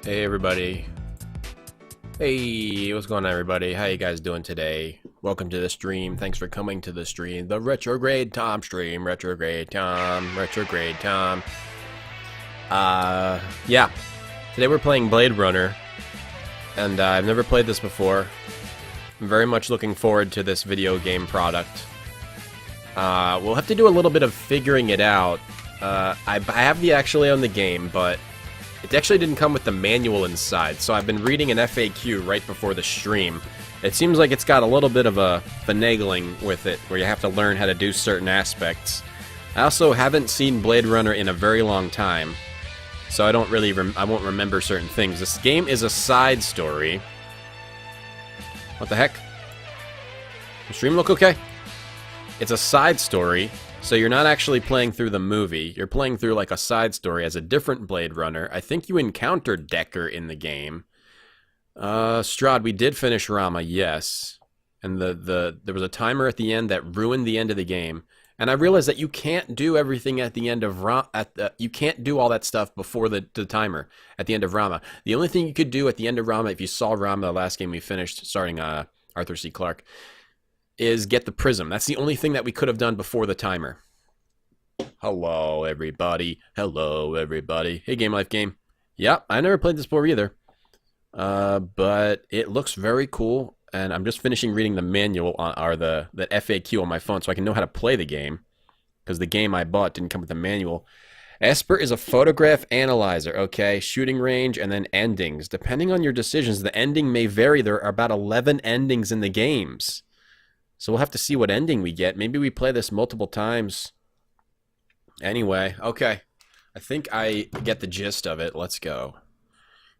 Hey everybody. Hey, what's going on everybody? How you guys doing today? Welcome to the stream. Thanks for coming to the stream. The Retrograde Tom stream. Retrograde Tom. Retrograde Tom. Yeah. Today we're playing Blade Runner. And I've never played this before. I'm very much looking forward to this video game product. We'll have to do a little bit of figuring it out. I have the actually on the game, but it actually didn't come with the manual inside, so I've been reading an FAQ right before the stream. It seems like it's got a little bit of a finagling with it, where you have to learn how to do certain aspects. I also haven't seen Blade Runner in a very long time, so I don't really I won't remember certain things. This game is a side story. What the heck? The stream look okay? It's a side story. So you're not actually playing through the movie, you're playing through like a side story as a different Blade Runner. I think you encountered Decker in the game. Strahd, we did finish Rama, yes. And there was a timer at the end that ruined the end of the game. And I realized that you can't do everything at the end of you can't do all that stuff before the timer at the end of Rama. The only thing you could do at the end of Rama, if you saw Rama, the last game we finished, starting Arthur C. Clarke, is get the prism. That's the only thing that we could have done before the timer. Hello, everybody. Hello, everybody. Hey, Game Life Game. Yep, I never played this before either. But it looks very cool, and I'm just finishing reading the manual the FAQ on my phone so I can know how to play the game, because the game I bought didn't come with a manual. Esper is a photograph analyzer, okay? Shooting range and then endings. Depending on your decisions, the ending may vary. There are about 11 endings in the games. So we'll have to see what ending we get. Maybe we play this multiple times. Anyway, okay. I think I get the gist of it. Let's go.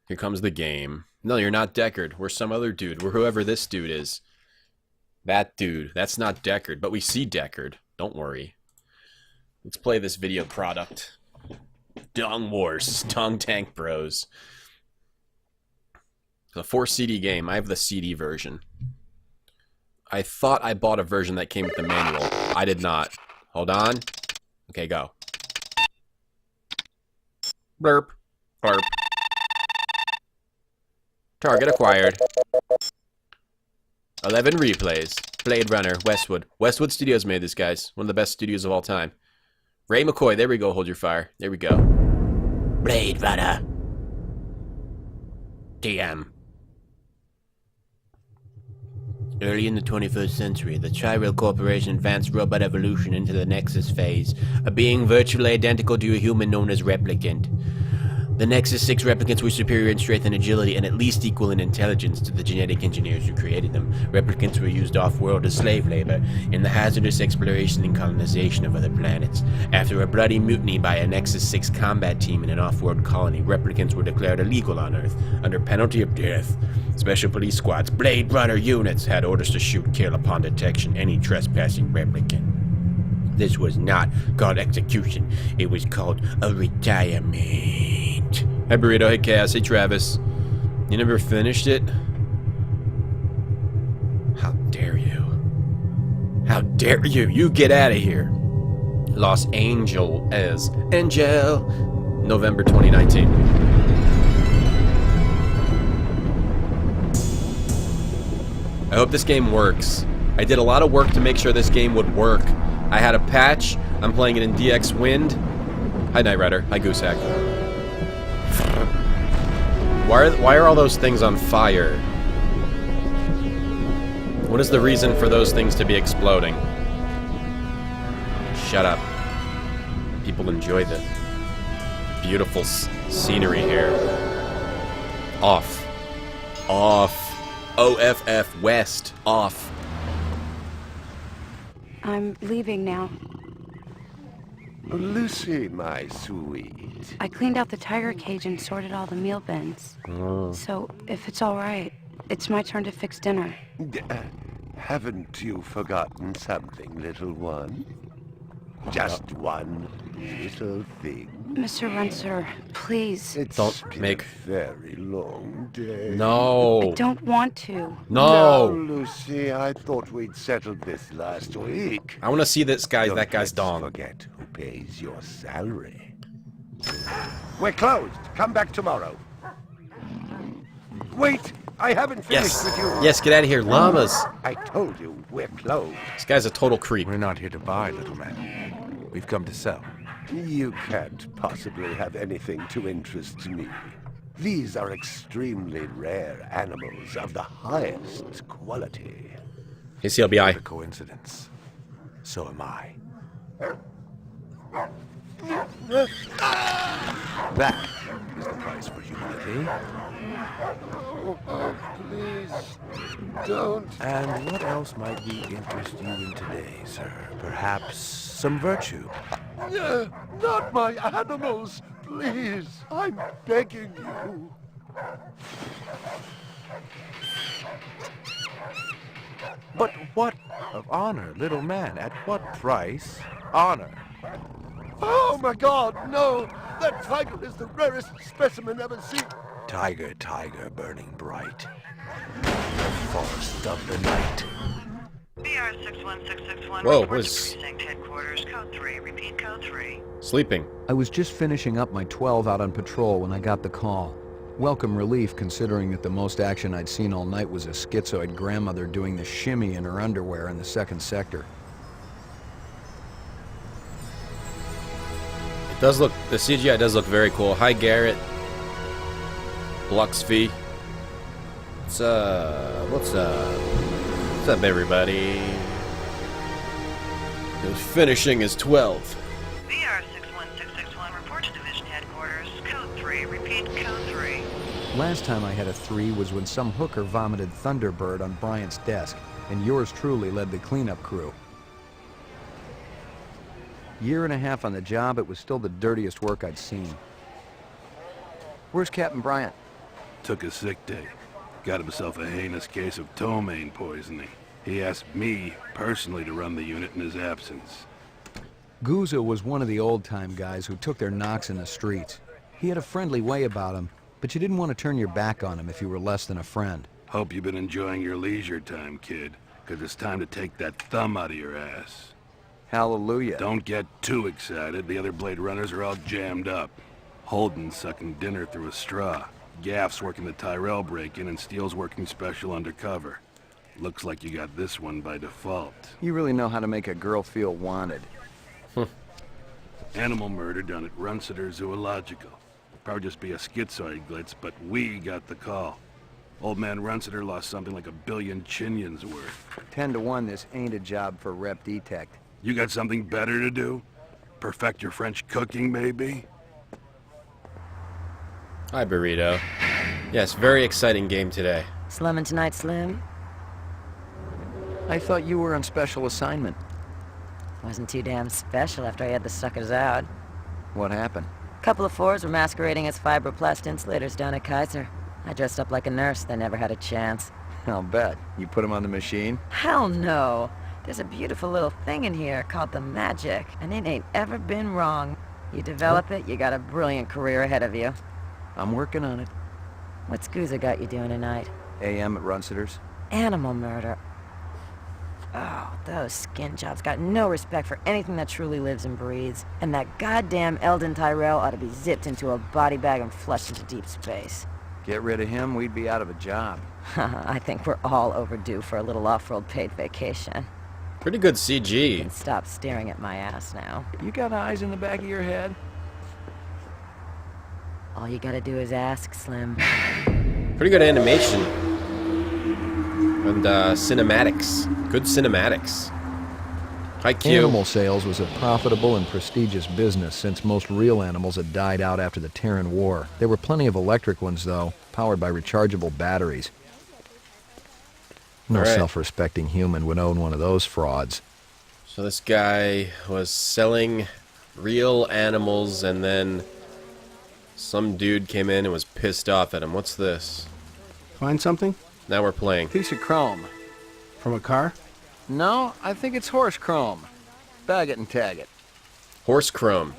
Here comes the game. No, you're not Deckard. We're some other dude. We're whoever this dude is. That dude. That's not Deckard, but we see Deckard. Don't worry. Let's play this video product. Dong Wars. Dong Tank Bros. It's a 4 CD game. I have the CD version. I thought I bought a version that came with the manual. I did not. Hold on. Okay, go. Burp. Burp. Target acquired. 11 replays. Blade Runner, Westwood. Westwood Studios made this, guys. One of the best studios of all time. Ray McCoy, there we go. Hold your fire. There we go. Blade Runner. TM. Early in the 21st century, the Tyrell Corporation advanced robot evolution into the Nexus phase, a being virtually identical to a human known as Replicant. The Nexus 6 replicants were superior in strength and agility and at least equal in intelligence to the genetic engineers who created them. Replicants were used off-world as slave labor in the hazardous exploration and colonization of other planets. After a bloody mutiny by a Nexus 6 combat team in an off-world colony, replicants were declared illegal on Earth under penalty of death. Special police squads, Blade Runner units, had orders to shoot and kill upon detection any trespassing replicant. This was not called execution, it was called a retirement. Hey Burrito, hey Chaos, hey Travis. You never finished it? How dare you? How dare you? You get out of here. Los Angeles. Angel. November 2019. I hope this game works. I did a lot of work to make sure this game would work. I had a patch. I'm playing it in DX Wind. Hi Knight Rider. Hi Goosehack. Why are all those things on fire? What is the reason for those things to be exploding? Shut up. People enjoy the beautiful scenery here. Off. Off. OFF West. Off. I'm leaving now. Lucy, my sweet. I cleaned out the tiger cage and sorted all the meal bins. So, if it's all right, it's my turn to fix dinner. Haven't you forgotten something, little one? Just one little thing. Mr. Renser, please. It's Don't been make- a very long day. No. I don't want to. No. Lucy, I thought we'd settled this last week. I want to see that guy's Let's dong. forget who pays your salary. We're closed. Come back tomorrow. Wait! I haven't finished Yes. with you. Yes, get out of here. Llamas. I told you, we're closed. This guy's a total creep. We're not here to buy, little man. We've come to sell. You can't possibly have anything to interest me. These are extremely rare animals of the highest quality. Hey, What a CLBI. coincidence. So am I. That is the price for humility. Please, don't. And what else might we interest you in today, sir? Perhaps some virtue? Not my animals, please. I'm begging you. But what of honor, little man? At what price? Honor. Oh my God, no! That tiger is the rarest specimen ever seen. Tiger, tiger, burning bright. The forest of the night. BR 61661. Whoa, report to was- precinct headquarters. Code 3. Repeat code 3. Sleeping. I was just finishing up my 12 out on patrol when I got the call. Welcome relief considering that the most action I'd seen all night was a schizoid grandmother doing the shimmy in her underwear in the second sector. It does look, the CGI does look very cool. Hi, Garrett. Luxv. What's up? What's up, everybody? He's finishing his 12. BR 61661. Report to division headquarters. Code 3. Repeat code 3. Last time I had a 3 was when some hooker vomited Thunderbird on Bryant's desk, and yours truly led the cleanup crew. Year and a half on the job, it was still the dirtiest work I'd seen. Where's Captain Bryant? Took a sick day. Got himself a heinous case of ptomaine poisoning. He asked me personally to run the unit in his absence. Gouza was one of the old-time guys who took their knocks in the streets. He had a friendly way about him, but you didn't want to turn your back on him if you were less than a friend. Hope you've been enjoying your leisure time, kid, 'cause it's time to take that thumb out of your ass. Hallelujah. Don't get too excited. The other Blade Runners are all jammed up. Holden's sucking dinner through a straw. Gaff's working the Tyrell break-in, and Steele's working special undercover. Looks like you got this one by default. You really know how to make a girl feel wanted. Animal murder done at Runciter Zoological. Probably just be a schizoid glitz, but we got the call. Old man Runciter lost something like 1 billion chinions worth. 10 to 1, this ain't a job for Rep Detect. You got something better to do? Perfect your French cooking, maybe? Hi, Burrito. Yes, very exciting game today. Slumming tonight, Slim? I thought you were on special assignment. Wasn't too damn special after I had the suckers out. What happened? Couple of fours were masquerading as fibroplast insulators down at Kaiser. I dressed up like a nurse. They never had a chance. I'll bet. You put him on the machine? Hell no. There's a beautiful little thing in here called the Magic, and it ain't ever been wrong. You develop it, you got a brilliant career ahead of you. I'm working on it. What's Gouza got you doing tonight? AM at Runciter's. Animal murder. Oh, those skin jobs got no respect for anything that truly lives and breathes. And that goddamn Eldon Tyrell ought to be zipped into a body bag and flushed into deep space. Get rid of him, we'd be out of a job. I think we're all overdue for a little off-road paid vacation. Pretty good CG. And stop staring at my ass now. You got eyes in the back of your head? All you gotta do is ask, Slim. Pretty good animation. And cinematics. Good cinematics. Hi, Q. Animal sales was a profitable and prestigious business since most real animals had died out after the Terran War. There were plenty of electric ones, though, powered by rechargeable batteries. No All right. self-respecting human would own one of those frauds. So this guy was selling real animals, and then some dude came in and was pissed off at him. What's this? Find something? Now we're playing. Piece of chrome. From a car? No, I think it's horse chrome. Bag it and tag it. Horse Chrome.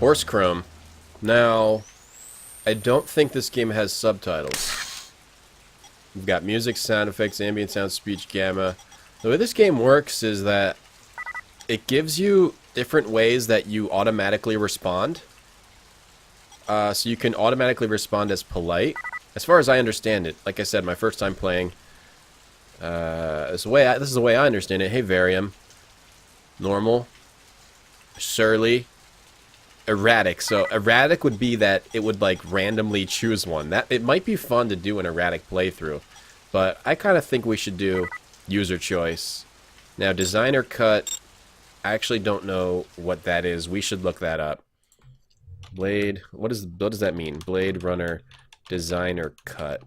Horse Chrome. Now, I don't think this game has subtitles. We've got music, sound effects, ambient sound, speech, gamma. The way this game works is that it gives you different ways that you automatically respond. So you can automatically respond as polite, As far as I understand it, like I said, my first time playing. This is the way I understand it. Hey, Varium. Normal. Surly. Erratic. So erratic would be that it would like randomly choose one. That it might be fun to do an erratic playthrough, but I kind of think we should do user choice. Now, designer cut. I actually don't know what that is. We should look that up. Blade. What does that mean? Blade Runner designer cut.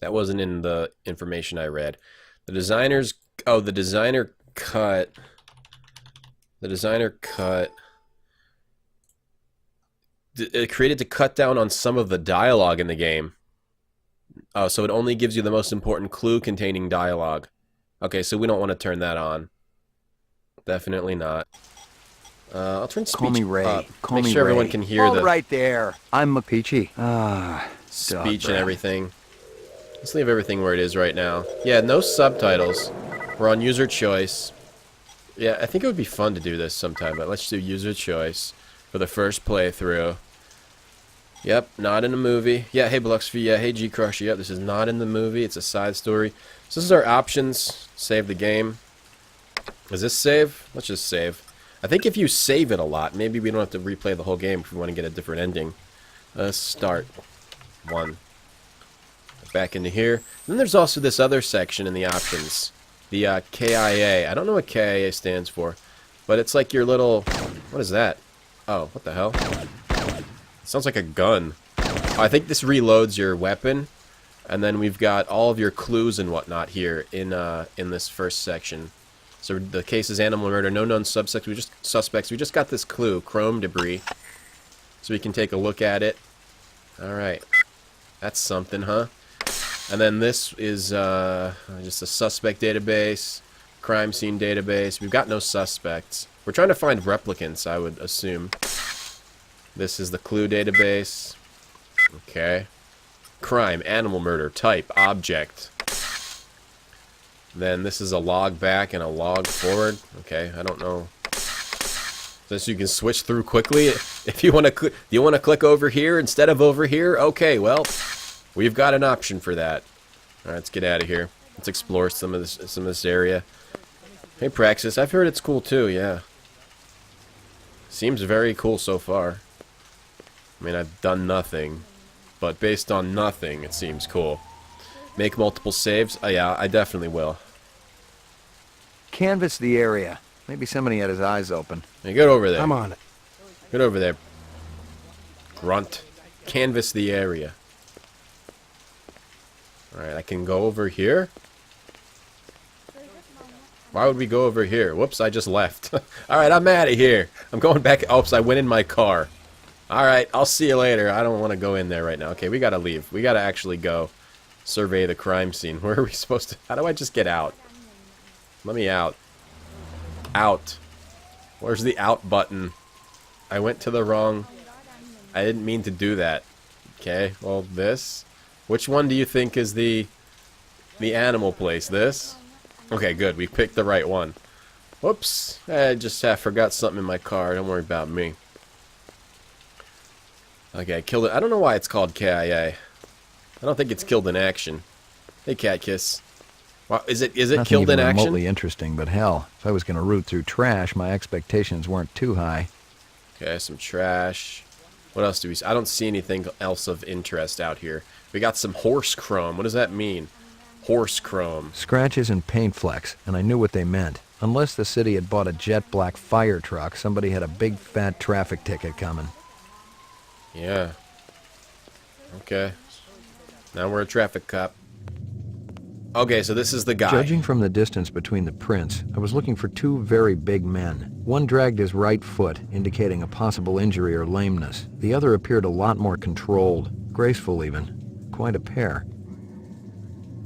That wasn't in the information I read. The designers. Oh, the designer cut. The designer cut. It created to cut down on some of the dialogue in the game. Oh, so it only gives you the most important clue containing dialogue. Okay, so we don't want to turn that on. Definitely not. I'll turn speech Call me Ray. up. Call Make me sure Ray. everyone can hear All the right there. I'm McPeachy. speech and everything. Let's leave everything where it is right now. Yeah, no subtitles. We're on user choice. Yeah, I think it would be fun to do this sometime, but let's do user choice for the first playthrough. Yep, not in the movie. Yeah, hey Bluxfy, yeah, hey G-Crusher, yep, this is not in the movie, it's a side story. So this is our options. Save the game. Is this save? Let's just save. I think if you save it a lot, maybe we don't have to replay the whole game if we want to get a different ending. Start. 1. Back into here. And then there's also this other section in the options. The KIA. I don't know what KIA stands for, but it's like your little... What is that? Oh, what the hell? Sounds like a gun. Oh, I think this reloads your weapon, and then we've got all of your clues and whatnot here in this first section. So the case is animal murder, no known suspects. We just got this clue, chrome debris, so we can take a look at it. All right, that's something, huh? And then this is just a suspect database, crime scene database. We've got no suspects. We're trying to find replicants, I would assume. This is the clue database. Okay. Crime, animal murder, type, object. Then this is a log back and a log forward. Okay, I don't know. So you can switch through quickly if you want to. Do you want to click over here instead of over here? Okay, well, we've got an option for that. All right, let's get out of here. Let's explore some of this area. Hey, Praxis, I've heard it's cool too. Yeah. Seems very cool so far. I mean, I've done nothing, but based on nothing, it seems cool. Make multiple saves? Oh, yeah, I definitely will. Canvass the area. Maybe somebody had his eyes open. Hey, get over there. I'm on it. Get over there. Grunt. Canvass the area. Alright, I can go over here? Why would we go over here? Whoops, I just left. Alright, I'm out of here. I'm going back. Oops, I went in my car. Alright, I'll see you later. I don't want to go in there right now. Okay, we gotta leave. We gotta actually go survey the crime scene. Where are we supposed to... How do I just get out? Let me out. Out. Where's the out button? I went to the wrong... I didn't mean to do that. Okay, well, this... Which one do you think is the animal place? This? Okay, good. We picked the right one. Whoops. I just forgot something in my car. Don't worry about me. Okay, I killed it. I don't know why it's called KIA. I don't think it's killed in action. Hey, Cat Kiss. Wow, is it killed in action? Remotely interesting, but hell, if I was going to root through trash, my expectations weren't too high. Okay, some trash. What else do we see? I don't see anything else of interest out here. We got some horse chrome. What does that mean? Horse chrome. Scratches and paint flecks, and I knew what they meant. Unless the city had bought a jet black fire truck, somebody had a big fat traffic ticket coming. Yeah. Okay. Now we're a traffic cop. Okay, so this is the guy. Judging from the distance between the prints, I was looking for two very big men. One dragged his right foot, indicating a possible injury or lameness. The other appeared a lot more controlled, graceful even. Quite a pair.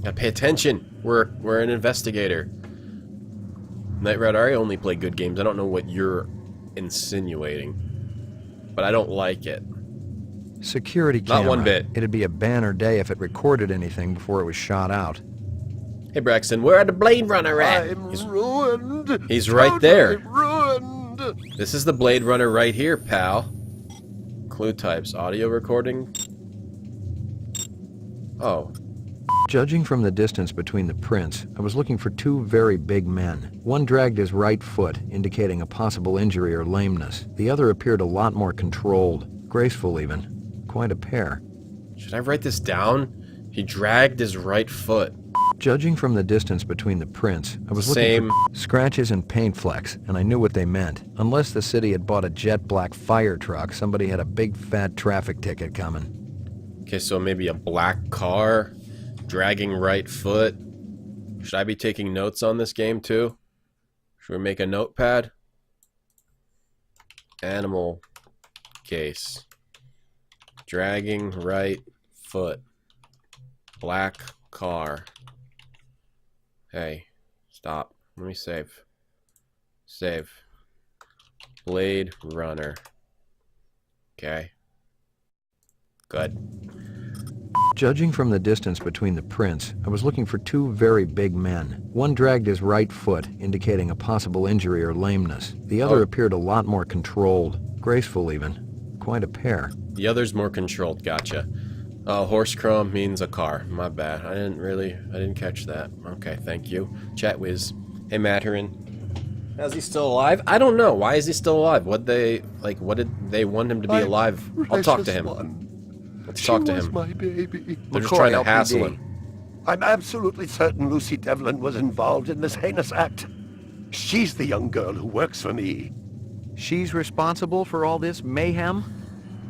Now pay attention. We're an investigator. Night Rat, I only play good games. I don't know what you're insinuating, but I don't like it. Security camera. Not one bit. It'd be a banner day if it recorded anything before it was shot out. Hey Braxton, where are the Blade Runner at? I'm ruined. He's right there. Ruined. This is the Blade Runner right here, pal. Clue types: audio recording. Oh. Judging from the distance between the prints, I was looking for two very big men. One dragged his right foot, indicating a possible injury or lameness. The other appeared a lot more controlled, graceful even. Quite a pair. Should I write this down? He dragged his right foot. Judging from the distance between the prints, I was Same. looking for scratches and paint flecks, and I knew what they meant. Unless the city had bought a jet black fire truck, somebody had a big fat traffic ticket coming. Okay, so maybe a black car, dragging right foot. Should I be taking notes on this game too? Should we make a notepad? Animal case. Dragging right foot. Black car. Hey, stop. Let me save. Save. Blade Runner. Okay. Good. Judging from the distance between the prints, I was looking for two very big men. One dragged his right foot, indicating a possible injury or lameness. The other appeared a lot more controlled, graceful even. Quite a pair. The other's more controlled, gotcha. Horse chrome means a car. My bad. I didn't catch that. Okay, thank you. Chat whiz. Hey, Matterin. Is he still alive? I don't know. Why is he still alive? What did they want him to be alive? I'll talk to him. Let's talk to him. My baby. They're just trying to hassle him. I'm absolutely certain Lucy Devlin was involved in this heinous act. She's the young girl who works for me. She's responsible for all this mayhem?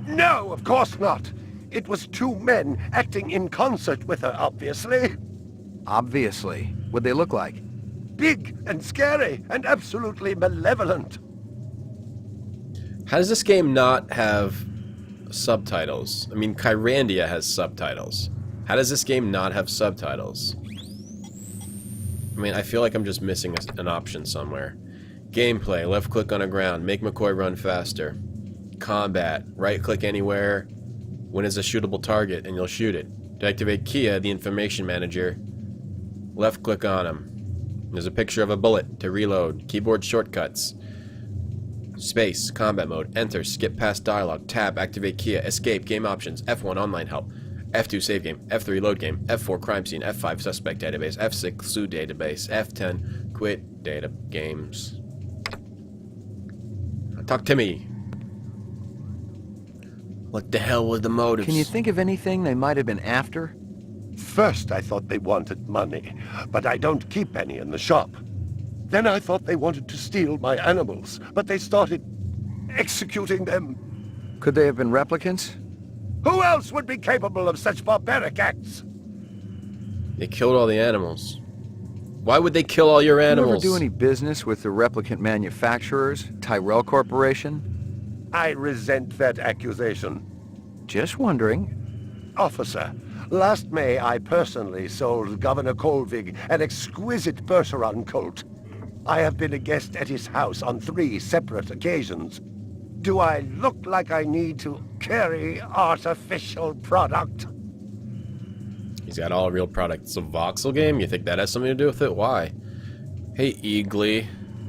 No, of course not. It was two men acting in concert with her, obviously. Obviously. What'd they look like? Big and scary and absolutely malevolent. How does this game not have subtitles? I mean, Kyrandia has subtitles. How does this game not have subtitles? I mean, I feel like I'm just missing an option somewhere. Gameplay, left click on a ground, make McCoy run faster. Combat, right click anywhere when it's a shootable target and you'll shoot it. To activate Kia, the information manager, left click on him. There's a picture of a bullet to reload. Keyboard shortcuts. Space, combat mode, enter, skip past dialogue, tab, activate Kia, escape, game options, F1 online help, F2 save game, F3 load game, F4 crime scene, F5 suspect database, F6 SU database, F10 quit data games. Talk to me. What the hell was the motives? Can you think of anything they might have been after? First I thought they wanted money, but I don't keep any in the shop. Then I thought they wanted to steal my animals, but they started executing them. Could they have been replicants? Who else would be capable of such barbaric acts? They killed all the animals. Why would they kill all your animals? You ever do any business with the replicant manufacturers, Tyrell Corporation? I resent that accusation. Just wondering. Officer, last May I personally sold Governor Kolvig an exquisite Bergeron colt. I have been a guest at his house on 3 separate occasions. Do I look like I need to carry artificial product? He's got all real product. It's a voxel game? You think that has something to do with it? Why? Hey, Eagly.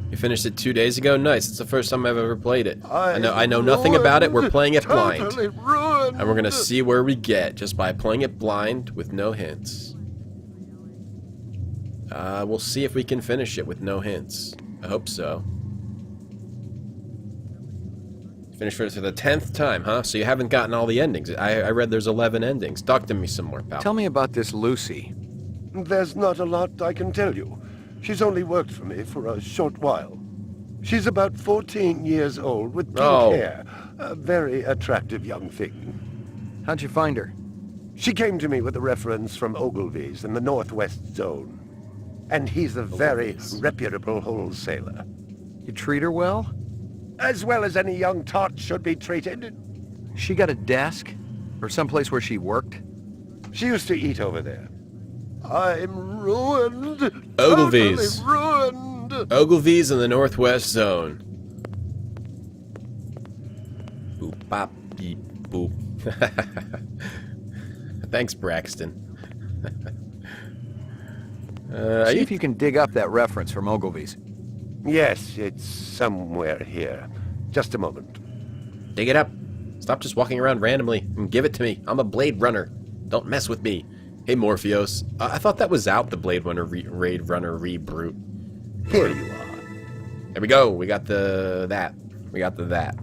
You finished it 2 days ago? Nice. It's the first time I've ever played it. I know nothing about it. We're playing it blind. Totally ruined. And we're gonna see where we get just by playing it blind with no hints. We'll see if we can finish it with no hints. I hope so. Finish for the 10th time, huh? So you haven't gotten all the endings. I read there's 11 endings. Talk to me some more, pal. Tell me about this Lucy. There's not a lot I can tell you. She's only worked for me for a short while. She's about 14 years old with pink hair. A very attractive young thing. How'd you find her? She came to me with a reference from Ogilvy's in the Northwest Zone. And he's a very reputable wholesaler. You treat her well? As well as any young tot should be treated. She got a desk? Or someplace where she worked? She used to eat over there. I'm ruined. Ogilvy's. Totally ruined. Ogilvy's in the Northwest Zone. Boop, bop, beep, boop. Thanks, Braxton. See if you can dig up that reference from Ogilvy's. Yes, it's somewhere here. Just a moment. Dig it up. Stop just walking around randomly and give it to me. I'm a Blade Runner. Don't mess with me. Hey, Morpheus. I thought that was out, the Blade Runner Raid Runner reboot. Here you are. There we go. We got the that. We got the that.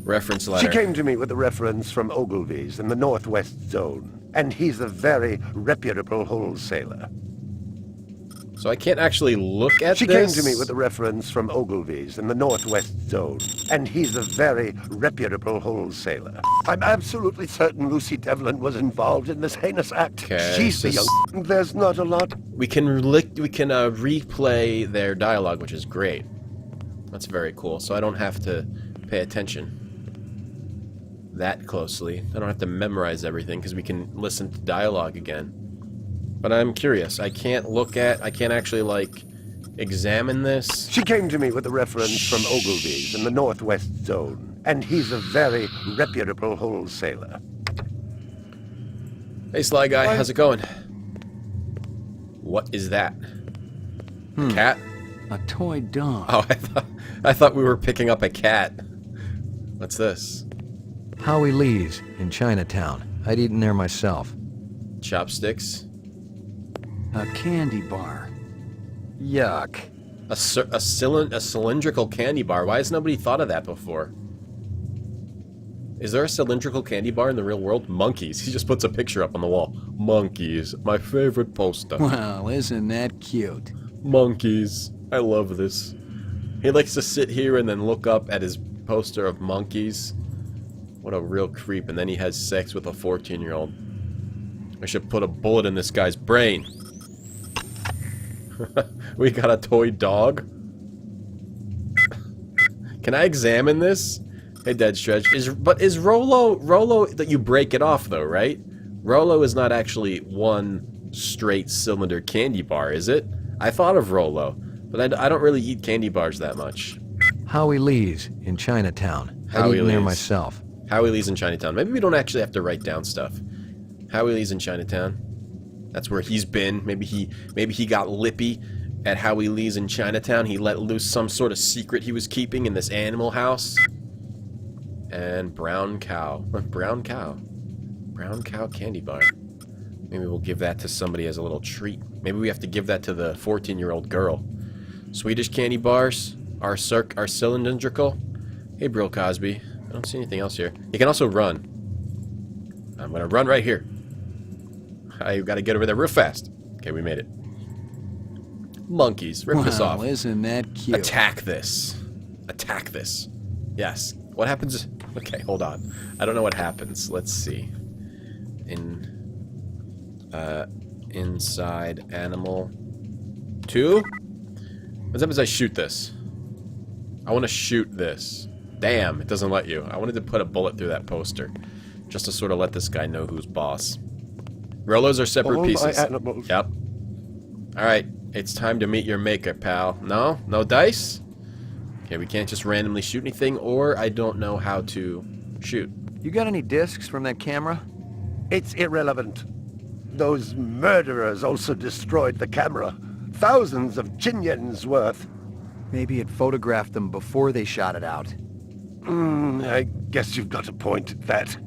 Reference letter. She came to me with a reference from Ogilvy's in the Northwest Zone, and he's a very reputable wholesaler. So I can't actually look at She this? came to me with a reference from Ogilvy's in the Northwest Zone, and he's a very reputable wholesaler. I'm absolutely certain Lucy Devlin was involved in this heinous act. Okay, She's the just- young... There's not a lot... We can replay their dialogue, which is great. That's very cool. So I don't have to pay attention that closely. I don't have to memorize everything because we can listen to dialogue again. But I'm curious. I can't actually, like, examine this. She came to me with a reference from Ogilvy's in the Northwest Zone, and he's a very reputable wholesaler. Hey, Sly Guy, how's it going? What is that? A cat? A toy dog. Oh, I thought we were picking up a cat. What's this? Howie Lee's in Chinatown. I'd eaten there myself. Chopsticks? A candy bar. Yuck. A cylindrical candy bar. Why has nobody thought of that before? Is there a cylindrical candy bar in the real world? Monkeys. He just puts a picture up on the wall. Monkeys. My favorite poster. Well, isn't that cute? Monkeys. I love this. He likes to sit here and then look up at his poster of monkeys. What a real creep. And then he has sex with a 14-year-old. I should put a bullet in this guy's brain. We got a toy dog. Can I examine this? Hey, Dead Stretch. Is Rolo that you break it off though, right? Rolo is not actually one straight cylinder candy bar, is it? I thought of Rolo, but I don't really eat candy bars that much. Howie Lee's in Chinatown. I'd Howie eaten there Lee's. myself. Howie Lee's in Chinatown. Maybe we don't actually have to write down stuff. Howie Lee's in Chinatown. That's where he's been. Maybe he got lippy at Howie Lee's in Chinatown. He let loose some sort of secret he was keeping in this animal house. And brown cow. Brown cow. Brown cow candy bar. Maybe we'll give that to somebody as a little treat. Maybe we have to give that to the 14-year-old girl. Swedish candy bars are cylindrical. Hey, Bill Cosby. I don't see anything else here. You can also run. I'm gonna run right here. I gotta get over there real fast. Okay, we made it. Monkeys, rip this off. Isn't that cute? Attack this. Attack this. Yes. What happens? Okay, hold on. I don't know what happens. Let's see. Inside animal 2. What happens if I shoot this? I want to shoot this. Damn, it doesn't let you. I wanted to put a bullet through that poster. Just to sort of let this guy know who's boss. Rolos are separate All pieces. my animals. Yep. Alright, it's time to meet your maker, pal. No? No dice? Okay, we can't just randomly shoot anything, or I don't know how to shoot. You got any discs from that camera? It's irrelevant. Those murderers also destroyed the camera. Thousands of Jinyens worth. Maybe it photographed them before they shot it out. I guess you've got a point at that.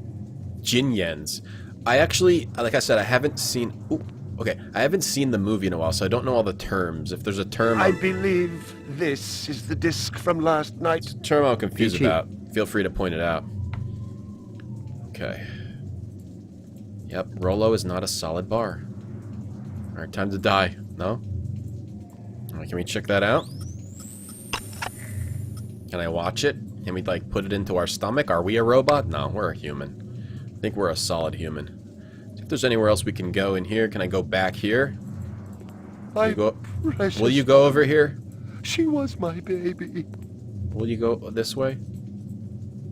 Jinyens. I actually, like I said, I haven't seen... Ooh, okay, I haven't seen the movie in a while, so I don't know all the terms. If there's a term... I believe this is the disc from last night. term I'm confused Peachy. about. Feel free to point it out. Okay. Yep, Rolo is not a solid bar. Alright, time to die. No? Alright, can we check that out? Can I watch it? Can we, like, put it into our stomach? Are we a robot? No, we're a human. I think we're a solid human. See if there's anywhere else we can go in here. Can I go back here? My Will you go over here? She was my baby. Will you go this way?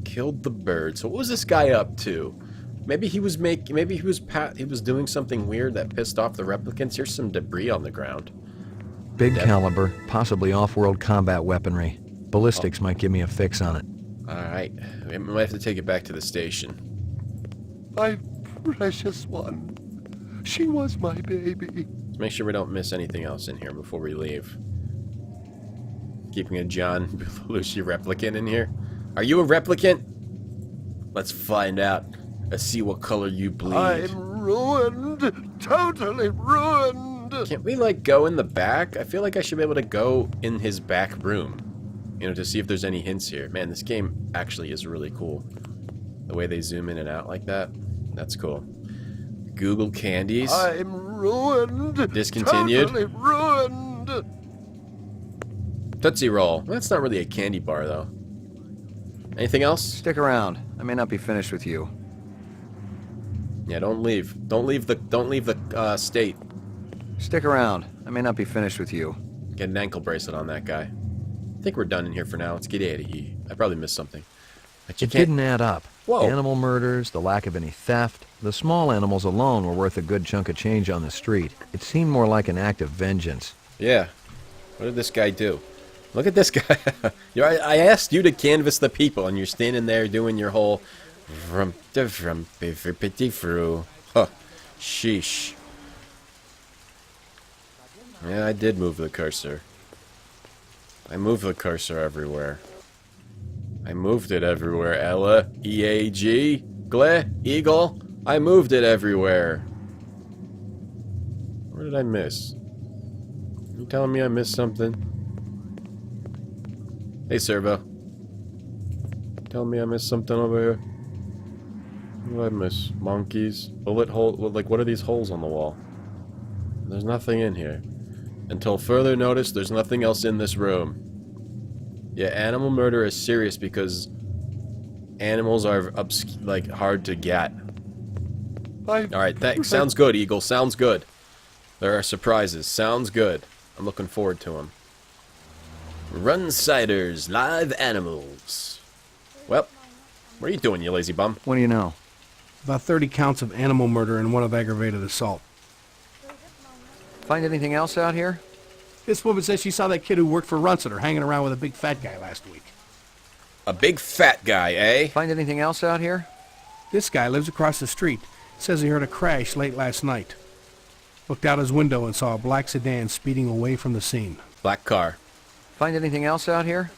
Killed the bird. So what was this guy up to? Maybe he was doing something weird that pissed off the replicants. Here's some debris on the ground. Big caliber, possibly off-world combat weaponry. Ballistics might give me a fix on it. Alright. We might have to take it back to the station. My precious one. She was my baby. Let's make sure we don't miss anything else in here before we leave. Keeping a John Belushi replicant in here. Are you a replicant? Let's find out. Let's see what color you bleed. I'm ruined. Totally ruined. Can't we, like, go in the back? I feel like I should be able to go in his back room. You know, to see if there's any hints here. Man, this game actually is really cool. The way they zoom in and out like that. That's cool. Google candies. I'm ruined. Discontinued. Totally ruined. Tootsie Roll. That's not really a candy bar, though. Anything else? Stick around. I may not be finished with you. Yeah, don't leave. Don't leave the state. Stick around. I may not be finished with you. Get an ankle bracelet on that guy. I think we're done in here for now. Let's get out of here. I probably missed something. But you It can't... didn't add up. Whoa. Animal murders, the lack of any theft. The small animals alone were worth a good chunk of change on the street. It seemed more like an act of vengeance. Yeah. What did this guy do? Look at this guy. I asked you to canvass the people, and you're standing there doing your whole... petit fru. Huh. Sheesh. Yeah, I did move the cursor. I moved the cursor everywhere. I moved it everywhere, Ella. E-A-G. Gle. Eagle. I moved it everywhere. Where did I miss? You telling me I missed something? Hey, Servo. Telling me I missed something over here? What did I miss? Monkeys? Bullet hole? Like, what are these holes on the wall? There's nothing in here. Until further notice, there's nothing else in this room. Yeah, animal murder is serious because animals are like hard to get. Alright, thanks. Sounds good, Eagle. Sounds good. There are surprises. Sounds good. I'm looking forward to them. Runsiders, live animals. Well, what are you doing, you lazy bum? What do you know? About 30 counts of animal murder and one of aggravated assault. Find anything else out here? This woman says she saw that kid who worked for Runciter hanging around with a big fat guy last week. A big fat guy, eh? Find anything else out here? This guy lives across the street. Says he heard a crash late last night. Looked out his window and saw a black sedan speeding away from the scene. Black car. Find anything else out here?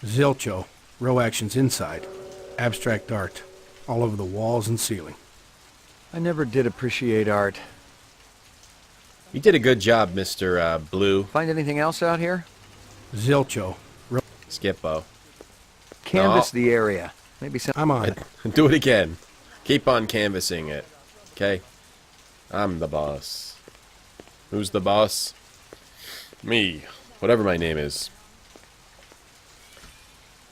Zilcho. Row actions inside. Abstract art. All over the walls and ceiling. I never did appreciate art. You did a good job, Mr. Blue. Find anything else out here? Zilcho. Skippo. Canvass the area. Maybe some... I'm on it. Do it again. Keep on canvassing it. Okay? I'm the boss. Who's the boss? Me. Whatever my name is.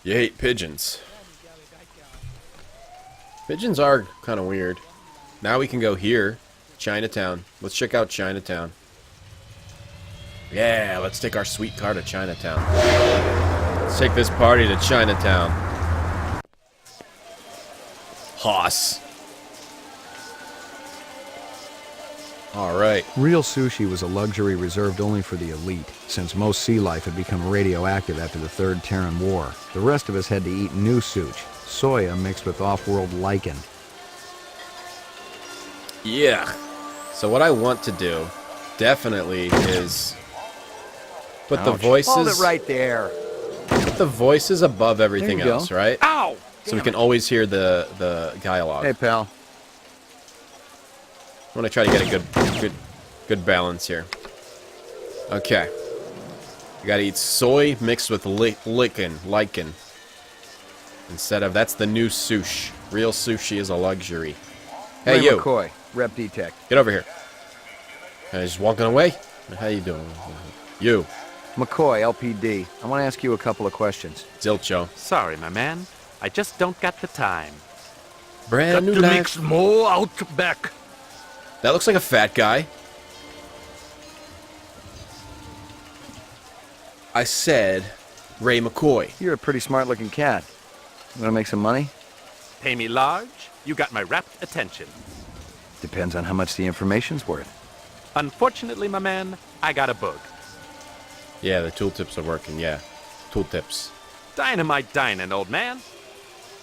You hate pigeons. Pigeons are kind of weird. Now we can go here. Chinatown. Let's check out Chinatown. Yeah, let's take our sweet car to Chinatown. Let's take this party to Chinatown. Hoss. Alright. Real sushi was a luxury reserved only for the elite, since most sea life had become radioactive after the Third Terran War. The rest of us had to eat new sushi, soya mixed with off-world lichen. Yeah. So what I want to do, definitely, is put the voices... Hold it right there. Put the voices above everything There you else, go. right? Ow! So we can always hear the dialogue. Hey, pal. I want to try to get a good balance here. Okay. You gotta eat soy mixed with lichen. Instead of, that's the new sushi. Real sushi is a luxury. Hey, Ray you. McCoy, Rep Detect. Get over here. He's walking away? How you doing? You. McCoy, LPD. I want to ask you a couple of questions. Zilcho. Sorry, my man. I just don't got the time. Brand new life. more out back. That looks like a fat guy. I said Ray McCoy. You're a pretty smart-looking cat. You want to make some money? Pay me large, you got my rapt attention. Depends on how much the information's worth. Unfortunately, my man, I got a bug. Yeah, the tooltips are working, yeah. Tooltips. Dynamite dining, old man.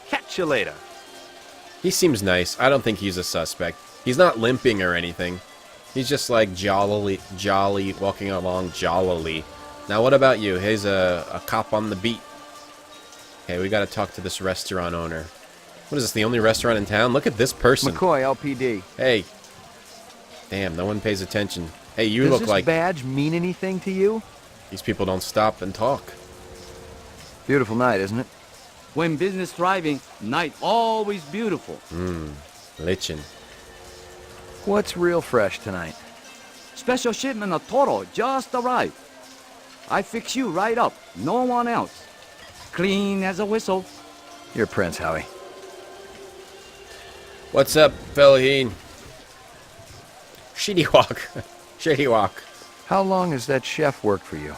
Catch you later. He seems nice. I don't think he's a suspect. He's not limping or anything. He's just like jolly, walking along jollily. Now what about you? He's a cop on the beat. Okay, we gotta talk to this restaurant owner. What is this, the only restaurant in town? Look at this person. McCoy, LPD. Hey, Damn, no one pays attention. Hey, you Does look this like... badge mean anything to you? These people don't stop and talk. Beautiful night, isn't it? When business thriving, night always beautiful. Lichen. What's real fresh tonight? Special shipment of Toro just arrived. I fix you right up, no one else. Clean as a whistle. You're Prince, Howie. What's up, Fellaheen? Shitty walk. Shitty walk. How long has that chef worked for you?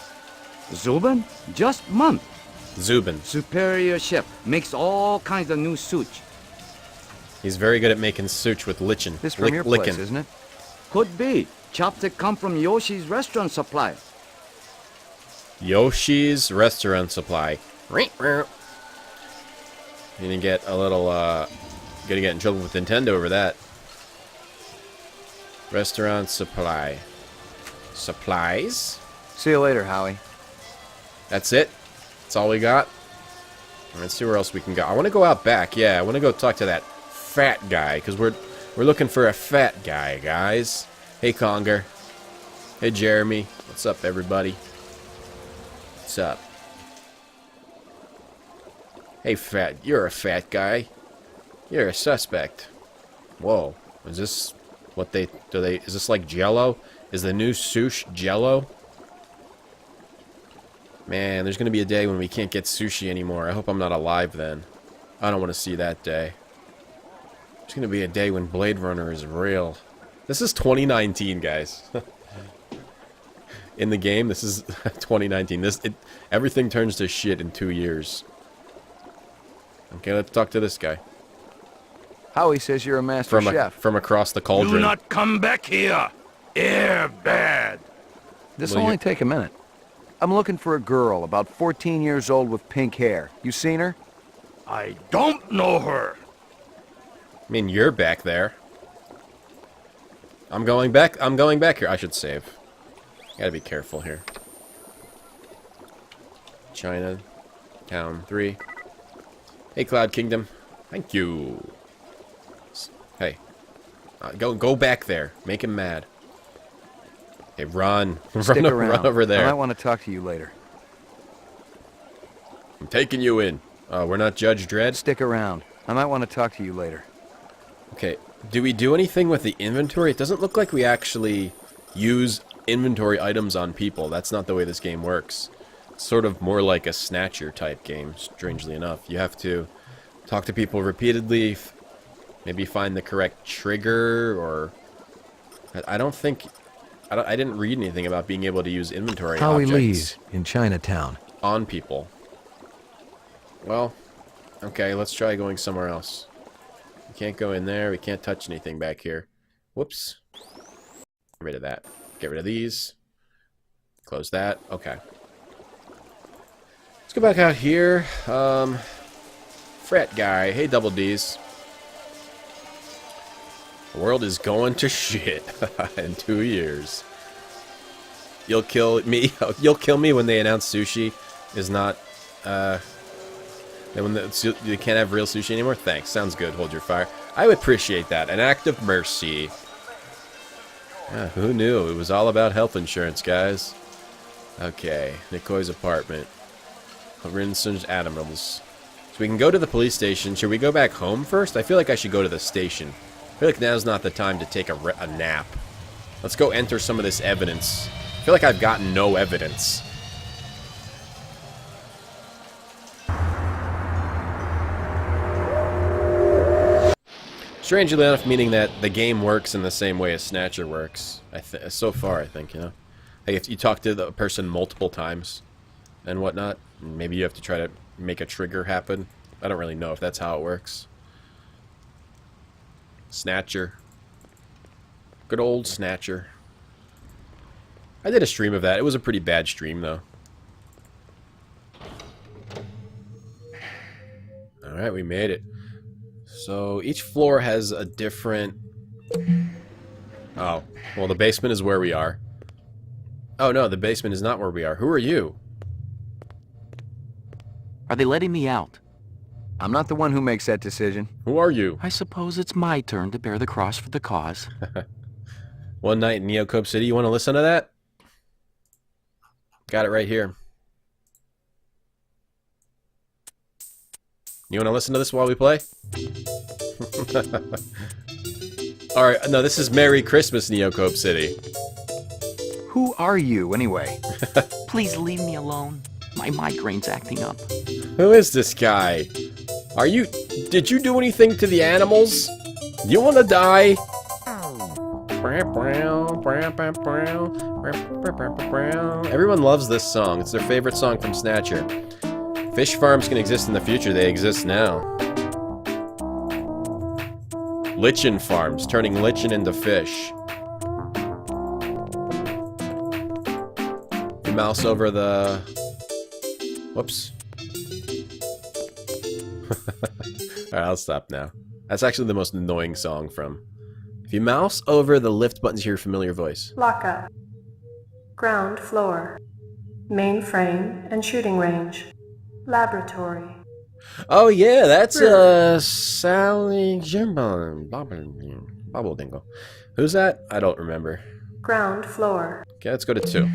Zubin? Just month. Zubin. Superior chef. Makes all kinds of new such. He's very good at making such with lichen. This from your place, isn't it? Could be. Chopstick come from Yoshi's restaurant supply. Yoshi's restaurant supply. You gonna get a little, gonna get in trouble with Nintendo over that. Restaurant supply. Supplies? See you later, Howie. That's it? That's all we got? Let's see where else we can go. I want to go out back. Yeah, I want to go talk to that fat guy, because we're looking for a fat guy, guys. Hey, Conger. Hey, Jeremy. What's up, everybody? What's up? Hey, fat. You're a fat guy. You're a suspect. Whoa. Is this what they... Is this like Jell-O? Is the new sushi Jell-O? Man, there's going to be a day when we can't get sushi anymore. I hope I'm not alive then. I don't want to see that day. There's going to be a day when Blade Runner is real. This is 2019, guys. In the game, this is 2019. Everything turns to shit in 2 years. Okay, let's talk to this guy. Howie says you're a master chef. From across the cauldron. Do not come back here. Air bad. This'll only take a minute. I'm looking for a girl, about 14 years old with pink hair. You seen her? I don't know her. I mean, you're back there. I'm going back here. I should save. Gotta be careful here. China. Town 3. Hey, Cloud Kingdom. Thank you. Hey. Go back there. Make him mad. Hey, run. Stick around. Run over there. I might want to talk to you later. I'm taking you in. We're not Judge Dredd? Stick around. I might want to talk to you later. Okay. Do we do anything with the inventory? It doesn't look like we actually use inventory items on people. That's not the way this game works. It's sort of more like a Snatcher type game, strangely enough. You have to talk to people repeatedly, maybe find the correct trigger, or... I don't think... I didn't read anything about being able to use inventory Howie objects Lee's in Chinatown. on people. Well, okay, let's try going somewhere else. We can't go in there. We can't touch anything back here. Whoops. Get rid of that. Get rid of these. Close that. Okay. Let's go back out here. Frat guy. Hey, Double D's. The world is going to shit in 2 years. You'll kill me. You'll kill me when they announce sushi is not. When you can't have real sushi anymore. Thanks. Sounds good. Hold your fire. I would appreciate that. An act of mercy. Who knew? It was all about health insurance, guys. Okay. Nikoi's apartment. Rinson's animals. So we can go to the police station. Should we go back home first? I feel like I should go to the station. I feel like now's not the time to take a nap. Let's go enter some of this evidence. I feel like I've gotten no evidence. Strangely enough, meaning that the game works in the same way as Snatcher works. So far, I think, you know. Like if you talk to the person multiple times and whatnot, maybe you have to try to make a trigger happen. I don't really know if that's how it works. Snatcher. Good old Snatcher. I did a stream of that. It was a pretty bad stream, though. Alright, we made it. So, each floor has a different... Oh. Well, the basement is where we are. Oh, no, the basement is not where we are. Who are you? Are they letting me out? I'm not the one who makes that decision. Who are you? I suppose it's my turn to bear the cross for the cause. One Night in Neocope City. You want to listen to that? Got it right here. You want to listen to this while we play? Alright, no, this is Merry Christmas, Neocope City. Who are you, anyway? Please leave me alone. My migraine's acting up. Who is this guy? Did you do anything to the animals? You want to die? Everyone loves this song. It's their favorite song from Snatcher. Fish farms can exist in the future. They exist now. Lichen farms, turning lichen into fish. You mouse over the... Whoops. Alright, I'll stop now. That's actually the most annoying song from... If you mouse over the lift buttons, you hear a familiar voice. Lockup. Ground floor. Mainframe and shooting range. Laboratory. Oh yeah, that's Sally Jimbon. Bobble Dingle. Who's that? I don't remember. Ground floor. Okay, let's go to 2.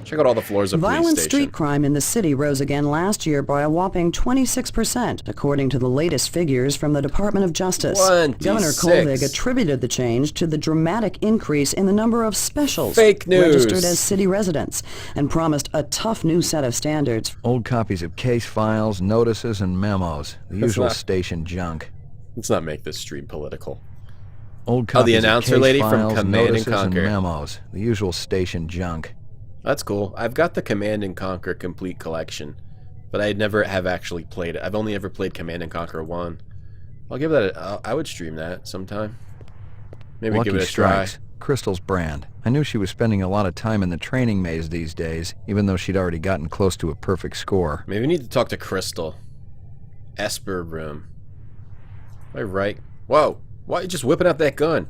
Check out all the floors of Violent police station. street crime in the city rose again last year by a whopping 26%, according to the latest figures from the Department of Justice. 26. Governor Kolvig attributed the change to the dramatic increase in the number of specials Fake news. registered as city residents and promised a tough new set of standards. Old copies of case files, notices, and memos. The usual station junk. Let's not make this stream political. Old copies the announcer of case lady files, from Command and notices, Conquer. memos. The usual station junk. That's cool. I've got the Command and Conquer complete collection, but I never have actually played it. I've only ever played Command and Conquer 1. I'll give that I would stream that sometime. Maybe Lucky give it a try. Strikes. Crystal's brand. I knew she was spending a lot of time in the training maze these days, even though she'd already gotten close to a perfect score. Maybe we need to talk to Crystal. Esper room. Am I right? Whoa! Why are you just whipping out that gun?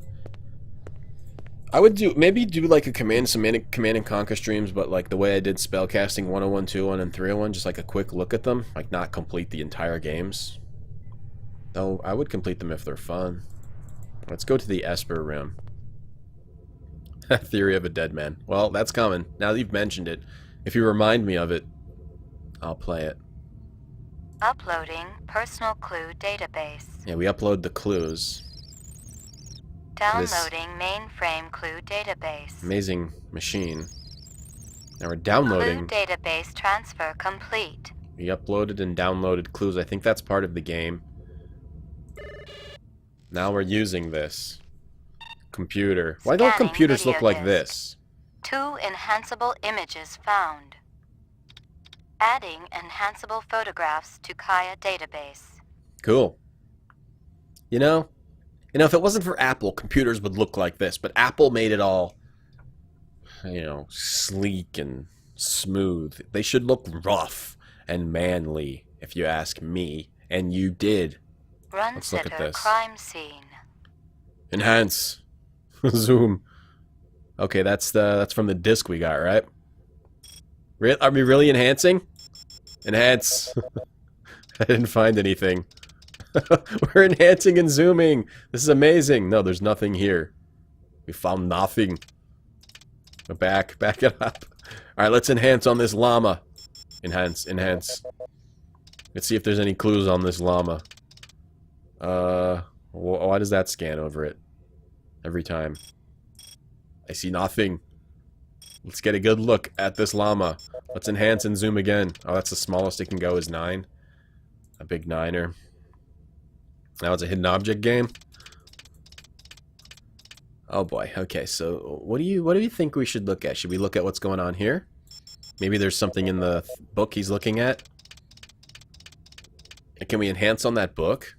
I would maybe do like some Command and Conquer streams, but like the way I did Spellcasting 101, 201, and 301, just like a quick look at them, like not complete the entire games. Though I would complete them if they're fun. Let's go to the Esper room. Theory of a Dead Man. Well, that's coming. Now that you've mentioned it, if you remind me of it, I'll play it. Uploading personal clue database. Yeah, we upload the clues. Downloading mainframe clue database. Amazing machine. Now we're downloading. Clue database transfer complete. We uploaded and downloaded clues. I think that's part of the game. Now we're using this. Computer. Why don't Scanning computers look video like disk. this? 2 enhanceable images found. Adding enhanceable photographs to Kaya database. Cool. You know, if it wasn't for Apple, computers would look like this. But Apple made it all, sleek and smooth. They should look rough and manly, if you ask me. And you did. Run Let's look at sitter this. crime scene. Enhance. Zoom. Okay, that's from the disc we got, right? Are we really enhancing? Enhance. I didn't find anything. We're enhancing and zooming. This is amazing. No, there's nothing here. We found nothing. Back it up. All right, let's enhance on this llama. Enhance. Let's see if there's any clues on this llama. Why does that scan over it every time? I see nothing. Let's get a good look at this llama. Let's enhance and zoom again. Oh, that's the smallest it can go is 9. A big 9er. Now it's a hidden object game. Oh boy. Okay, so what do you think we should look at? Should we look at what's going on here? Maybe there's something in the book he's looking at. Can we enhance on that book?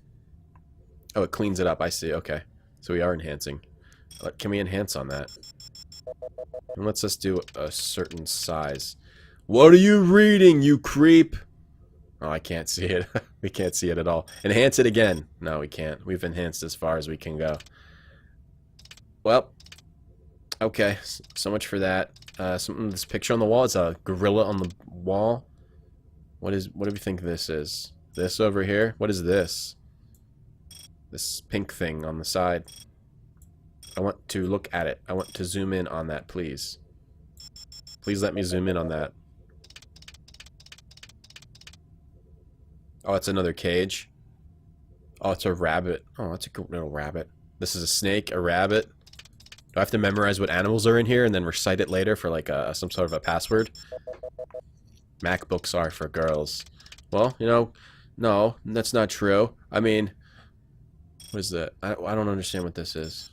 Oh, it cleans it up. I see. Okay. So we are enhancing. Can we enhance on that? And let's just do a certain size. What are you reading, you creep? Oh, I can't see it. We can't see it at all. Enhance it again. No, we can't. We've enhanced as far as we can go. Well, okay. So much for that. This picture on the wall is a gorilla on the wall. What do we think this is? This over here? What is this? This pink thing on the side. I want to look at it. I want to zoom in on that, please. Please let me zoom in on that. Oh, it's another cage. Oh, it's a rabbit. Oh, that's a good little rabbit. This is a snake, a rabbit. Do I have to memorize what animals are in here and then recite it later for like some sort of a password? MacBooks are for girls. Well, you know, no, that's not true. I mean, what is that? I don't understand what this is.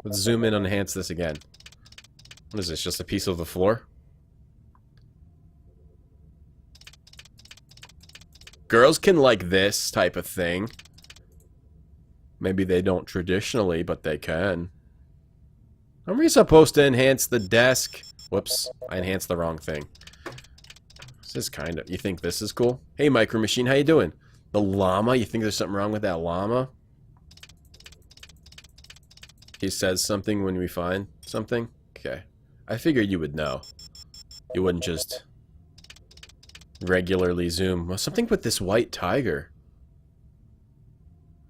Let's zoom in and enhance this again. What is this? Just a piece of the floor? Girls can like this type of thing. Maybe they don't traditionally, but they can. Are we supposed to enhance the desk? Whoops, I enhanced the wrong thing. This is kind of... You think this is cool? Hey, Micro Machine, how you doing? The llama? You think there's something wrong with that llama? He says something when we find something? Okay. I figured you would know. You wouldn't just regularly zoom. Well, something with this white tiger.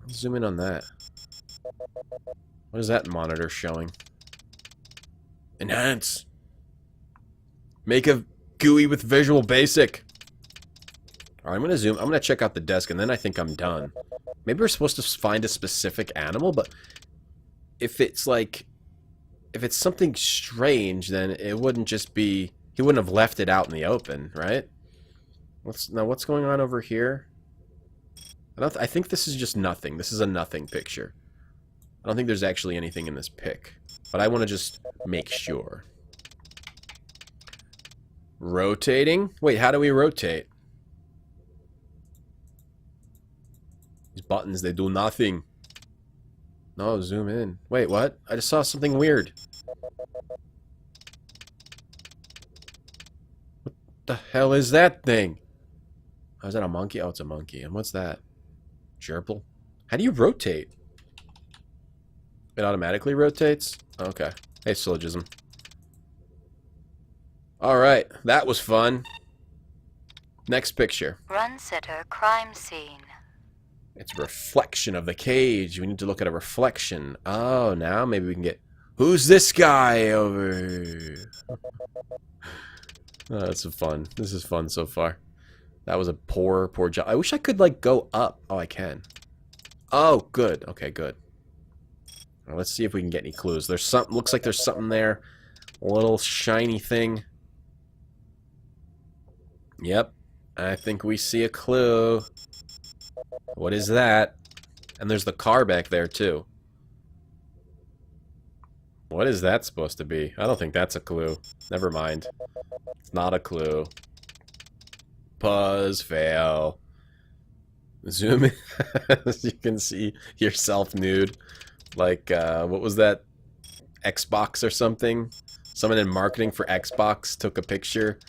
Let's zoom in on that. What is that monitor showing? Enhance. Make a GUI with Visual Basic. Alright, I'm gonna zoom. I'm gonna check out the desk and then I think I'm done. Maybe we're supposed to find a specific animal, but if it's like... If it's something strange, then it wouldn't just be... He wouldn't have left it out in the open, right? What's going on over here? I think this is just nothing. This is a nothing picture. I don't think there's actually anything in this pic. But I want to just make sure. Rotating? Wait, how do we rotate? These buttons, they do nothing. No, zoom in. Wait, what? I just saw something weird. What the hell is that thing? Oh, is that a monkey? Oh, it's a monkey. And what's that? Gerbil? How do you rotate? It automatically rotates? Okay. Hey, syllogism. Alright, that was fun. Next picture. Run sitter crime scene. It's a reflection of the cage. We need to look at a reflection. Oh, now maybe we can get... Who's this guy over here? Oh, that's fun. This is fun so far. That was a poor job. I wish I could, like, go up. Oh, I can. Oh, good. Okay, good. Well, let's see if we can get any clues. There's something... Looks like there's something there. A little shiny thing. Yep. I think we see a clue. What is that? And there's the car back there, too. What is that supposed to be? I don't think that's a clue. Never mind. It's not a clue. Pause, fail. Zoom in. You can see yourself nude. Like, what was that? Xbox or something? Someone in marketing for Xbox took a picture,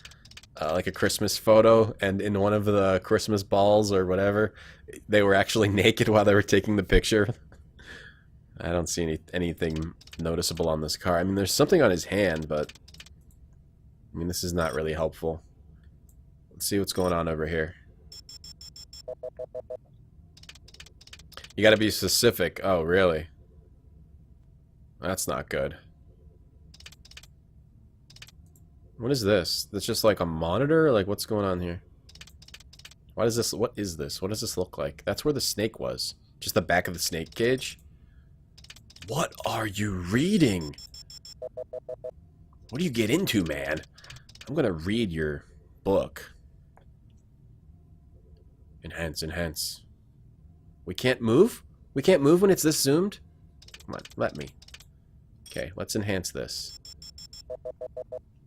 like a Christmas photo, and in one of the Christmas balls or whatever, they were actually naked while they were taking the picture. I don't see anything noticeable on this car. I mean, there's something on his hand, but... I mean, this is not really helpful. Let's see what's going on over here. You gotta be specific. Oh, really? That's not good. What is this? That's just like a monitor? Like, what's going on here? What is this? What is this? What does this look like? That's where the snake was. Just the back of the snake cage? What are you reading? What do you get into, man? I'm gonna read your book. Enhance, enhance. We can't move? We can't move when it's this zoomed? Come on, let me. Okay, let's enhance this.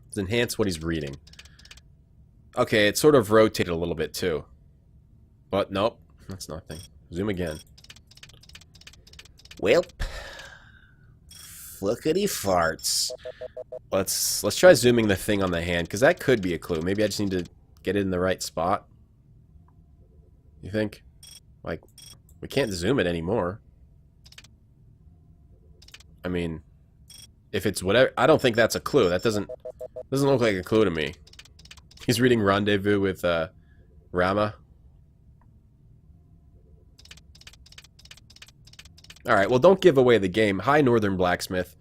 Let's enhance what he's reading. Okay, it sort of rotated a little bit too. But nope, that's nothing. Zoom again. Welp. Flickety farts. Let's try zooming the thing on the hand, because that could be a clue. Maybe I just need to get it in the right spot. You think? Like, we can't zoom it anymore. I mean, if it's whatever, I don't think that's a clue. That doesn't look like a clue to me. He's reading Rendezvous with Rama. Alright, well, don't give away the game. Hi, Northern Blacksmith.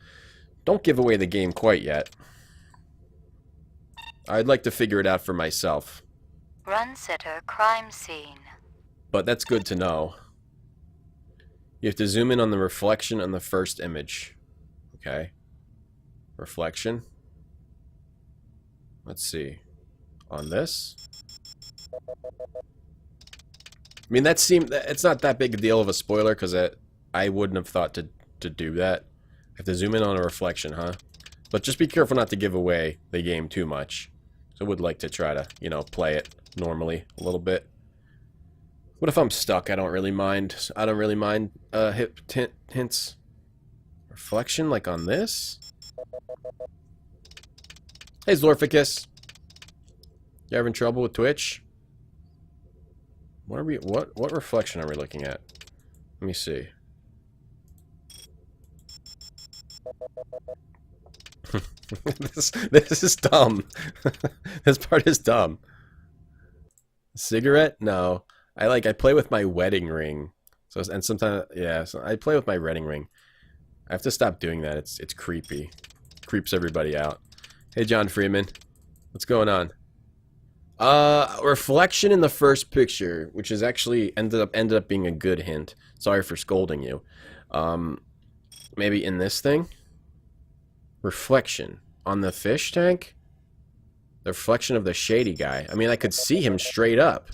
Don't give away the game quite yet. I'd like to figure it out for myself. Run sitter, crime scene. But that's good to know. You have to zoom in on the reflection on the first image. Okay. Reflection. Let's see. On this. I mean, that seemed... It's not that big a deal of a spoiler, because I wouldn't have thought to do that. I have to zoom in on a reflection, huh? But just be careful not to give away the game too much. So I would like to try to, you know, play it normally a little bit. What if I'm stuck? I don't really mind. I don't really mind hints. Reflection, like on this? Hey, Zorficus. You having trouble with Twitch? What are we? What reflection are we looking at? Let me see. This is dumb. This part is dumb. Cigarette? No. I play with my wedding ring. So and sometimes so I play with my wedding ring. I have to stop doing that. It's creepy. Creeps everybody out. Hey, John Freeman. What's going on? Reflection in the first picture, which is actually ended up being a good hint. Sorry for scolding you. Maybe in this thing? Reflection on the fish tank? The reflection of the shady guy. I mean, I could see him straight up.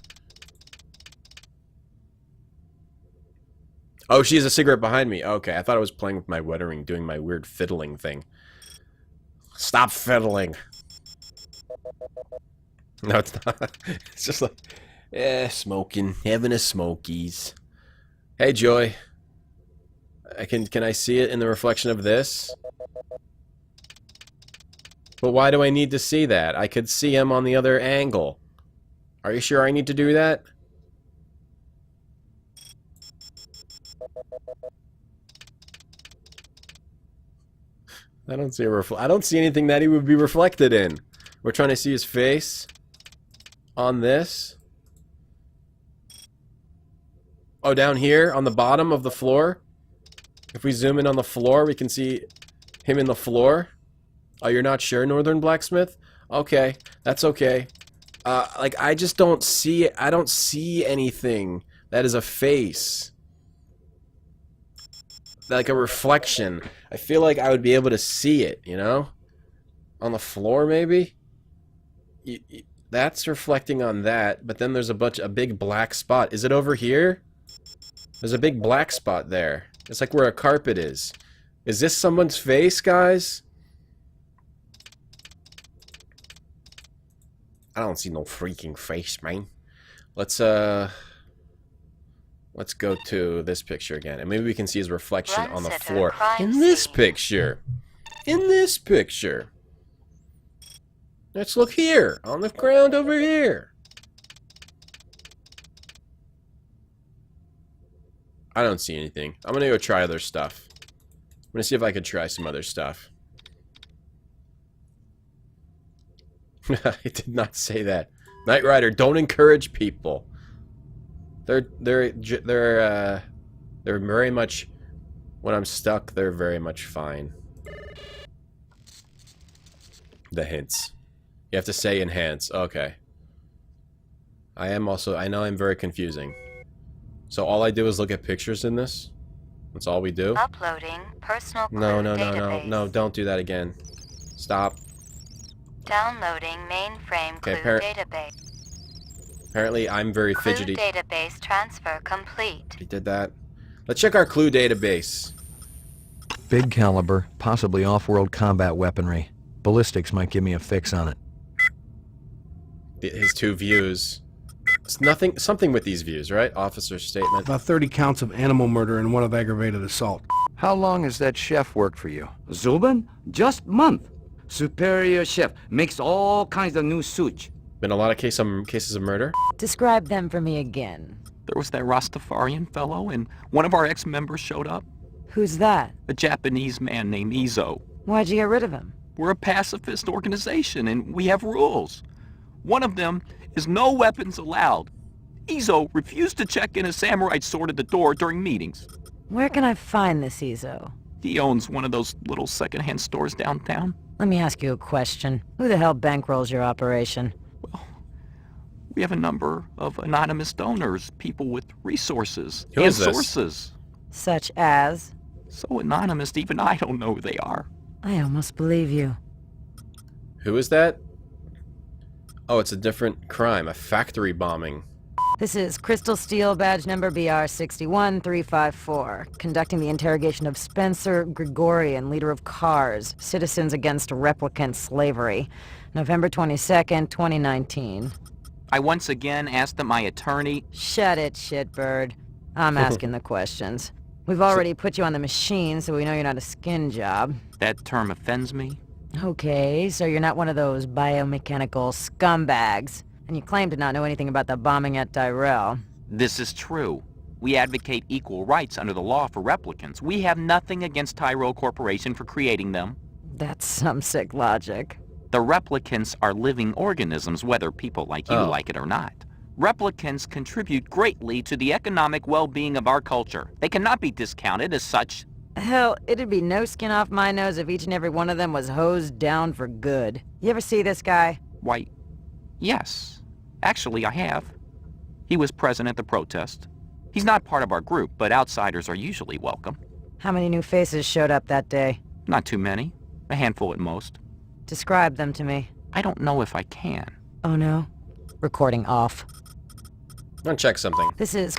Oh, she has a cigarette behind me. Okay, I thought I was playing with my wedding ring, doing my weird fiddling thing. Stop fiddling. No, it's not. It's just like, smoking, having a smokies. Hey, Joy. Can I see it in the reflection of this? But why do I need to see that? I could see him on the other angle. Are you sure I need to do that? I don't see I don't see anything that he would be reflected in. We're trying to see his face on this. Oh, down here on the bottom of the floor. If we zoom in on the floor, we can see him in the floor. Oh, you're not sure, Northern Blacksmith? Okay, that's okay. Like, I just don't see it. I don't see anything that is a face. Like a reflection. I feel like I would be able to see it, you know? On the floor, maybe? That's reflecting on that, but then there's a big black spot. Is it over here? There's a big black spot there. It's like where a carpet is. Is this someone's face, guys? I don't see no freaking face, man. Let's go to this picture again, and maybe we can see his reflection on the floor. In this picture. In this picture. Let's look here, on the ground over here. I don't see anything. I'm gonna go try other stuff. I'm gonna see if I can try some other stuff. I did not say that. Knight Rider, don't encourage people. They're very much, when I'm stuck, they're very much fine. The hints. You have to say enhance. Okay. I know I'm very confusing. So all I do is look at pictures in this? That's all we do? Uploading personal clue No, no, don't do that again. Stop. Downloading mainframe clue database. Apparently I'm very fidgety. Clue database transfer complete. We did that. Let's check our clue database. Big caliber, possibly off-world combat weaponry. Ballistics might give me a fix on it. His two views. It's something with these views, right? Officer's statement. About 30 counts of animal murder and 1 of aggravated assault. How long has that chef worked for you? Zubin? Just month. Superior chef makes all kinds of new sushi. Been a lot of cases of murder. Describe them for me again. There was that Rastafarian fellow, and one of our ex-members showed up. Who's that? A Japanese man named Izo. Why'd you get rid of him? We're a pacifist organization, and we have rules. One of them is no weapons allowed. Izo refused to check in a samurai sword at the door during meetings. Where can I find this Ezo? He owns one of those little secondhand stores downtown. Let me ask you a question. Who the hell bankrolls your operation? Well, we have a number of anonymous donors, people with resources Who and is this? sources. Such as? So anonymous, even I don't know who they are. I almost believe you. Who is that? Oh, it's a different crime, a factory bombing. This is Crystal Steel, badge number BR61354, conducting the interrogation of Spencer Gregorian, leader of CARS, Citizens Against Replicant Slavery, November 22nd, 2019. I once again asked that my attorney... Shut it, shitbird. I'm asking the questions. We've already put you on the machine, so we know you're not a skin job. That term offends me. Okay, so you're not one of those biomechanical scumbags. And you claim to not know anything about the bombing at Tyrell. This is true. We advocate equal rights under the law for replicants. We have nothing against Tyrell Corporation for creating them. That's some sick logic. The replicants are living organisms, whether people like you like it or not. Replicants contribute greatly to the economic well-being of our culture. They cannot be discounted as such. Hell, it'd be no skin off my nose if each and every one of them was hosed down for good. You ever see this guy? Why, yes. Actually, I have. He was present at the protest. He's not part of our group, but outsiders are usually welcome. How many new faces showed up that day? Not too many. A handful at most. Describe them to me. I don't know if I can. Oh no? Recording off. I'm gonna check something. This is...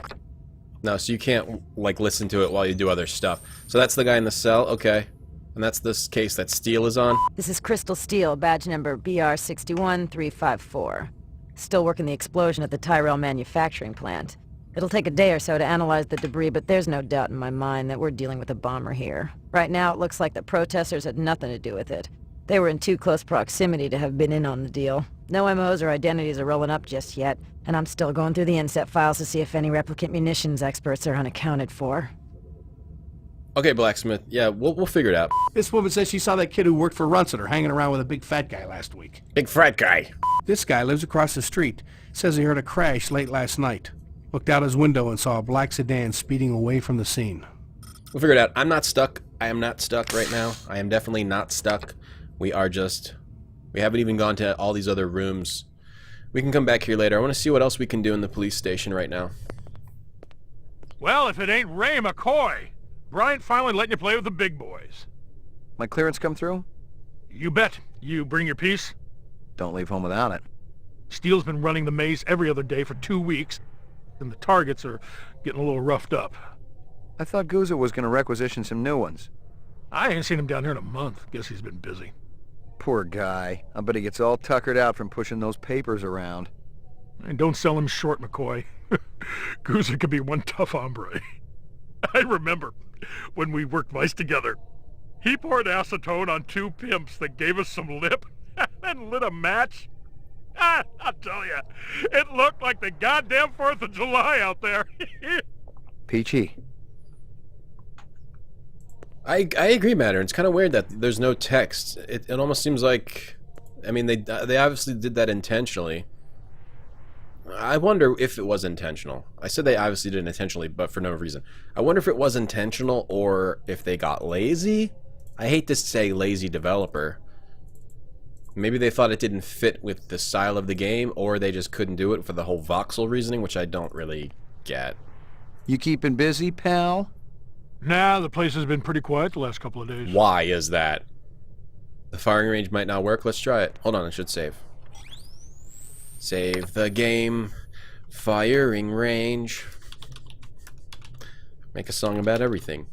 No, so you can't, like, listen to it while you do other stuff. So that's the guy in the cell? Okay. And that's this case that Steele is on? This is Crystal Steel, badge number BR61354. Still working the explosion at the Tyrell manufacturing plant. It'll take a day or so to analyze the debris, but there's no doubt in my mind that we're dealing with a bomber here. Right now, it looks like the protesters had nothing to do with it. They were in too close proximity to have been in on the deal. No MOs or identities are rolling up just yet, and I'm still going through the inset files to see if any replicant munitions experts are unaccounted for. Okay, Blacksmith. Yeah, we'll figure it out. This woman says she saw that kid who worked for Runciter hanging around with a big fat guy last week. Big fat guy. This guy lives across the street. Says he heard a crash late last night. Looked out his window and saw a black sedan speeding away from the scene. We'll figure it out. I'm not stuck. I am not stuck right now. I am definitely not stuck. We are just... We haven't even gone to all these other rooms. We can come back here later. I want to see what else we can do in the police station right now. Well, if it ain't Ray McCoy. Bryant finally letting you play with the big boys. My clearance come through? You bet. You bring your piece? Don't leave home without it. Steele's been running the maze every other day for 2 weeks, and the targets are getting a little roughed up. I thought Gouza was going to requisition some new ones. I ain't seen him down here in a month. Guess he's been busy. Poor guy. I bet he gets all tuckered out from pushing those papers around. And don't sell him short, McCoy. Gouza could be one tough hombre. I remember when we worked mice together. He poured acetone on 2 pimps that gave us some lip and lit a match. I'll tell you, it looked like the goddamn 4th of July out there. Peachy. I agree, Matter. It's kind of weird that there's no text. It almost seems like... I mean, they obviously did that intentionally. I wonder if it was intentional. I said they obviously did it intentionally, but for no reason. I wonder if it was intentional or if they got lazy. I hate to say lazy developer. Maybe they thought it didn't fit with the style of the game, or they just couldn't do it for the whole voxel reasoning, which I don't really get. You keeping busy, pal? Nah, the place has been pretty quiet the last couple of days. Why is that? The firing range might not work. Let's try it. Hold on, it should save. Save the game. Firing range. Make a song about everything.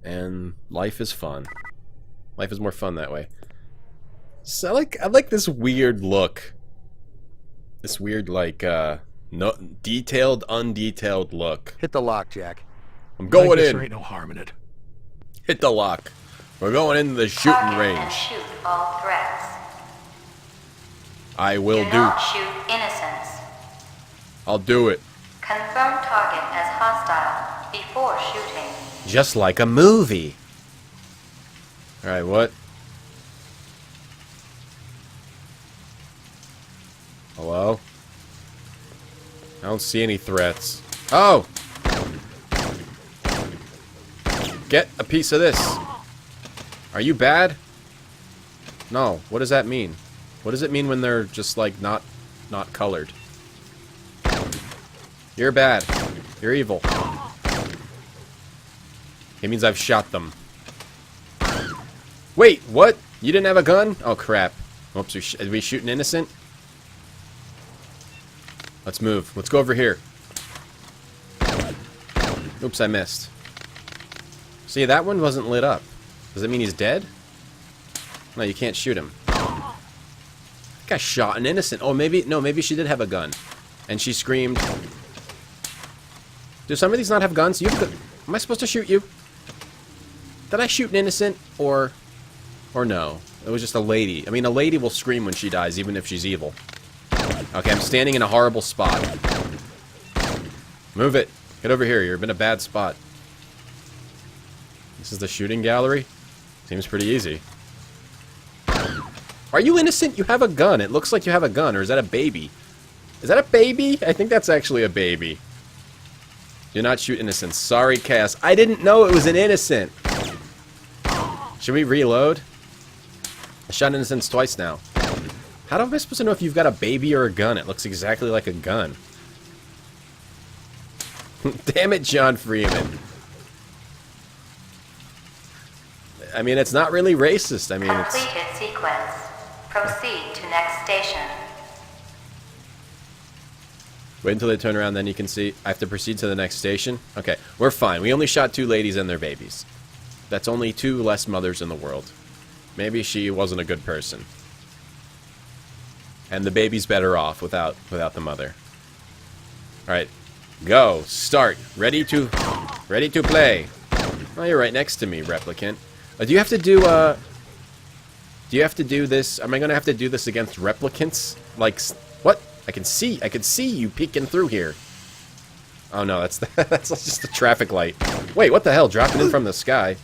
And life is fun. Life is more fun that way. So I like this weird look. This weird, like, no, detailed, undetailed look. Hit the lock, Jack. I'm going in. There ain't no harm in it. Hit the lock. We're going into the shooting Target range. and shoot all threats. I will Do do. not shoot innocents. I'll do it. Confirm target as hostile before shooting. Just like a movie. Alright, what? Hello? I don't see any threats. Oh! Get a piece of this. Are you bad? No. What does that mean? What does it mean when they're just, like, not colored? You're bad. You're evil. It means I've shot them. Wait, what? You didn't have a gun? Oh, crap. Oops, are we shooting innocent? Let's move. Let's go over here. Oops, I missed. See, that one wasn't lit up. Does that mean he's dead? No, you can't shoot him. I think I shot an innocent. Oh, maybe... No, maybe she did have a gun. And she screamed. Do some of these not have guns? You have a gun. Am I supposed to shoot you? Did I shoot an innocent? Or no? It was just a lady. I mean, a lady will scream when she dies, even if she's evil. Okay, I'm standing in a horrible spot. Move it. Get over here. You're in a bad spot. This is the shooting gallery? Seems pretty easy. Are you innocent? You have a gun. It looks like you have a gun. Or is that a baby? Is that a baby? I think that's actually a baby. Do not shoot innocents. Sorry, Cass. I didn't know it was an innocent. Should we reload? I shot innocents twice now. How am I supposed to know if you've got a baby or a gun? It looks exactly like a gun. Damn it, John Freeman. I mean, it's not really racist. I mean, it's... Completed sequence. Proceed to next station. Wait until they turn around, then you can see. I have to proceed to the next station? Okay, we're fine. We only shot 2 ladies and their babies. That's only 2 less mothers in the world. Maybe she wasn't a good person. And the baby's better off without the mother. Alright. Go. Start. Ready to play. Oh, you're right next to me, replicant. Do you have to do, do you have to do this? Am I gonna have to do this against replicants? Like, what? I can see you peeking through here. Oh no, that's just a traffic light. Wait, what the hell? Dropping in from the sky.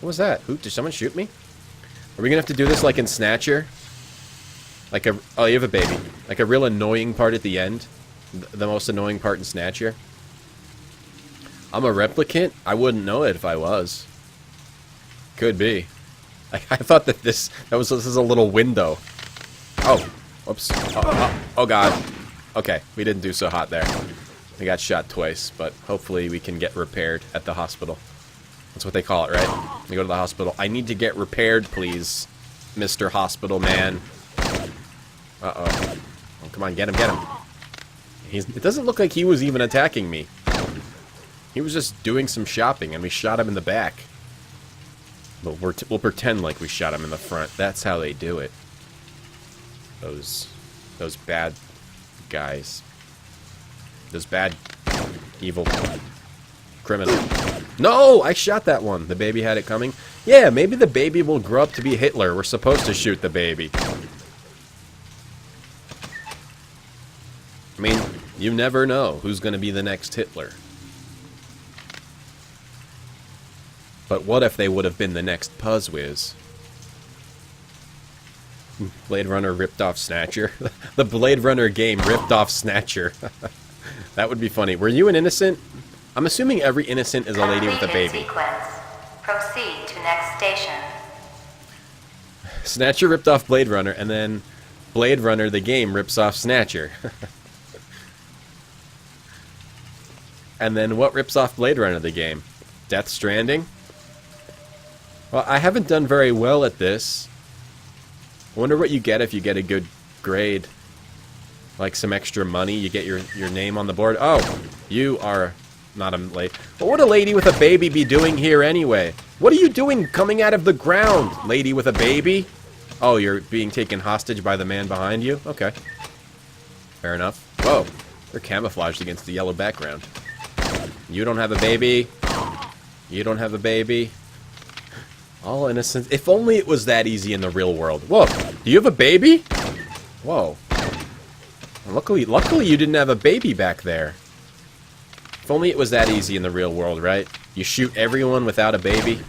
What was that? Did someone shoot me? Are we gonna have to do this like in Snatcher? Like a... Oh, you have a baby. Like a real annoying part at the end? The most annoying part in Snatcher? I'm a replicant? I wouldn't know it if I was. Could be. I thought that this is a little window. Oh. Whoops. Oh god. Okay, we didn't do so hot there. We got shot twice, but hopefully we can get repaired at the hospital. That's what they call it, right? You go to the hospital. I need to get repaired, please, Mr. Hospital Man. Uh-oh. Oh, come on, get him, get him. It doesn't look like he was even attacking me. He was just doing some shopping, and we shot him in the back. But we'll pretend like we shot him in the front. That's how they do it. Those bad guys. Those bad, evil criminals. No! I shot that one. The baby had it coming. Yeah, maybe the baby will grow up to be Hitler. We're supposed to shoot the baby. I mean, you never know who's going to be the next Hitler. But what if they would have been the next Puzzwiz? Blade Runner ripped off Snatcher. The Blade Runner game ripped off Snatcher. That would be funny. Were you an innocent? I'm assuming every innocent is a lady with a baby. Sequence. Proceed to next station. Snatcher ripped off Blade Runner, and then Blade Runner, the game, rips off Snatcher. And then what rips off Blade Runner, the game? Death Stranding? Well, I haven't done very well at this. I wonder what you get if you get a good grade. Like some extra money, you get your name on the board. Oh, you are not a lady. What would a lady with a baby be doing here anyway? What are you doing coming out of the ground, lady with a baby? Oh, you're being taken hostage by the man behind you? Okay. Fair enough. Whoa, they're camouflaged against the yellow background. You don't have a baby. You don't have a baby. All innocent. If only it was that easy in the real world. Whoa, do you have a baby? Whoa. Luckily you didn't have a baby back there. If only it was that easy in the real world, right? You shoot everyone without a baby.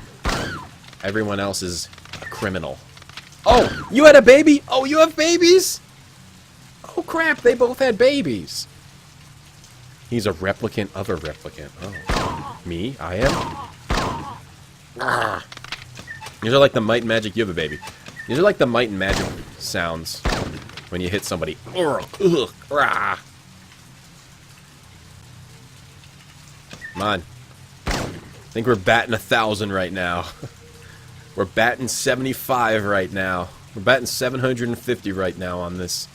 Everyone else is a criminal. Oh, you had a baby? Oh, you have babies? Oh crap, they both had babies. He's a replicant of a replicant. Oh. Me? I am? These are like the Might and Magic. You have a baby. These are like the Might and Magic sounds when you hit somebody. Come on. I think we're batting 1,000 right now. We're batting 75 right now. We're batting 750 right now on this.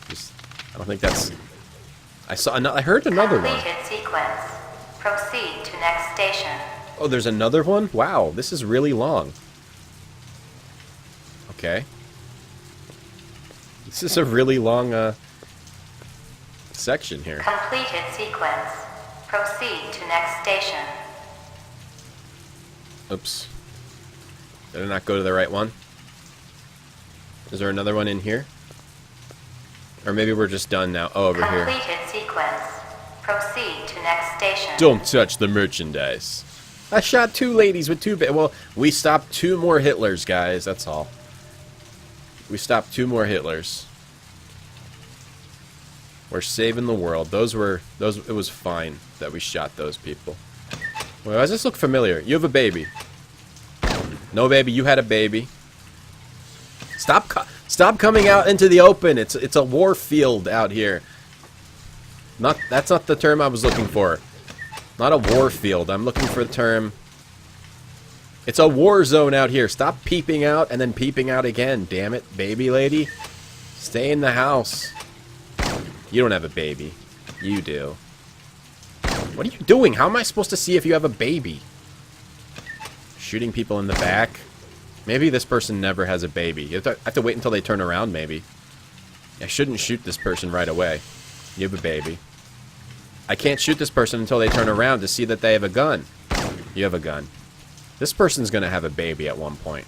I don't think that's... I heard another one. Completed sequence. Proceed to next station. Oh, there's another one? Wow, this is really long. Okay. This is a really long section here. Completed sequence. Proceed to next station. Oops. Did I not go to the right one? Is there another one in here? Or maybe we're just done now. Oh, over here. Completed sequence. Proceed to next station. Don't touch the merchandise. I shot 2 ladies with 2 well, we stopped 2 more Hitlers, guys. That's all. We stopped 2 more Hitlers. We're saving the world. It was fine that we shot those people. Well, does this look familiar? You have a baby. No, baby, you had a baby. Stop coming out into the open. It's a war field out here. That's not the term I was looking for. Not a war field. I'm looking for the term. It's a war zone out here. Stop peeping out and then peeping out again. Damn it, baby lady. Stay in the house. You don't have a baby. You do. What are you doing? How am I supposed to see if you have a baby? Shooting people in the back. Maybe this person never has a baby. You have to wait until they turn around, maybe. I shouldn't shoot this person right away. You have a baby. I can't shoot this person until they turn around to see that they have a gun. You have a gun. This person's gonna have a baby at one point.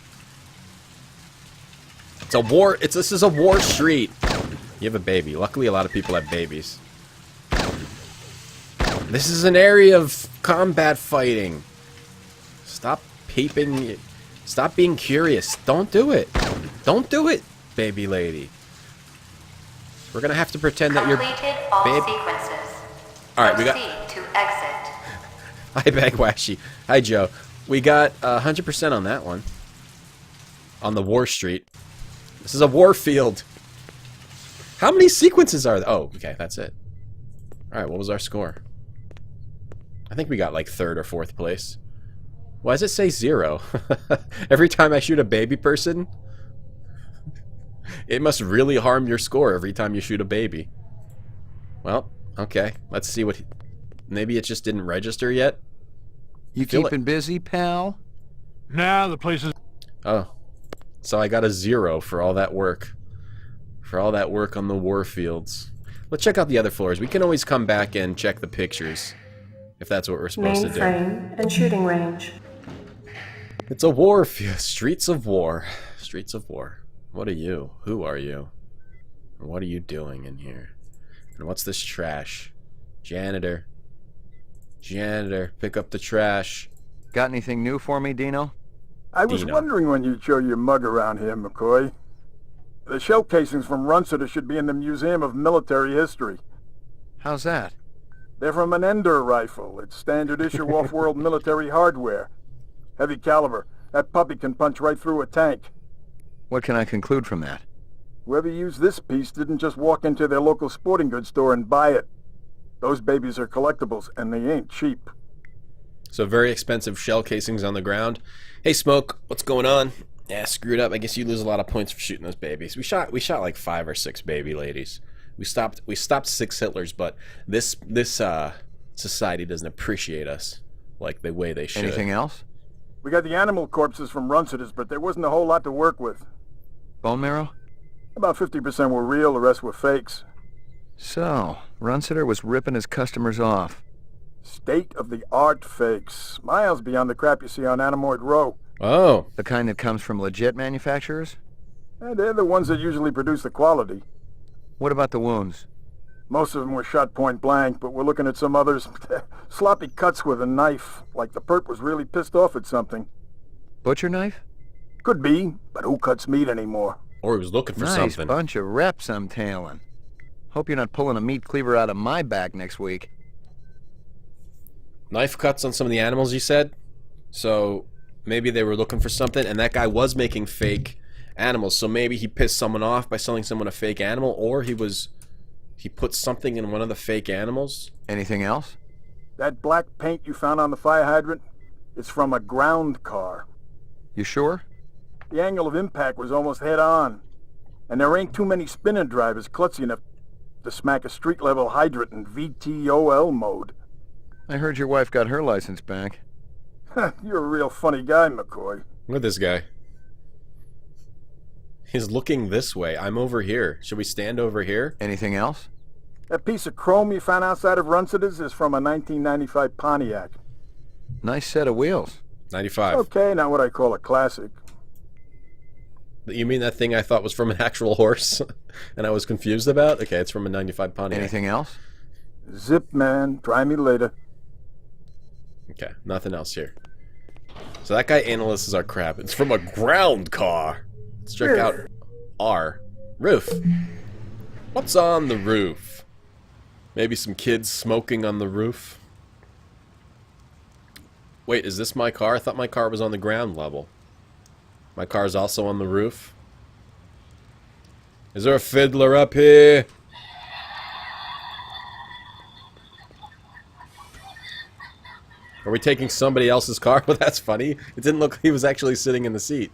It's a war. This is a war street. You have a baby. Luckily, a lot of people have babies. This is an area of combat fighting. Stop peeping. Stop being curious. Don't do it. Don't do it, baby lady. We're gonna have to pretend that you're all baby. Sequences. All right, we got. Proceed to exit. Hi, Bagwashi. Hi, Joe. We got 100% on that one. On the war street. This is a war field. How many sequences are there? Oh, okay, that's it. All right, what was our score? I think we got like 3rd or 4th place. Why does it say 0? Every time I shoot a baby person, it must really harm your score every time you shoot a baby. Well, okay. Let's see what... Maybe it just didn't register yet? You keeping busy, pal? Nah, the place is... Oh. So I got a 0 for all that work. For all that work on the war fields. Let's check out the other floors. We can always come back and check the pictures. If that's what we're supposed to do. Mainframe and shooting range. It's a war field. Streets of war. Streets of war. What are you? Who are you? And what are you doing in here? And what's this trash? Janitor. Janitor, pick up the trash. Got anything new for me, Dino? I was wondering when you'd show your mug around here, McCoy. The shell casings from Runciter should be in the Museum of Military History. How's that? They're from an Ender rifle. It's standard issue off-world military hardware. Heavy caliber. That puppy can punch right through a tank. What can I conclude from that? Whoever used this piece didn't just walk into their local sporting goods store and buy it. Those babies are collectibles, and they ain't cheap. So very expensive shell casings on the ground. Hey, Smoke, what's going on? Yeah, screwed up. I guess you lose a lot of points for shooting those babies. We shot like 5 or 6 baby ladies. We stopped 6 Hitlers, but this society doesn't appreciate us like the way they should. Anything else? We got the animal corpses from Runciter's, but there wasn't a whole lot to work with. Bone marrow? About 50% were real, the rest were fakes. So, Runciter was ripping his customers off. State-of-the-art fakes. Miles beyond the crap you see on Anamoid Row. Oh. The kind that comes from legit manufacturers? They're the ones that usually produce the quality. What about the wounds? Most of them were shot point blank, but we're looking at some others. Sloppy cuts with a knife, like the perp was really pissed off at something. Butcher knife? Could be, but who cuts meat anymore? Or he was looking for something. Nice bunch of reps I'm tailing. Hope you're not pulling a meat cleaver out of my back next week. Knife cuts on some of the animals, you said? So maybe they were looking for something, and that guy was making fake animals. So maybe he pissed someone off by selling someone a fake animal, or he put something in one of the fake animals. Anything else? That black paint you found on the fire hydrant is from a ground car. You sure? The angle of impact was almost head-on. And there ain't too many spinner drivers klutzy enough to smack a street-level hydrant in VTOL mode. I heard your wife got her license back. You're a real funny guy, McCoy. Look at this guy. He's looking this way. I'm over here. Should we stand over here? Anything else? That piece of chrome you found outside of Runcida's is from a 1995 Pontiac. Nice set of wheels. 95. Okay, not what I call a classic. You mean that thing I thought was from an actual horse and I was confused about? Okay, it's from a 95 Pontiac. Anything else? Zip, man. Try me later. Okay, nothing else here. So that guy analyzes our crap. It's from a ground car. Let's check out our roof. What's on the roof? Maybe some kids smoking on the roof. Wait, is this my car? I thought my car was on the ground level. My car's also on the roof. Is there a fiddler up here? Are we taking somebody else's car? Well, that's funny. It didn't look like he was actually sitting in the seat.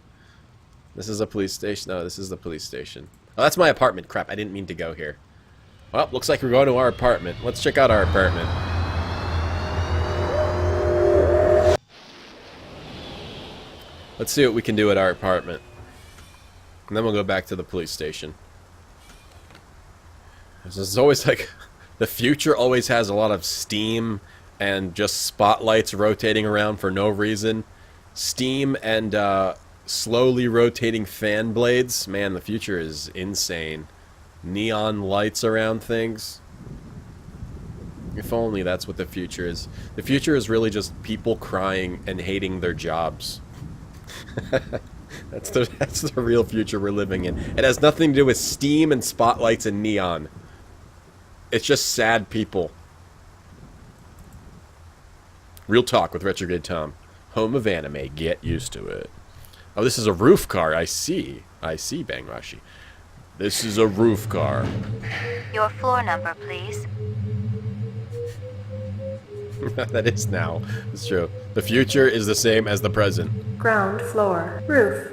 This is a police station. No, this is the police station. Oh, that's my apartment. Crap, I didn't mean to go here. Well, looks like we're going to our apartment. Let's check out our apartment. Let's see what we can do at our apartment. And then we'll go back to the police station. This is always like... The future always has a lot of steam and just spotlights rotating around for no reason. Steam and slowly rotating fan blades. Man, the future is insane. Neon lights around things. If only that's what the future is. The future is really just people crying and hating their jobs. That's the real future we're living in. It has nothing to do with steam and spotlights and neon. It's just sad people. Real talk with Retrograde Tom. Home of anime. Get used to it. Oh, this is a roof car. I see. I see, Bang Rashi. This is a roof car. Your floor number, please. That is now. It's true. The future is the same as the present. Ground floor. Roof.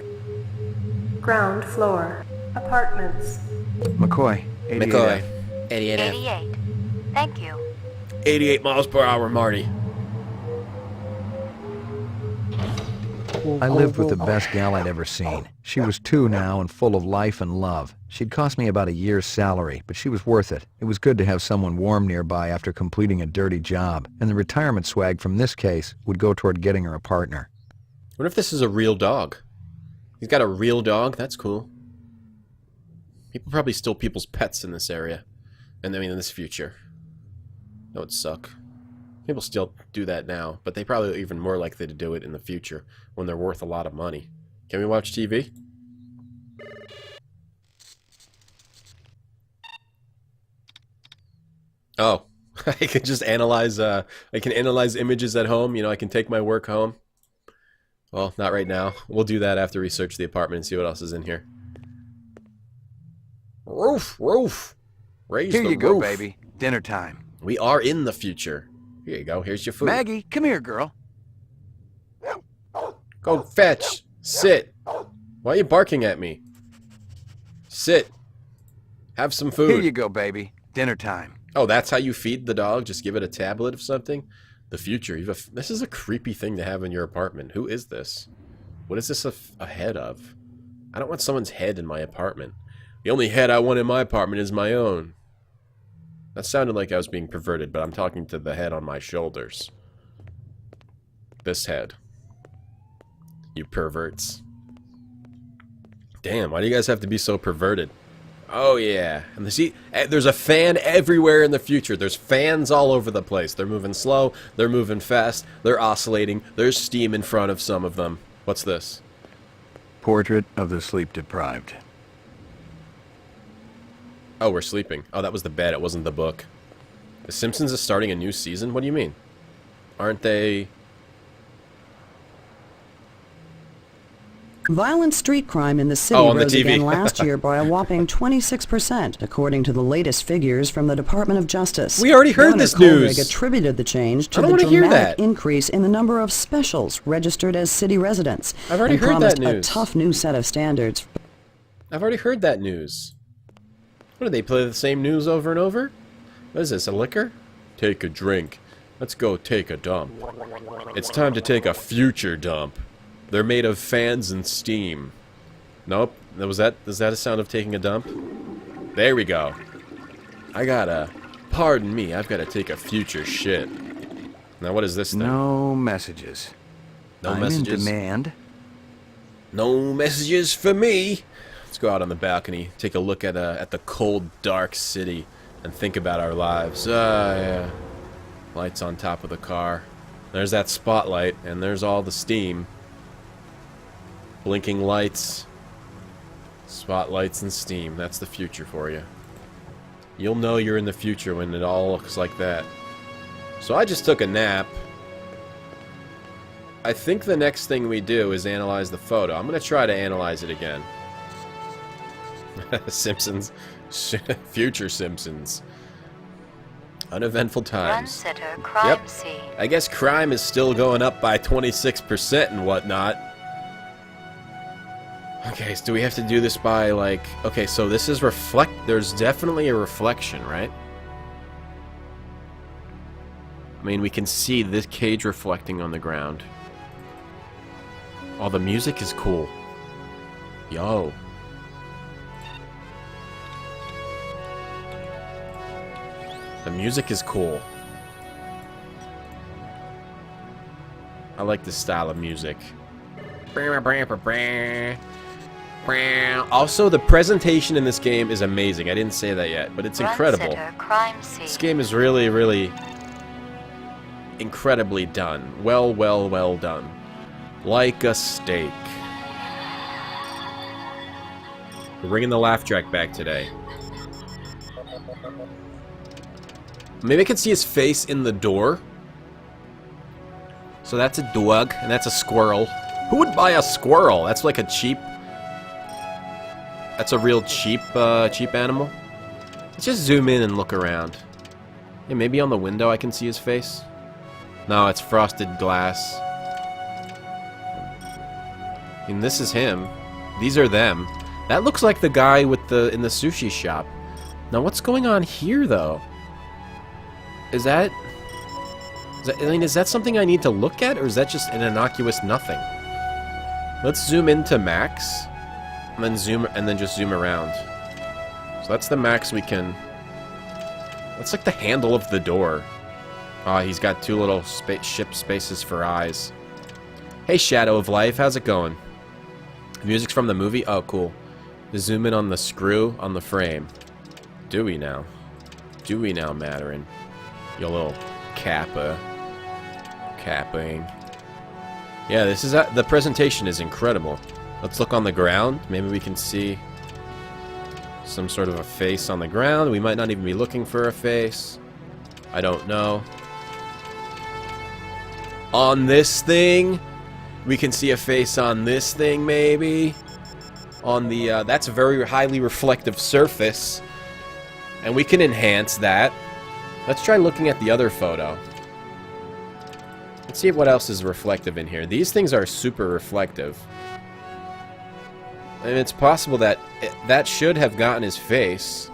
Ground floor. Apartments. McCoy. 88 McCoy. F. 88 F. 88. Thank you. 88 miles per hour, Marty. I lived with the best gal I'd ever seen. She was 2 now and full of life and love. She'd cost me about a year's salary, but she was worth it. It was good to have someone warm nearby after completing a dirty job, and the retirement swag from this case would go toward getting her a partner. What if this is a real dog? He's got a real dog? That's cool. People probably steal people's pets in this area. And I mean in this future. That would suck. People still do that now, but they probably are even more likely to do it in the future when they're worth a lot of money. Can we watch TV? Oh, I can just analyze, I can analyze images at home. You know, I can take my work home. Well, not right now. We'll do that after we search the apartment and see what else is in here. Roof, roof. Raise the roof. Here you go, baby. Dinner time. We are in the future. Here you go. Here's your food. Maggie, come here, girl. Go fetch. Sit. Why are you barking at me? Sit. Have some food. Here you go, baby. Dinner time. Oh, that's how you feed the dog? Just give it a tablet of something? The future. This is a creepy thing to have in your apartment. Who is this? What is this a head of? I don't want someone's head in my apartment. The only head I want in my apartment is my own. That sounded like I was being perverted, but I'm talking to the head on my shoulders. This head. You perverts. Damn, why do you guys have to be so perverted? Oh yeah, and there's a fan everywhere in the future. There's fans all over the place. They're moving slow, they're moving fast, they're oscillating, there's steam in front of some of them. What's this? Portrait of the sleep-deprived. Oh, we're sleeping. Oh, that was the bed, it wasn't the book. The Simpsons is starting a new season? What do you mean? Aren't they... Violent street crime in the city Oh, on the rose TV. again last year by a whopping 26%, according to the latest figures from the Department of Justice. We already heard Governor this Kohlvig news. attributed the change I to don't the wanna hear dramatic that. increase in the number of specials registered as city residents. I've already and heard that promised news. a tough new set of standards. I've already heard that news. What do they play the same news over and over? What is this, a liquor? Take a drink. Let's go take a dump. It's time to take a future dump. They're made of fans and steam. Nope. Is that a sound of taking a dump? There we go. Pardon me, I've gotta take a future shit. Now what is this thing? No messages. No I'm messages? in demand. No messages for me. Let's go out on the balcony, take a look at the cold, dark city, and think about our lives. Yeah. Lights on top of the car. There's that spotlight, and there's all the steam. Blinking lights. Spotlights and steam. That's the future for you. You'll know you're in the future when it all looks like that. So I just took a nap. I think the next thing we do is analyze the photo. I'm going to try to analyze it again. Simpsons. Future Simpsons. Uneventful times. Run-sitter, crime scene. I guess crime is still going up by 26% and whatnot. Okay, so do we have to do this by, like... Okay, so this is there's definitely a reflection, right? I mean, we can see this cage reflecting on the ground. Oh, the music is cool. Yo. The music is cool. I like this style of music. Also, the presentation in this game is amazing. I didn't say that yet, but it's incredible. Run-sitter, crime scene. This game is really, really incredibly done. Well done. Like a steak. We're bringing the laugh track back today. Maybe I can see his face in the door. So that's a dog, and that's a squirrel. Who would buy a squirrel? That's like a cheap... That's a real cheap animal. Let's just zoom in and look around. Yeah, maybe on the window I can see his face. No, it's frosted glass. I mean, this is him. These are them. That looks like the guy with in the sushi shop. Now, what's going on here, though? Is that, I mean, is that something I need to look at, or is that just an innocuous nothing? Let's zoom into max, and then just zoom around. So that's the max we can. That's like the handle of the door. Ah, he's got two little ship spaces for eyes. Hey, Shadow of Life, how's it going? Music's from the movie? Oh, cool. Just zoom in on the screw on the frame. Do we now? Do we now, Matarin? You little kappa. Capping. Yeah, this is the presentation is incredible. Let's look on the ground. Maybe we can see some sort of a face on the ground. We might not even be looking for a face. I don't know. On this thing, we can see a face on this thing, maybe. On the, that's a very highly reflective surface. And we can enhance that. Let's try looking at the other photo. Let's see what else is reflective in here. These things are super reflective. And it's possible that that should have gotten his face.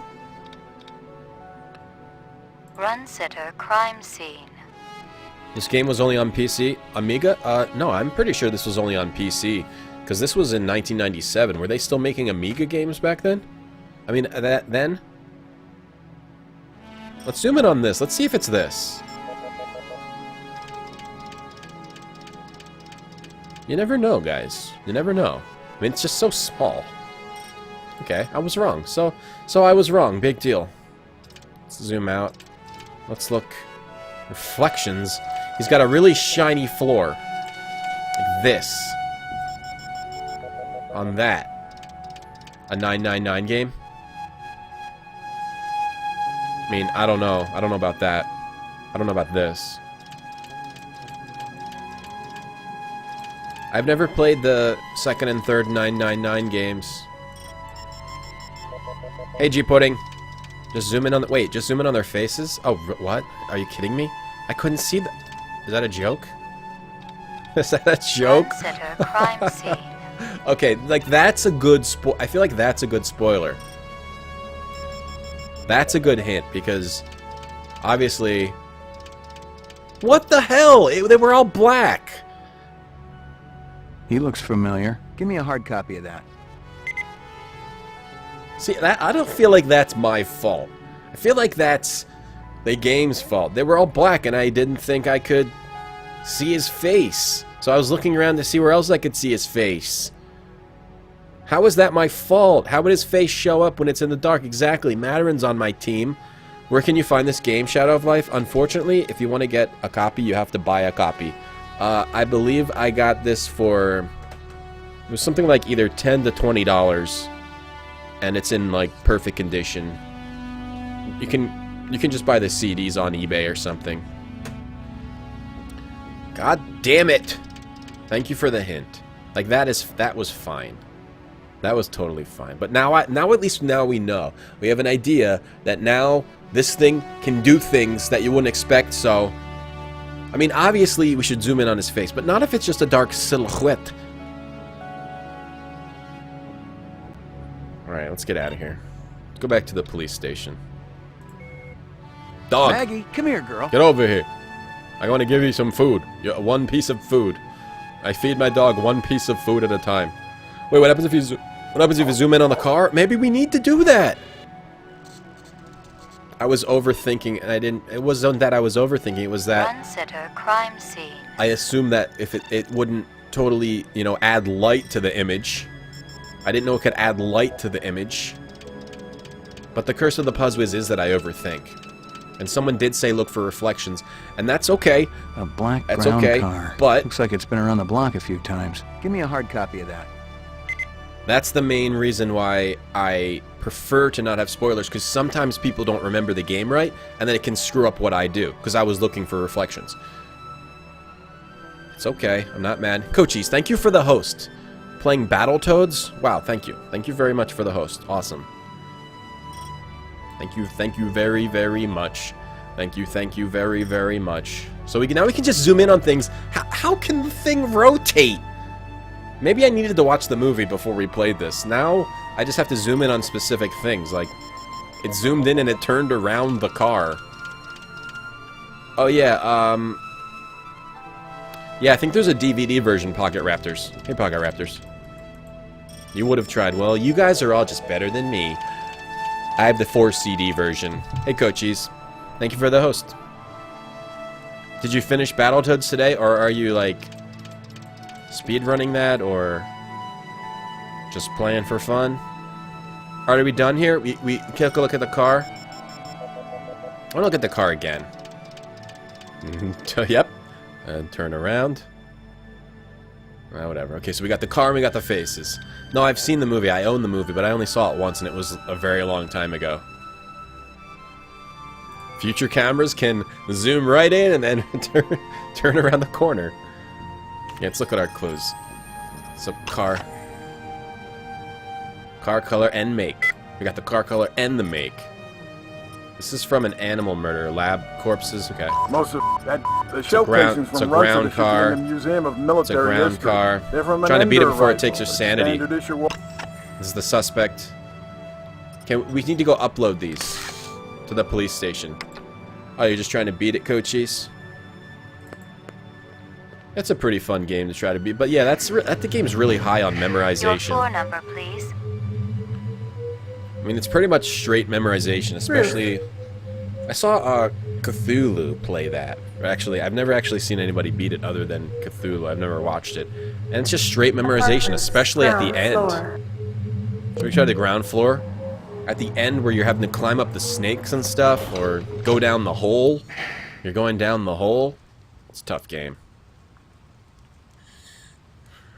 Run-sitter, crime scene. This game was only on PC? Amiga? No, I'm pretty sure this was only on PC. Because this was in 1997. Were they still making Amiga games back then? I mean, then? Let's zoom in on this. Let's see if it's this. You never know, guys. You never know. I mean, it's just so small. Okay, I was wrong. So I was wrong. Big deal. Let's zoom out. Let's look. Reflections. He's got a really shiny floor. Like this. On that. A 999 game? I mean, I don't know. I don't know about that. I don't know about this. I've never played the second and third 999 games. Hey, G-Pudding. Just zoom in on the... Wait, just zoom in on their faces? Oh, what? Are you kidding me? I couldn't see that. Is that a joke? Is that a joke? Crime scene. Okay, like, that's a good I feel like that's a good spoiler. That's a good hint, because... Obviously... What the hell? They were all black. He looks familiar. Give me a hard copy of that. See, I don't feel like that's my fault. I feel like that's the game's fault. They were all black, and I didn't think I could see his face. So I was looking around to see where else I could see his face. How is that my fault? How would his face show up when it's in the dark? Exactly. Matarin's on my team. Where can you find this game, Shadow of Life? Unfortunately, if you want to get a copy, you have to buy a copy. I believe I got this for... It was something like either $10 to $20. And it's in, like, perfect condition. You can just buy the CDs on eBay or something. God damn it! Thank you for the hint. Like, that was fine. That was totally fine. But now at least now we know. We have an idea that now this thing can do things that you wouldn't expect, so... I mean, obviously we should zoom in on his face, but not if it's just a dark silhouette. Alright, let's get out of here. Let's go back to the police station. Dog! Maggie, come here, girl. Get over here. I want to give you some food. One piece of food. I feed my dog one piece of food at a time. Wait, what happens if you zoom in on the car? Maybe we need to do that. I was overthinking, and I didn't... It wasn't that I was overthinking, it was that... Unsitter crime scene. I assumed that if it wouldn't totally, you know, add light to the image. I didn't know it could add light to the image. But the curse of the Puzzwiz is that I overthink. And someone did say look for reflections, and that's okay. A black that's brown okay, car. But looks like it's been around the block a few times. Give me a hard copy of that. That's the main reason why I prefer to not have spoilers, because sometimes people don't remember the game right, and then it can screw up what I do, because I was looking for reflections. It's okay, I'm not mad. Coachies, thank you for the host. Playing Battletoads? Wow, thank you. Thank you very much for the host. Awesome. Thank you very, very much. Thank you very, very much. So now we can just zoom in on things. How can the thing rotate? Maybe I needed to watch the movie before we played this. Now, I just have to zoom in on specific things. Like, it zoomed in and it turned around the car. Oh, yeah, yeah, I think there's a DVD version, Pocket Raptors. Hey, Pocket Raptors. You would have tried. Well, you guys are all just better than me. I have the 4 CD version. Hey, Coachies. Thank you for the host. Did you finish Battletoads today, or are you, like, speedrunning that, or just playing for fun? Alright, are we done here? We take a look at the car. I want to look at the car again. Yep. And turn around. Whatever. Okay, so we got the car and we got the faces. No, I've seen the movie. I own the movie, but I only saw it once, and it was a very long time ago. Future cameras can zoom right in and then turn around the corner. Yeah, let's look at our clues. So, car. Car color and make. We got the car color and the make. This is from an animal murder. Lab corpses. Okay. Most of the shell casings from Russia that should be in the Museum of Military History. It's a ground car. They're from an trying to beat it Ender before it rifle, takes your sanity. This is the suspect. Okay, we need to go upload these to the police station. Oh, you're just trying to beat it, Coachies? It's a pretty fun game to try to beat, but yeah, the game's really high on memorization. Your floor number, please. I mean, it's pretty much straight memorization, especially... I saw Cthulhu play that. Or actually, I've never actually seen anybody beat it other than Cthulhu. I've never watched it. And it's just straight memorization, especially at the end. So we try the ground floor. At the end where you're having to climb up the snakes and stuff, or go down the hole. You're going down the hole. It's a tough game.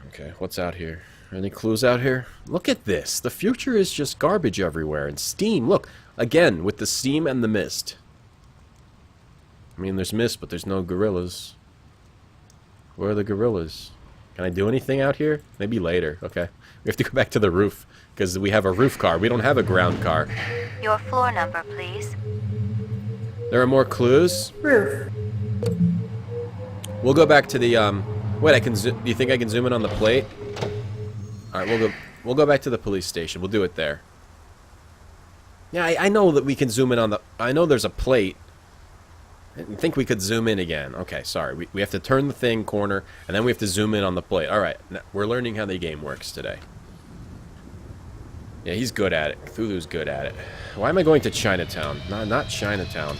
Okay, what's out here? Any clues out here? Look at this. The future is just garbage everywhere. And steam. Look, again, with the steam and the mist. I mean, there's mist, but there's no gorillas. Where are the gorillas? Can I do anything out here? Maybe later. Okay. We have to go back to the roof, because we have a roof car. We don't have a ground car. Your floor number, please. There are more clues? Roof. We'll go back to the, Wait, I can do you think I can zoom in on the plate? Alright, we'll go back to the police station. We'll do it there. Yeah, I know that we can zoom in on the... I know there's a plate. I didn't think we could zoom in again. Okay, sorry. We have to turn the thing corner, and then we have to zoom in on the plate. Alright, we're learning how the game works today. Yeah, he's good at it. Cthulhu's good at it. Why am I going to Chinatown? Not Chinatown.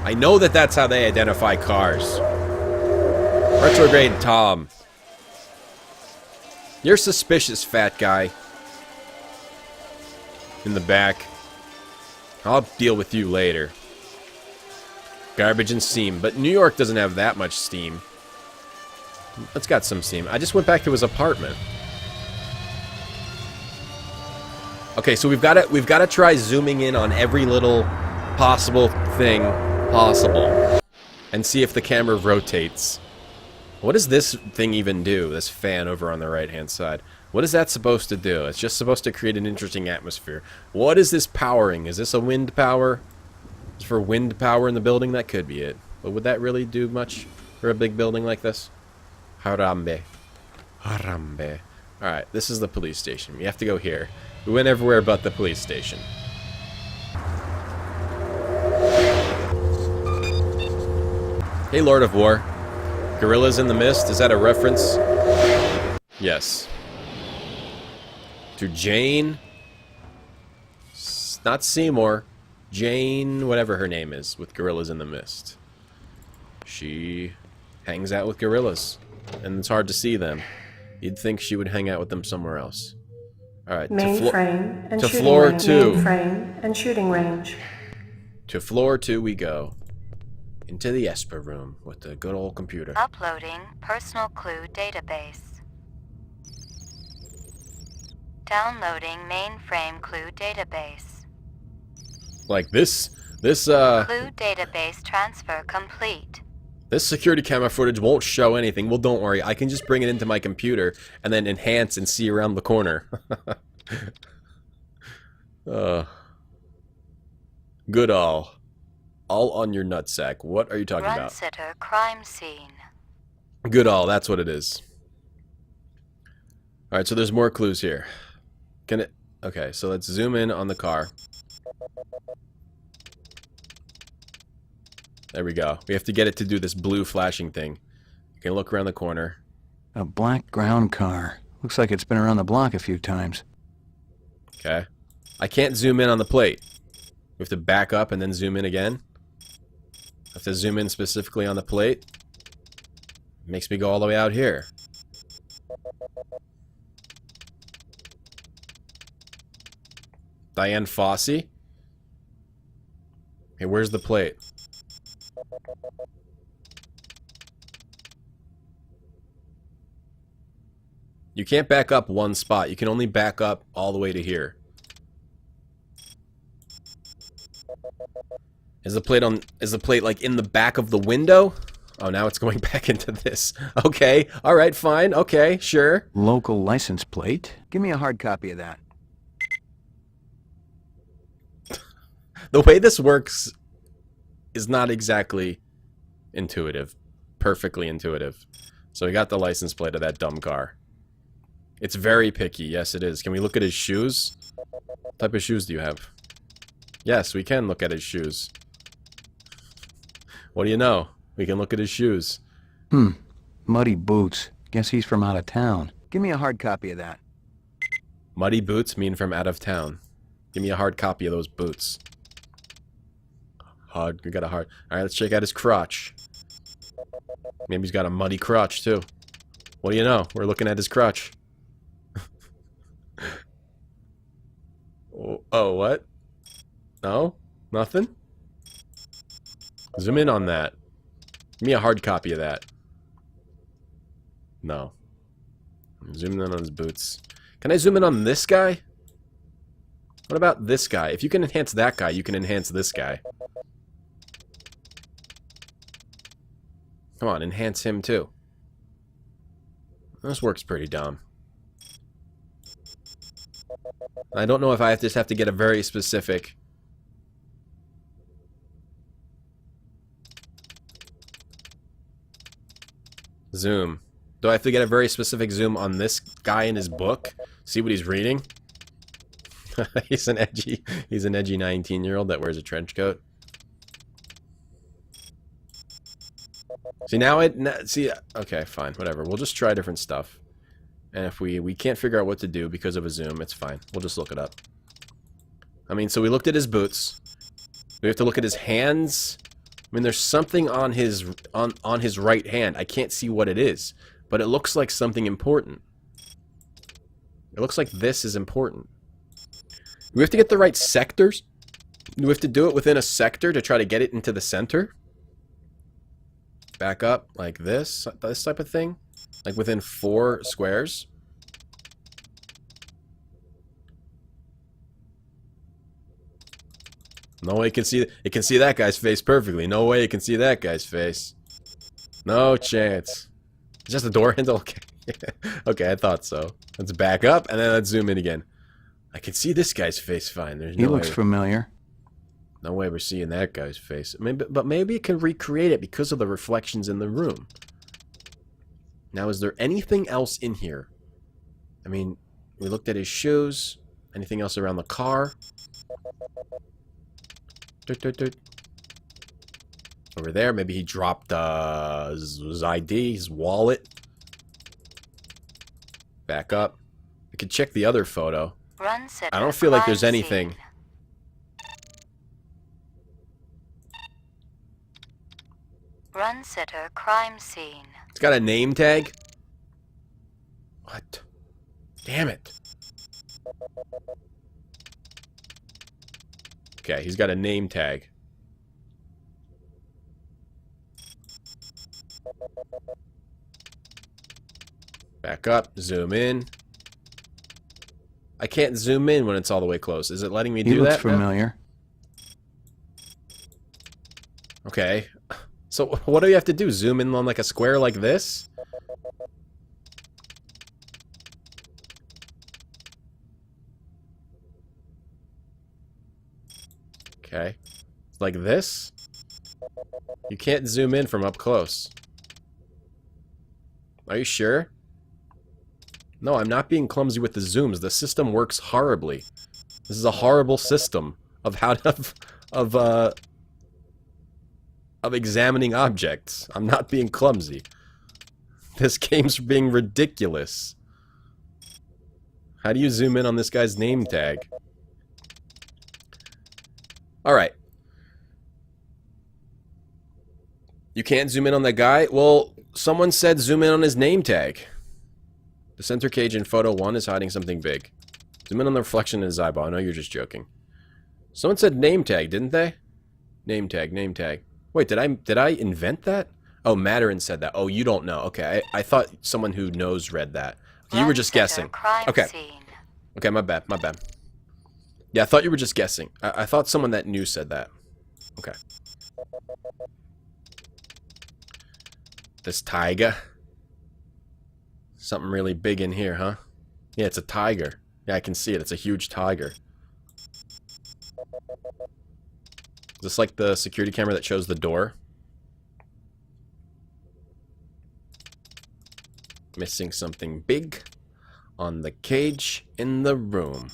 I know that that's how they identify cars. Retrograde Tom. You're suspicious, fat guy. In the back. I'll deal with you later. Garbage and steam. But New York doesn't have that much steam. It's got some steam. I just went back to his apartment. Okay, so we've got to try zooming in on every little possible thing possible and see if the camera rotates. What does this thing even do? This fan over on the right-hand side. What is that supposed to do? It's just supposed to create an interesting atmosphere. What is this powering? Is this a wind power? Is for wind power in the building? That could be it. But would that really do much for a big building like this? Harambe. Harambe. Alright, this is the police station. We have to go here. We went everywhere but the police station. Hey, Lord of War. Gorillas in the Mist, is that a reference? Yes. To Jane? Not Seymour. Jane, whatever her name is, with Gorillas in the Mist. She hangs out with gorillas, and it's hard to see them. You'd think she would hang out with them somewhere else. Alright, Mainframe and to shooting floor range. 2. Mainframe and shooting range. To floor 2 we go. Into the Esper room with the good old computer. Uploading personal clue database. Downloading mainframe clue database. Like this Clue database transfer complete. this security camera footage won't show anything. Well, don't worry. I can just bring it into my computer and then enhance and see around the corner. Good all. All on your nutsack. What are you talking about? Run-sitter crime scene. Good all. That's what it is. Alright, so there's more clues here. Can it... Okay, so let's zoom in on the car. There we go. We have to get it to do this blue flashing thing. You can look around the corner. A black ground car. Looks like it's been around the block a few times. Okay. I can't zoom in on the plate. We have to back up and then zoom in again. I have to zoom in specifically on the plate. Makes me go all the way out here. Diane Fossey? Hey, where's the plate? You can't back up one spot. You can only back up all the way to here. Is the plate like in the back of the window? Oh, now it's going back into this. Okay. All right, fine. Okay, sure. Local license plate? Give me a hard copy of that. The way this works is not exactly intuitive. Perfectly intuitive. So we got the license plate of that dumb car. It's very picky. Yes, it is. Can we look at his shoes? What type of shoes do you have? Yes, we can look at his shoes. What do you know? We can look at his shoes. Muddy boots. Guess he's from out of town. Give me a hard copy of that. Muddy boots mean from out of town. Give me a hard copy of those boots. Hard. We got a hard. Alright, let's check out his crotch. Maybe he's got a muddy crotch, too. What do you know? We're looking at his crotch. Oh, what? No? Nothing? Zoom in on that. Give me a hard copy of that. No. Zoom in on his boots. Can I zoom in on this guy? What about this guy? If you can enhance that guy, you can enhance this guy. Come on, enhance him too. This works pretty dumb. I don't know if I just have to get a very specific... zoom. Do I have to get a very specific zoom on this guy in his book? See what he's reading? he's an edgy 19-year-old that wears a trench coat. See, now see, okay, fine, whatever. We'll just try different stuff. And if we can't figure out what to do because of a zoom, it's fine. We'll just look it up. I mean, so we looked at his boots. We have to look at his hands. I mean, there's something on his right hand. I can't see what it is, but it looks like something important. It looks like this is important. Do we have to get the right sectors? Do we have to do it within a sector to try to get it into the center? Back up like this type of thing? Like within 4 squares? No way it can see that guy's face perfectly. No way it can see that guy's face. No chance. It's just a door handle? Okay. Okay, I thought so. Let's back up and then let's zoom in again. I can see this guy's face fine. There's no He looks familiar. No way we're seeing that guy's face. But maybe it can recreate it because of the reflections in the room. Now, is there anything else in here? I mean, we looked at his shoes. Anything else around the car? Over there, maybe he dropped his ID, his wallet. Back up. We could check the other photo. I don't feel like there's anything. Run sitter crime scene. It's got a name tag? What? Damn it. Okay, he's got a name tag. Back up, zoom in. I can't zoom in when it's all the way close. Is it letting me do that? He looks familiar. Okay. So what do you have to do? Zoom in on like a square like this? Okay. Like this? You can't zoom in from up close. Are you sure? No, I'm not being clumsy with the zooms. The system works horribly. This is a horrible system of how to... of examining objects. I'm not being clumsy. This game's being ridiculous. How do you zoom in on this guy's name tag? Alright. You can't zoom in on that guy? Well, someone said zoom in on his name tag. The center cage in photo 1 is hiding something big. Zoom in on the reflection in his eyeball. I know you're just joking. Someone said name tag, didn't they? Name tag, name tag. Wait, did I invent that? Oh, Matterin said that. Oh, you don't know. Okay, I thought someone who knows read that. You were just guessing. Okay. Okay, my bad, my bad. Yeah, I thought you were just guessing. I thought someone that knew said that. Okay. This tiger. Something really big in here, huh? Yeah, it's a tiger. Yeah, I can see it. It's a huge tiger. Is this like the security camera that shows the door? Missing something big on the cage in the room.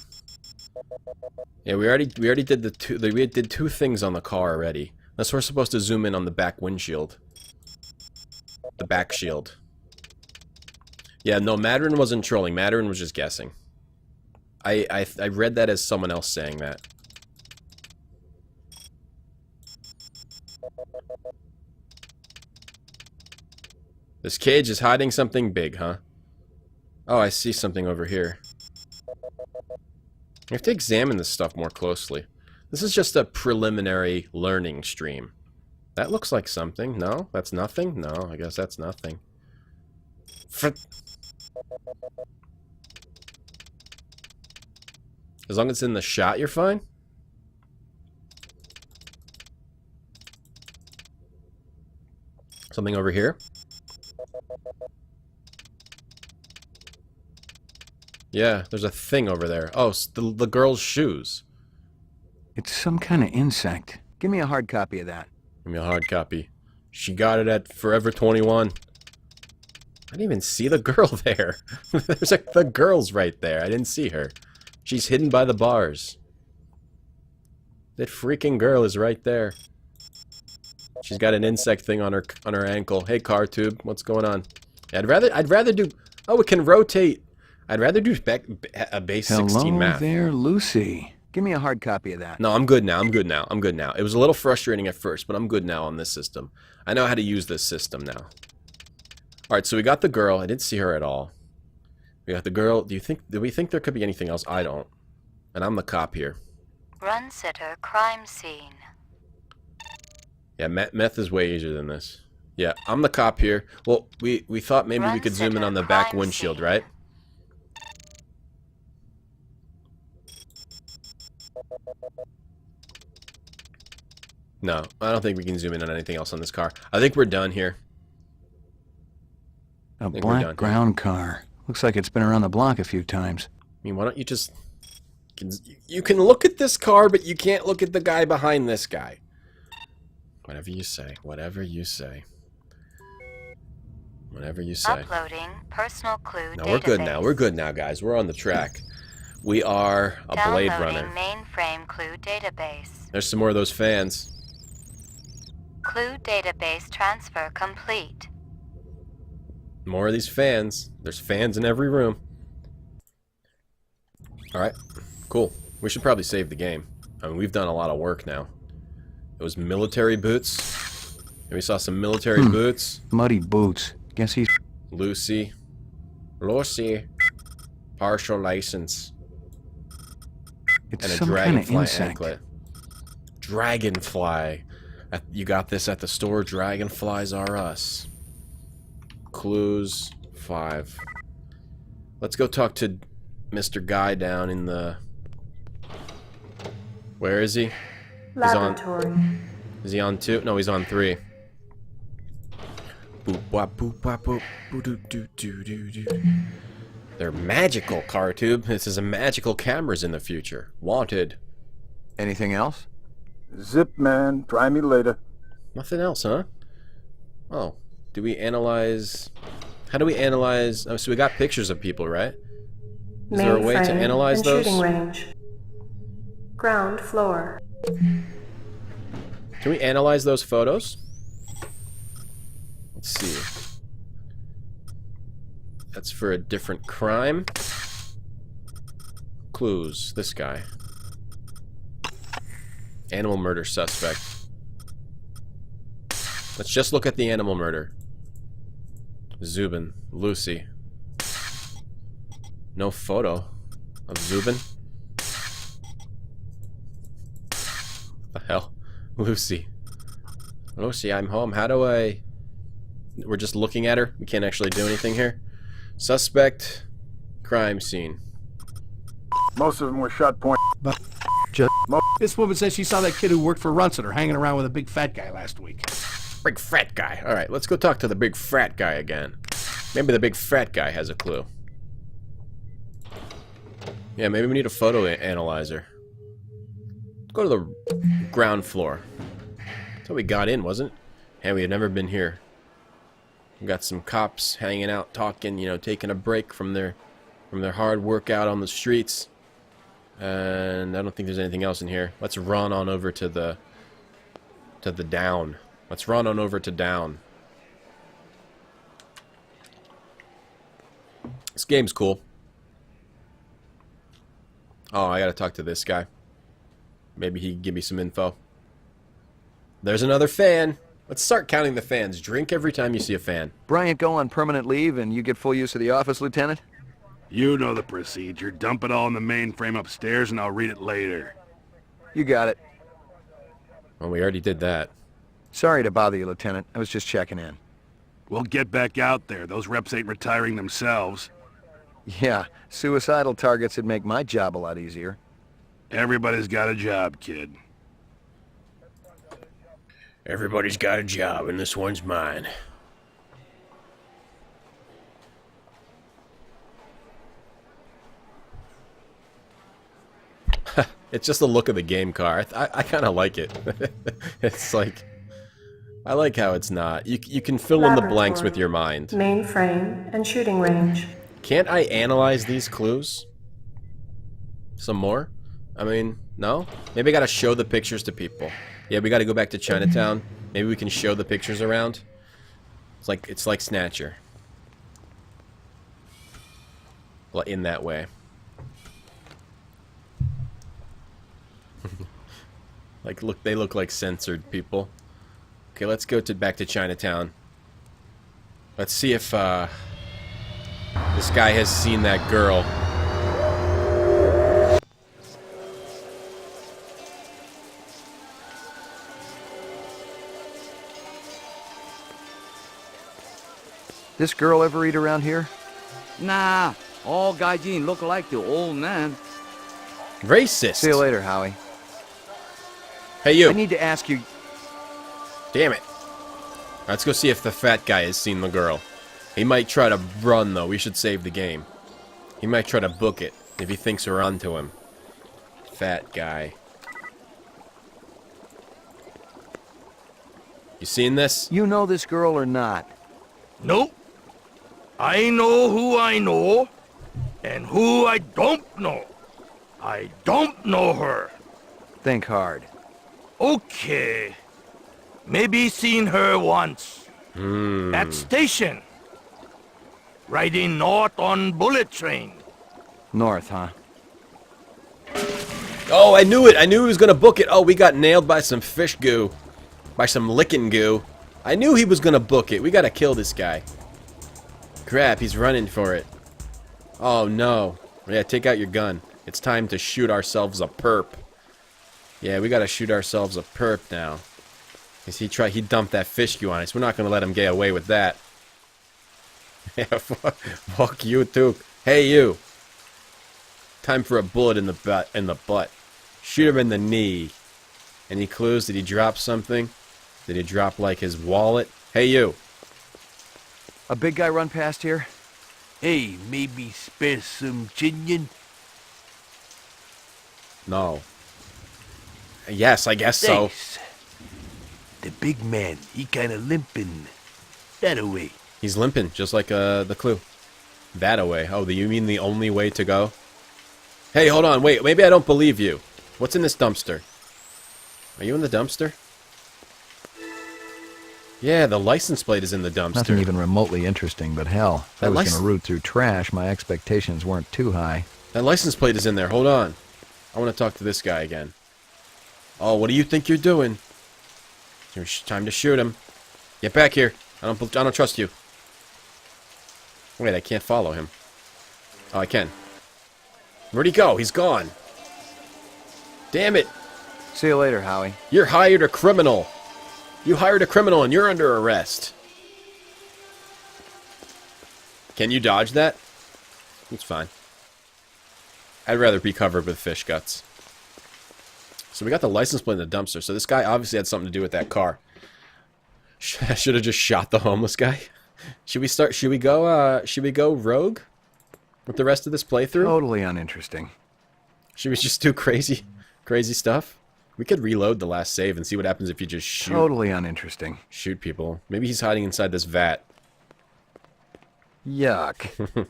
Yeah, we already did we did 2 things on the car already. Unless we're supposed to zoom in on the back windshield. The back shield. Yeah, no, Matterin wasn't trolling. Matterin was just guessing. I read that as someone else saying that. This cage is hiding something big, huh? Oh, I see something over here. You have to examine this stuff more closely. This is just a preliminary learning stream. That looks like something. No? That's nothing? No, I guess that's nothing. As long as it's in the shot, you're fine? Something over here? Yeah, there's a thing over there. Oh, the girl's shoes. It's some kind of insect. Give me a hard copy of that. Give me a hard copy. She got it at Forever 21. I didn't even see the girl there. There's like the girl's right there. I didn't see her. She's hidden by the bars. That freaking girl is right there. She's got an insect thing on her ankle. Hey, car tube, what's going on? I'd rather do. Oh, it can rotate. I'd rather do a base 16 math. Hello there, Lucy. Give me a hard copy of that. No, I'm good now. I'm good now. I'm good now. It was a little frustrating at first, but I'm good now on this system. I know how to use this system now. All right, so we got the girl. I didn't see her at all. We got the girl. Do we think there could be anything else? I don't. And I'm the cop here. Run sitter crime scene. Yeah, meth is way easier than this. Yeah, I'm the cop here. Well, we thought maybe we could zoom in on the back windshield, right? No, I don't think we can zoom in on anything else on this car. I think we're done here. A black ground car. Looks like it's been around the block a few times. I mean, why don't you just... You can look at this car, but you can't look at the guy behind this guy. Whatever you say. Whatever you say. Whatever you say. Uploading personal clue No, we're good now. We're good now, guys. We're on the track. We are a Blade Runner. Mainframe clue database. There's some more of those fans. Clue database transfer complete. More of these fans. There's fans in every room. Alright, cool. We should probably save the game. I mean, we've done a lot of work now. Those military boots. And we saw some military boots. Muddy boots. Guess he's... Lucy. Partial license. It's and a some dragonfly kind of insect. anklet. Dragonfly. You got this at the store. Dragonflies are us. Clues 5. Let's go talk to Mr. Guy down in the... Where is he? Laboratory. Is he on 2? No, he's on 3. Boop wop boop wop boop boo doo doo doo doo doo. They're magical, car tube. This is a magical cameras in the future. Wanted. Anything else? Zip, man. Try me later. Nothing else, huh? Oh. Do we analyze... How do we analyze... Oh, so we got pictures of people, right? Is there a way to analyze those? Shooting range. Ground floor. Can we analyze those photos? Let's see. That's for a different crime. Clues. This guy. Animal murder suspect. Let's just look at the animal murder. Zubin. Lucy. No photo of Zubin. The hell? Lucy. Lucy, I'm home. How do I... We're just looking at her. We can't actually do anything here. Suspect. Crime scene. Most of them were shot point. But this woman says she saw that kid who worked for Runciter hanging around with a big fat guy last week. Big fat guy. Alright, let's go talk to the big fat guy again. Maybe the big fat guy has a clue. Yeah, maybe we need a photo analyzer. Go to the ground floor. That's how we got in, wasn't it? Hey, we had never been here. We got some cops hanging out, talking, you know, taking a break from their hard work out on the streets. And I don't think there's anything else in here. Let's run on over to the down. Let's run on over to down. This game's cool. Oh, I gotta talk to this guy. Maybe he can give me some info. There's another fan. Let's start counting the fans. Drink every time you see a fan. Bryant go on permanent leave and you get full use of the office, Lieutenant? You know the procedure. Dump it all in the mainframe upstairs and I'll read it later. You got it. Well, we already did that. Sorry to bother you, Lieutenant. I was just checking in. We'll get back out there. Those reps ain't retiring themselves. Yeah, suicidal targets would make my job a lot easier. Everybody's got a job, kid. Everybody's got a job, and this one's mine. It's just the look of the game car. I kind of like it. It's like... I like how it's not. You can fill in the blanks with your mind. Mainframe and shooting range. Can't I analyze these clues? Some more? I mean, no? Maybe I gotta show the pictures to people. Yeah, we gotta go back to Chinatown. Maybe we can show the pictures around. It's like Snatcher. In that way. They look like censored people. Okay, let's go back to Chinatown. Let's see if this guy has seen that girl. This girl ever eat around here? Nah, all gaijin look like the old man. Racist. See you later, Howie. Hey, you. I need to ask you... Damn it. Let's go see if the fat guy has seen the girl. He might try to run, though. We should save the game. He might try to book it if he thinks we're onto him. Fat guy. You seen this? You know this girl or not? Nope. I know who I know, and who I don't know. I don't know her. Think hard. Okay. Maybe seen her once. At station. Riding north on bullet train. North, huh? Oh, I knew it. I knew he was going to book it. Oh, we got nailed by some fish goo. By some licking goo. I knew he was going to book it. We got to kill this guy. Crap, he's running for it. Oh, no. Yeah, take out your gun. It's time to shoot ourselves a perp. Yeah, we got to shoot ourselves a perp now. Because he dumped that fish goo on us. We're not going to let him get away with that. Yeah, fuck you too. Hey, you. Time for a bullet in the butt. Shoot him in the knee. Any clues? Did he drop something? Did he drop, like, his wallet? Hey, you. A big guy run past here? Hey, maybe spare some chinion? No. Yes, I guess Thanks. so. The big man, he kinda limping. That away. He's limping, just like the clue. That away. Oh, you mean the only way to go? Hey, hold on, wait. Maybe I don't believe you. What's in this dumpster? Are you in the dumpster? Yeah, the license plate is in the dumpster. Nothing even remotely interesting, but hell, if I was going to root through trash, my expectations weren't too high. That license plate is in there. Hold on. I want to talk to this guy again. Oh, what do you think you're doing? It's time to shoot him. Get back here. I don't trust you. Wait, I can't follow him. Oh, I can. Where'd he go? He's gone. Damn it. See you later, Howie. You're hired a criminal. You hired a criminal and you're under arrest. Can you dodge that? It's fine. I'd rather be covered with fish guts. So we got the license plate in the dumpster. So this guy obviously had something to do with that car. I should have just shot the homeless guy. Should we go rogue with the rest of this playthrough? Totally uninteresting. Should we just do crazy stuff? We could reload the last save and see what happens if you just shoot. Totally uninteresting. Shoot people. Maybe he's hiding inside this vat. Yuck.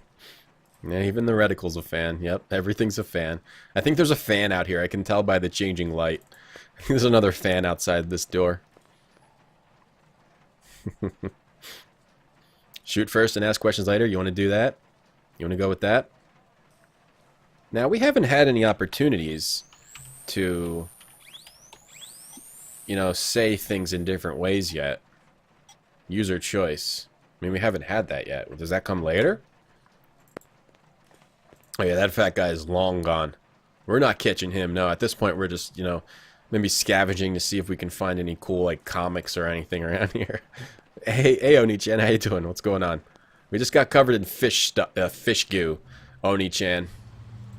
Yeah, even the reticle's a fan. Yep, everything's a fan. I think there's a fan out here. I can tell by the changing light. There's another fan outside this door. Shoot first and ask questions later. You want to do that? You want to go with that? Now, we haven't had any opportunities to, you know, say things in different ways yet. User choice. I mean, we haven't had that yet. Does that come later? Oh yeah, that fat guy is long gone. We're not catching him. No, at this point we're just, you know, maybe scavenging to see if we can find any cool, like, comics or anything around here. Hey, Oni-chan, how you doing? What's going on? We just got covered in fish goo, Oni-chan.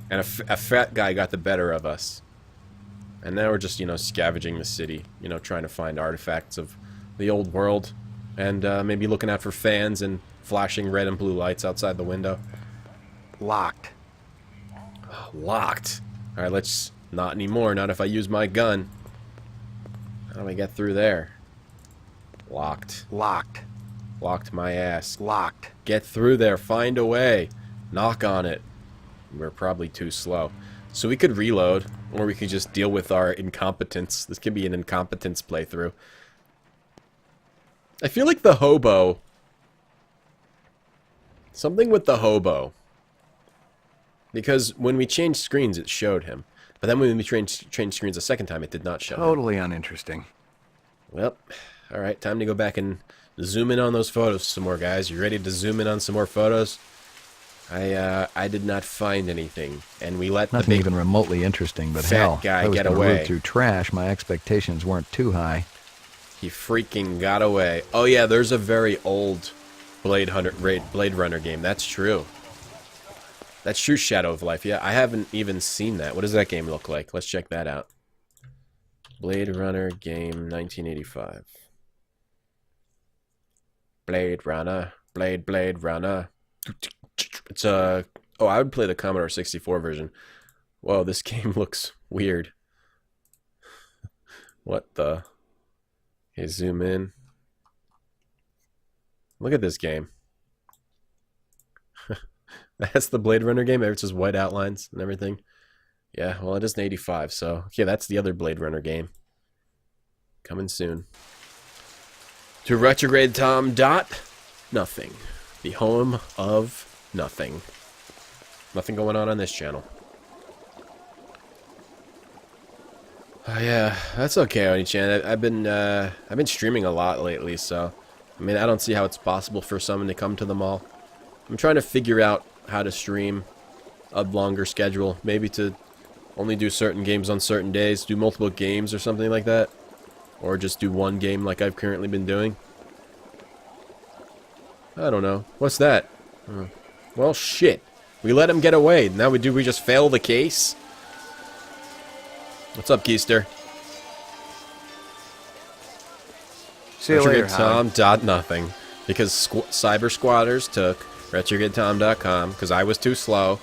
And a fat guy got the better of us. And now we're just, you know, scavenging the city. You know, trying to find artifacts of the old world. And maybe looking out for fans and flashing red and blue lights outside the window. Locked. Locked. Alright, let's... Not anymore. Not if I use my gun. How do I get through there? Locked. Locked. Locked my ass. Locked. Get through there. Find a way. Knock on it. We're probably too slow. So we could reload, or we could just deal with our incompetence. This could be an incompetence playthrough. I feel like the hobo... Something with the hobo. Because when we changed screens, it showed him. But then when we changed screens a second time, it did not show. Totally uninteresting. Well, alright, time to go back and zoom in on those photos some more, guys. You ready to zoom in on some more photos? I did not find anything. And we let Nothing the big even remotely interesting, but fat hell, guy if I was get gonna away. root through trash, my expectations weren't too high. He freaking got away. Oh yeah, there's a very old Blade Runner game. That's true. That's true, Shadow of Life. Yeah, I haven't even seen that. What does that game look like? Let's check that out. Blade Runner game 1985. Blade Runner. Blade Runner. It's a... Oh, I would play the Commodore 64 version. Whoa, this game looks weird. What the... Okay, zoom in. Look at this game. That's the Blade Runner game. It's just white outlines and everything. Yeah, well, it is an 85, so... Yeah, that's the other Blade Runner game. Coming soon. To Retrograde Tom Dot. Nothing. The home of nothing. Nothing going on this channel. Oh, yeah, that's okay, Oni-chan. I've been streaming a lot lately, so... I mean, I don't see how it's possible for someone to come to the mall. I'm trying to figure out how to stream a longer schedule. Maybe to only do certain games on certain days, do multiple games or something like that. Or just do one game like I've currently been doing. I don't know. What's that? Well, shit. We let him get away. Now we just fail the case? What's up, Keister? See you later, Retrogadetom.nothing. Because cyber squatters took retrogadetom.com because I was too slow.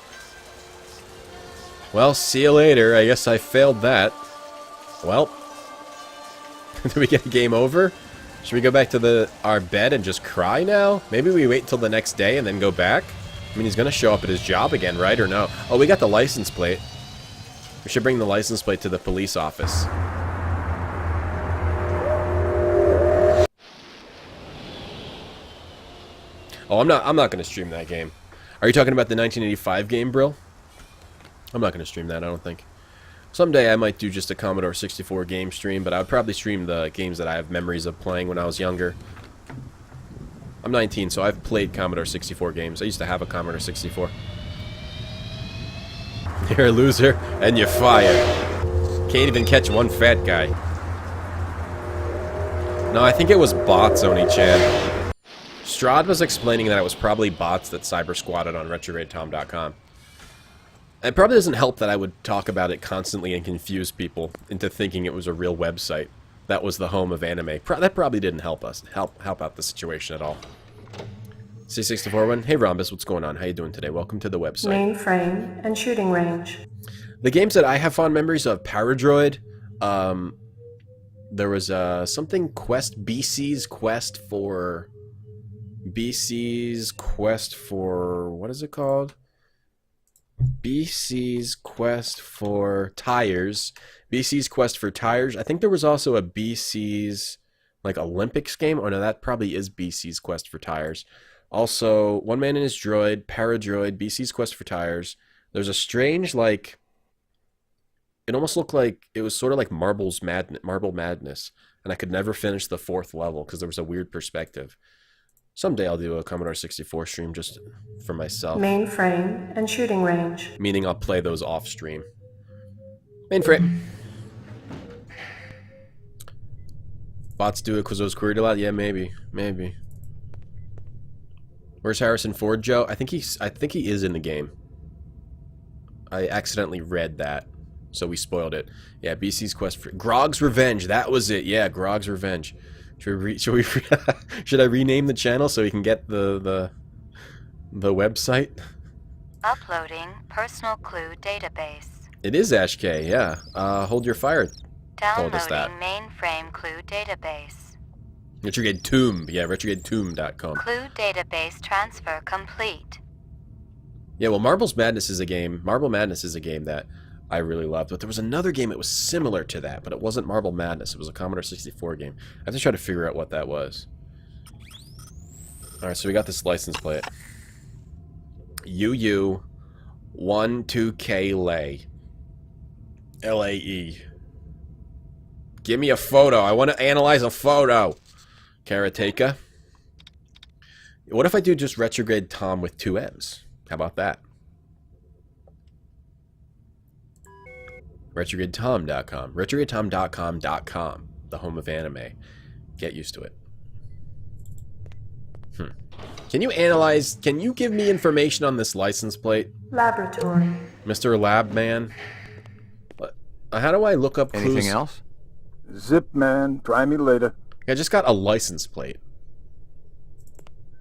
Well, see you later. I guess I failed that. Well, do we get a game over? Should we go back to our bed and just cry now? Maybe we wait until the next day and then go back? I mean, he's going to show up at his job again, right? Or no? Oh, we got the license plate. We should bring the license plate to the police office. Oh, I'm not going to stream that game. Are you talking about the 1985 game, Brill? I'm not going to stream that, I don't think. Someday I might do just a Commodore 64 game stream, but I would probably stream the games that I have memories of playing when I was younger. I'm 19, so I've played Commodore 64 games. I used to have a Commodore 64. You're a loser, and you're fired. Can't even catch one fat guy. No, I think it was bots, Oni-chan. Strahd was explaining that it was probably bots that cyber squatted on retrogadetom.com. It probably doesn't help that I would talk about it constantly and confuse people into thinking it was a real website that was the home of anime. That probably didn't help us help out the situation at all. C64 hey Rhombus, what's going on? How you doing today? Welcome to the website. Mainframe and shooting range. The games that I have fond memories of, Paradroid. There was something BC's quest for what is it called? BC's Quest for Tires. BC's Quest for Tires. I think there was also a BC's like Olympics game. Oh no, that probably is BC's Quest for Tires. Also, One Man and His Droid, Paradroid, BC's Quest for Tires. There's a strange like. It almost looked like it was sort of like Marble Madness, and I could never finish the 4th level because there was a weird perspective. Someday I'll do a Commodore 64 stream just for myself. Mainframe and shooting range. Meaning I'll play those off stream. Mainframe. Bots do it because I was queried a lot? Yeah, maybe. Maybe. Where's Harrison Ford, Joe? I think he is in the game. I accidentally read that. so we spoiled it. Yeah, BC's Quest for Grog's Revenge. That was it. Yeah, Grog's Revenge. Should I rename the channel so we can get the website? Uploading personal clue database. It is Ash K, yeah. Hold Your Fire told us that. Downloading mainframe clue database. Retrograde Tomb. Yeah, retrogradetomb.com. Clue database transfer complete. Yeah, well, Marble Madness is a game that I really loved. But there was another game that was similar to that, but it wasn't Marble Madness. It was a Commodore 64 game. I have to try to figure out what that was. Alright, so we got this license plate. UU12K Lay. LAE. Give me a photo. I want to analyze a photo. Karateka. What if I do just Retrograde Tom with 2 M's? How about that? RetrogradeTom.com. RetrogradeTom.com.com. The home of anime. Get used to it. Can you analyze... Can you give me information on this license plate? Laboratory. Mr. Lab Man? How do I look up clues? Anything else? Zip, man. Try me later. I just got a license plate.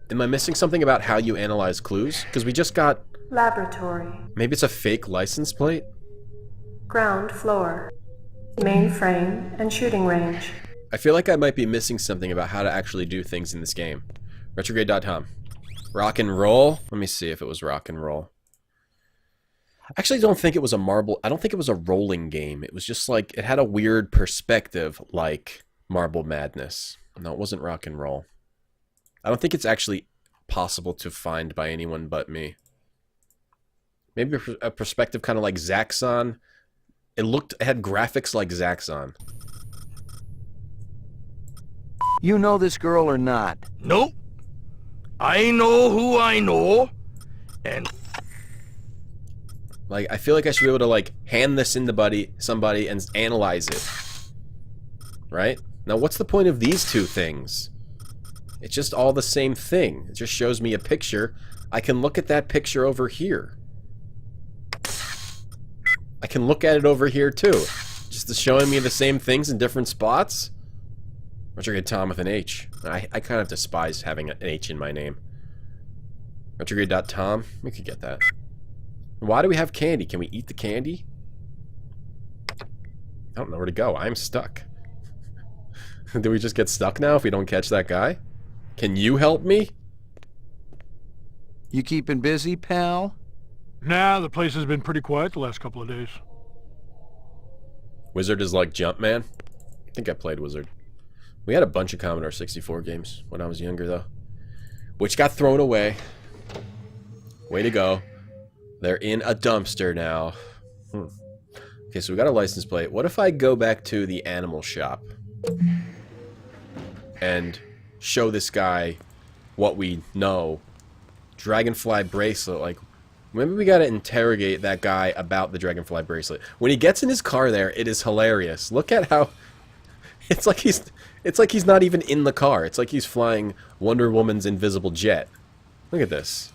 Am I missing something about how you analyze clues? Because we just got... Laboratory. Maybe it's a fake license plate? Ground floor. Mainframe and shooting range. I feel like I might be missing something about how to actually do things in this game. Retrograde.com. Rock and roll? Let me see if it was rock and roll. I actually don't think it was a marble... I don't think it was a rolling game. It was just like... It had a weird perspective like Marble Madness. No, it wasn't rock and roll. I don't think it's actually possible to find by anyone but me. Maybe a perspective kind of like Zaxxon. It had graphics like Zaxxon. You know this girl or not? Nope. I know who I know, and... Like, I feel like I should be able to, like, hand this into somebody and analyze it. Right? Now, what's the point of these two things? It's just all the same thing. It just shows me a picture. I can look at that picture over here. I can look at it over here, too. Just showing me the same things in different spots. Retrograde Tom with an H. I kind of despise having an H in my name. Retrograde.tom. We could get that. Why do we have candy? Can we eat the candy? I don't know where to go. I'm stuck. Do we just get stuck now if we don't catch that guy? Can you help me? You keeping busy, pal? Nah, the place has been pretty quiet the last couple of days. Wizard is like Jumpman? I think I played Wizard. We had a bunch of Commodore 64 games when I was younger, though. Which got thrown away. Way to go. They're in a dumpster now. Okay, so we got a license plate. What if I go back to the animal shop and show this guy what we know? Dragonfly bracelet. Like, maybe we gotta interrogate that guy about the Dragonfly bracelet. When he gets in his car there, it is hilarious. Look at how... It's like he's not even in the car. It's like he's flying Wonder Woman's invisible jet. Look at this.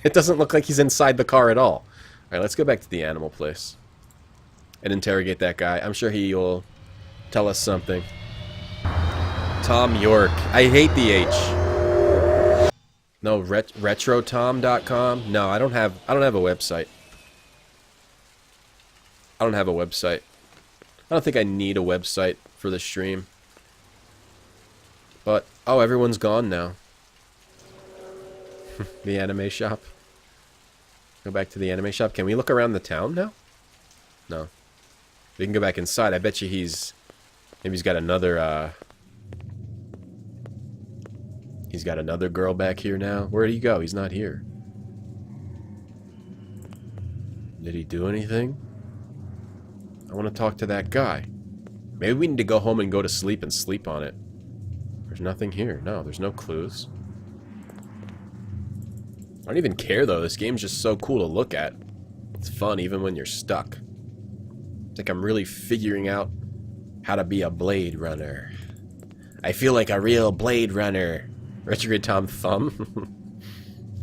It doesn't look like he's inside the car at all. Alright, let's go back to the animal place and interrogate that guy. I'm sure he will tell us something. Tom York. I hate the H. No, retrotom.com? No, I don't have a website. I don't have a website. I don't think I need a website for the stream. But, oh, everyone's gone now. The anime shop. Go back to the anime shop. Can we look around the town now? No. We can go back inside. I bet you maybe he's got another, he's got another girl back here now. Where'd he go? He's not here. Did he do anything? I want to talk to that guy. Maybe we need to go home and go to sleep and sleep on it. There's nothing here. No, there's no clues. I don't even care, though. This game's just so cool to look at. It's fun even when you're stuck. It's like I'm really figuring out how to be a Blade Runner. I feel like a real Blade Runner. Retrograde Tom Thumb.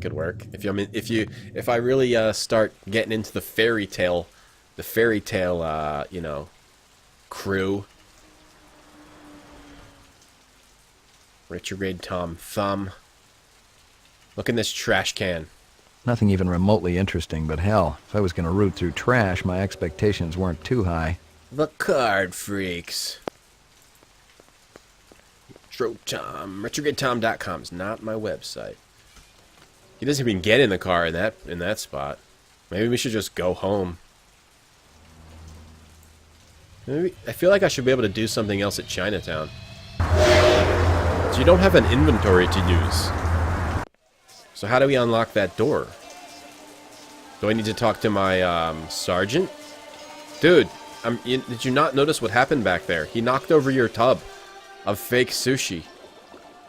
Could work. If I really start getting into the fairy tale the fairy tale, you know, crew. Retrograde Tom Thumb. Look in this trash can. Nothing even remotely interesting, but hell, if I was going to root through trash, my expectations weren't too high. The Card Freaks. Tom. RetrogradeTom.com is not my website. He doesn't even get in the car in that spot. Maybe we should just go home. Maybe I feel like I should be able to do something else at Chinatown. So you don't have an inventory to use. So how do we unlock that door? Do I need to talk to my sergeant? Dude, did you not notice what happened back there? He knocked over your tub of fake sushi.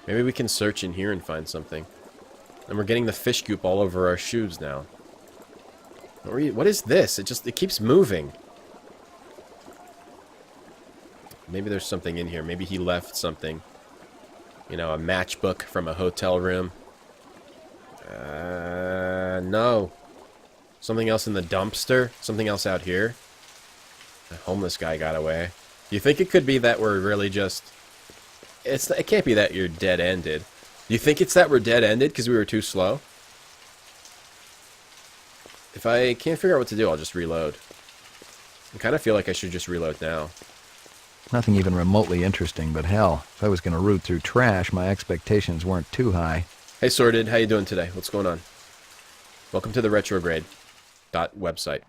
Maybe we can search in here and find something. And we're getting the fish goop all over our shoes now. What is this? It keeps moving. Maybe there's something in here. Maybe he left something. You know, a matchbook from a hotel room. No. Something else in the dumpster? Something else out here? The homeless guy got away. Do you think it could be that we're really just... It can't be that you're dead-ended. Do you think it's that we're dead-ended because we were too slow? If I can't figure out what to do, I'll just reload. I kind of feel like I should just reload now. Nothing even remotely interesting, but hell, if I was going to root through trash, my expectations weren't too high. Hey, Sorted, how you doing today? What's going on? Welcome to the Retrograde website.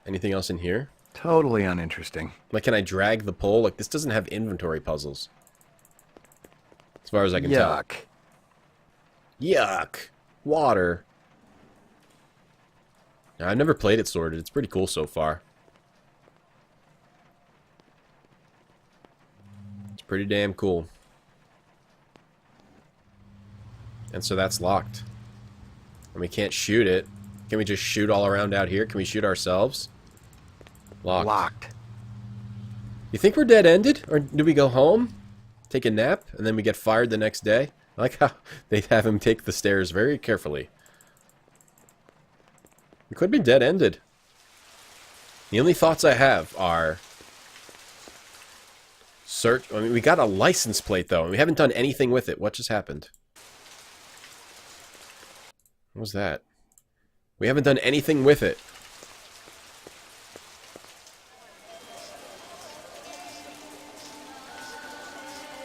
Anything else in here? Totally uninteresting. Like, can I drag the pole? Like, this doesn't have inventory puzzles. As far as I can tell. Yuck. Yuck. Water. Now, I've never played it Sorted. It's pretty cool so far. It's pretty damn cool. And so that's locked. And we can't shoot it. Can we just shoot all around out here? Can we shoot ourselves? Locked. Locked. You think we're dead-ended? Or do we go home, take a nap, and then we get fired the next day? I like how they have him take the stairs very carefully. We could be dead-ended. The only thoughts I have are... search... I mean, we got a license plate, though, and we haven't done anything with it. What just happened? What was that? We haven't done anything with it.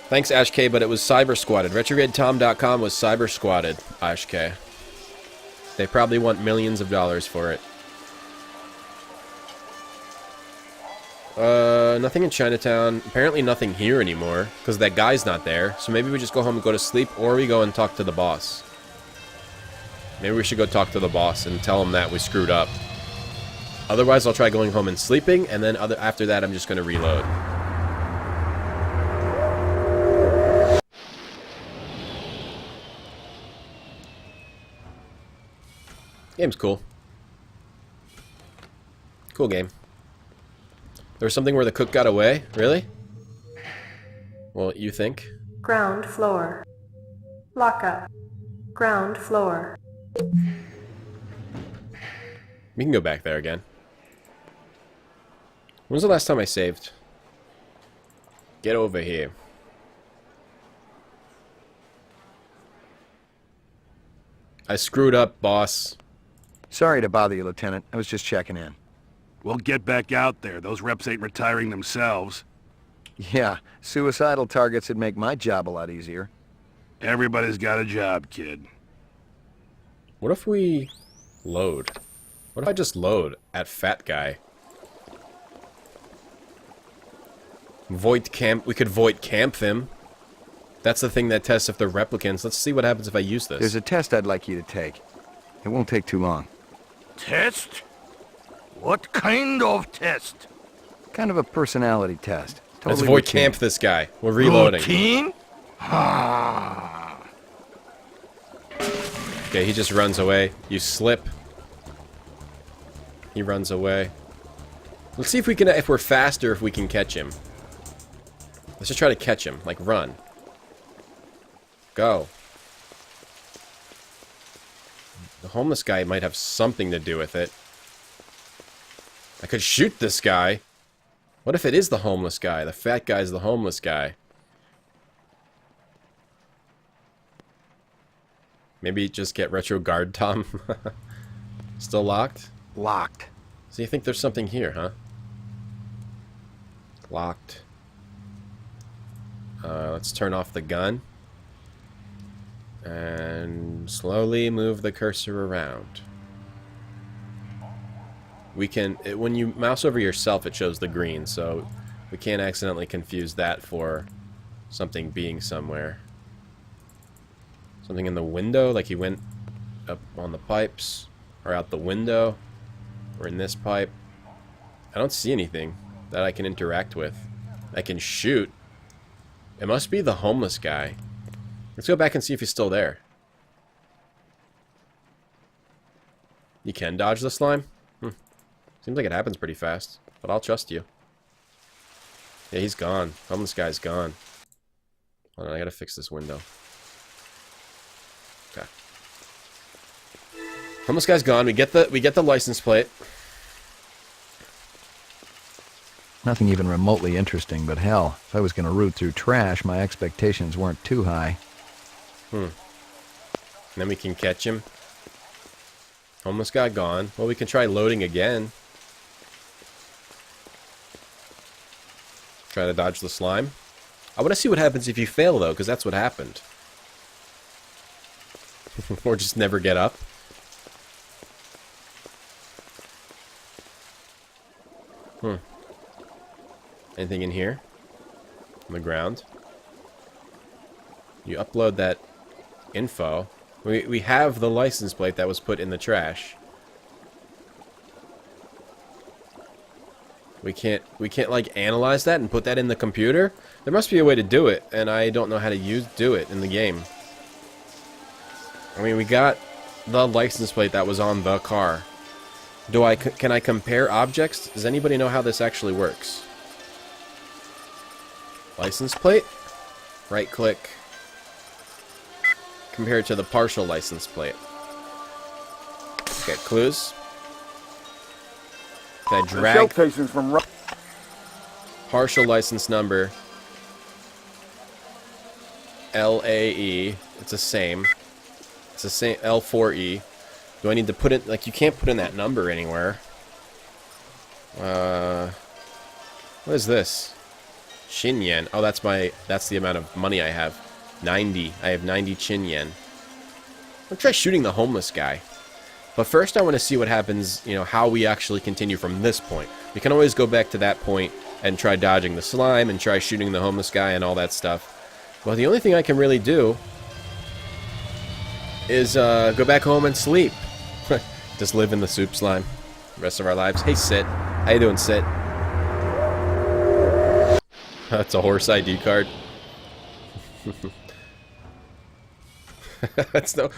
Thanks, AshK, but it was cyber squatted. RetrogradeTom.com was cyber squatted, AshK. They probably want millions of dollars for it. Nothing in Chinatown. Apparently nothing here anymore, because that guy's not there. So maybe we just go home and go to sleep, or we go and talk to the boss. Maybe we should go talk to the boss and tell him that we screwed up. Otherwise, I'll try going home and sleeping, and then after that, I'm just going to reload. Game's cool. Cool game. There was something where the cook got away? Really? Well, you think? Ground floor. Lockup. Ground floor. We can go back there again. When was the last time I saved? Get over here. I screwed up, boss. Sorry to bother you, Lieutenant. I was just checking in. Well, get back out there. Those reps ain't retiring themselves. Yeah, suicidal targets would make my job a lot easier. Everybody's got a job, kid. What if we load? What if I just load at Fat Guy? Void camp. We could void camp them. That's the thing that tests if they're replicants. Let's see what happens if I use this. There's a test I'd like you to take. It won't take too long. Test? What kind of test? Kind of a personality test. Totally Let's void routine. camp this guy. We're reloading. Routine? Okay, he just runs away. You slip. He runs away. Let's see if we can, if we're faster, if we can catch him. Let's just try to catch him. Like, run. Go. The homeless guy might have something to do with it. I could shoot this guy. What if it is the homeless guy? The fat guy's the homeless guy. Maybe just get retro guard Tom. Still locked? Locked. So you think there's something here, huh? Locked. Let's turn off the gun. And slowly move the cursor around. We can... when you mouse over yourself, it shows the green, so we can't accidentally confuse that for something being somewhere. Something in the window, like he went up on the pipes, or out the window, or in this pipe. I don't see anything that I can interact with. I can shoot. It must be the homeless guy. Let's go back and see if he's still there. You can dodge the slime? Seems like it happens pretty fast, but I'll trust you. Yeah, he's gone. Homeless guy's gone. Hold on, I gotta fix this window. Okay. Homeless guy's gone. We get the license plate. Nothing even remotely interesting, but hell, if I was going to root through trash, my expectations weren't too high. And then we can catch him. Homeless guy gone. Well, we can try loading again. Try to dodge the slime. I want to see what happens if you fail, though, because that's what happened. Or just never get up. Anything in here? On the ground? You upload that info. We have the license plate that was put in the trash. We can't like analyze that and put that in the computer? There must be a way to do it, and I don't know how to do it in the game. I mean, we got the license plate that was on the car. Can I compare objects? Does anybody know how this actually works? License plate? Right click. Compare it to the partial license plate. Get clues. Can I drag from partial license number LAE? It's the same. It's the same L4E. Do I need to put it, like, you can't put in that number anywhere. What is this? Chin yen. Oh, that's the amount of money I have. 90. I have 90 chin yen. I'll try shooting the homeless guy. But first I want to see what happens, you know, how we actually continue from this point. We can always go back to that point and try dodging the slime and try shooting the homeless guy and all that stuff. Well, the only thing I can really do is go back home and sleep. Just live in the soup slime the rest of our lives. Hey, Sit. How you doing, Sit? That's a horse ID card.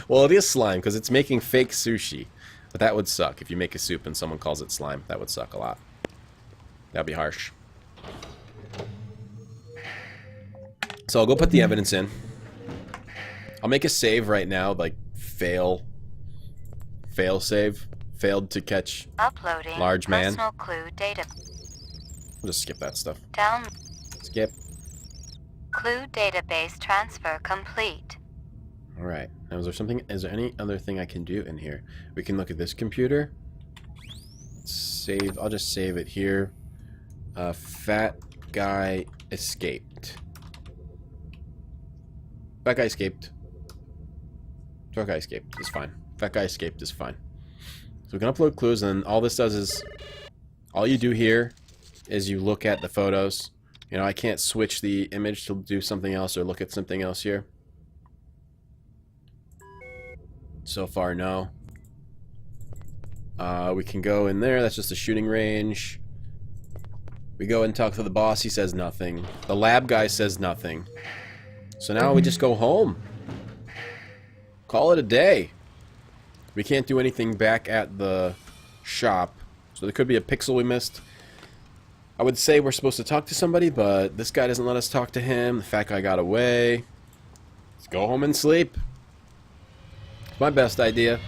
Well, it is slime because it's making fake sushi. But that would suck if you make a soup and someone calls it slime. That would suck a lot. That'd be harsh. So I'll go put the evidence in. I'll make a save right now, like fail save. Failed to catch Uploading large man. personal clue data. I'll just skip that stuff. Down. Skip. Clue database transfer complete. Alright. Now is there any other thing I can do in here? We can look at this computer. Save. I'll just save it here. Fat guy escaped. Fat guy escaped. Fat guy escaped is fine. Fat guy escaped is fine. So we can upload clues, and all this does is, all you do here is you look at the photos. You know, I can't switch the image to do something else or look at something else here. So far, no. We can go in there. That's just a shooting range. We go and talk to the boss. He says nothing. The lab guy says nothing. So now we just go home. Call it a day. We can't do anything back at the shop. So there could be a pixel we missed. I would say we're supposed to talk to somebody, but this guy doesn't let us talk to him. The fat guy got away. Let's go home and sleep. It's my best idea.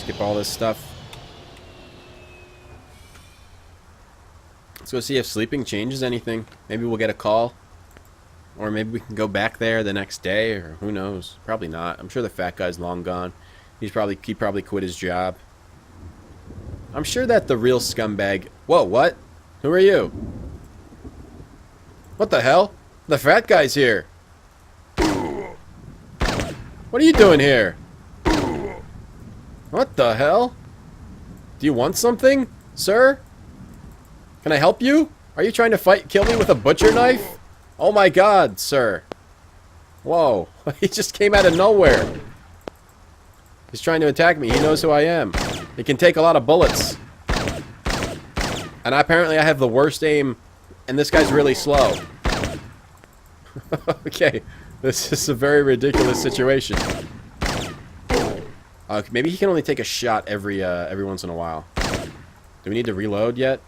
Skip all this stuff. Let's go see if sleeping changes anything. Maybe we'll get a call. Or maybe we can go back there the next day, or who knows. Probably not. I'm sure the fat guy's long gone. He probably quit his job. I'm sure that the real scumbag... Whoa, what? Who are you? What the hell? The fat guy's here. What are you doing here? What the hell? Do you want something, sir? Can I help you? Are you trying to kill me with a butcher knife? Oh my god, sir. Whoa. He just came out of nowhere. He's trying to attack me. He knows who I am. He can take a lot of bullets. And apparently I have the worst aim, and this guy's really slow. Okay. This is a very ridiculous situation. Maybe he can only take a shot every once in a while. Do we need to reload yet?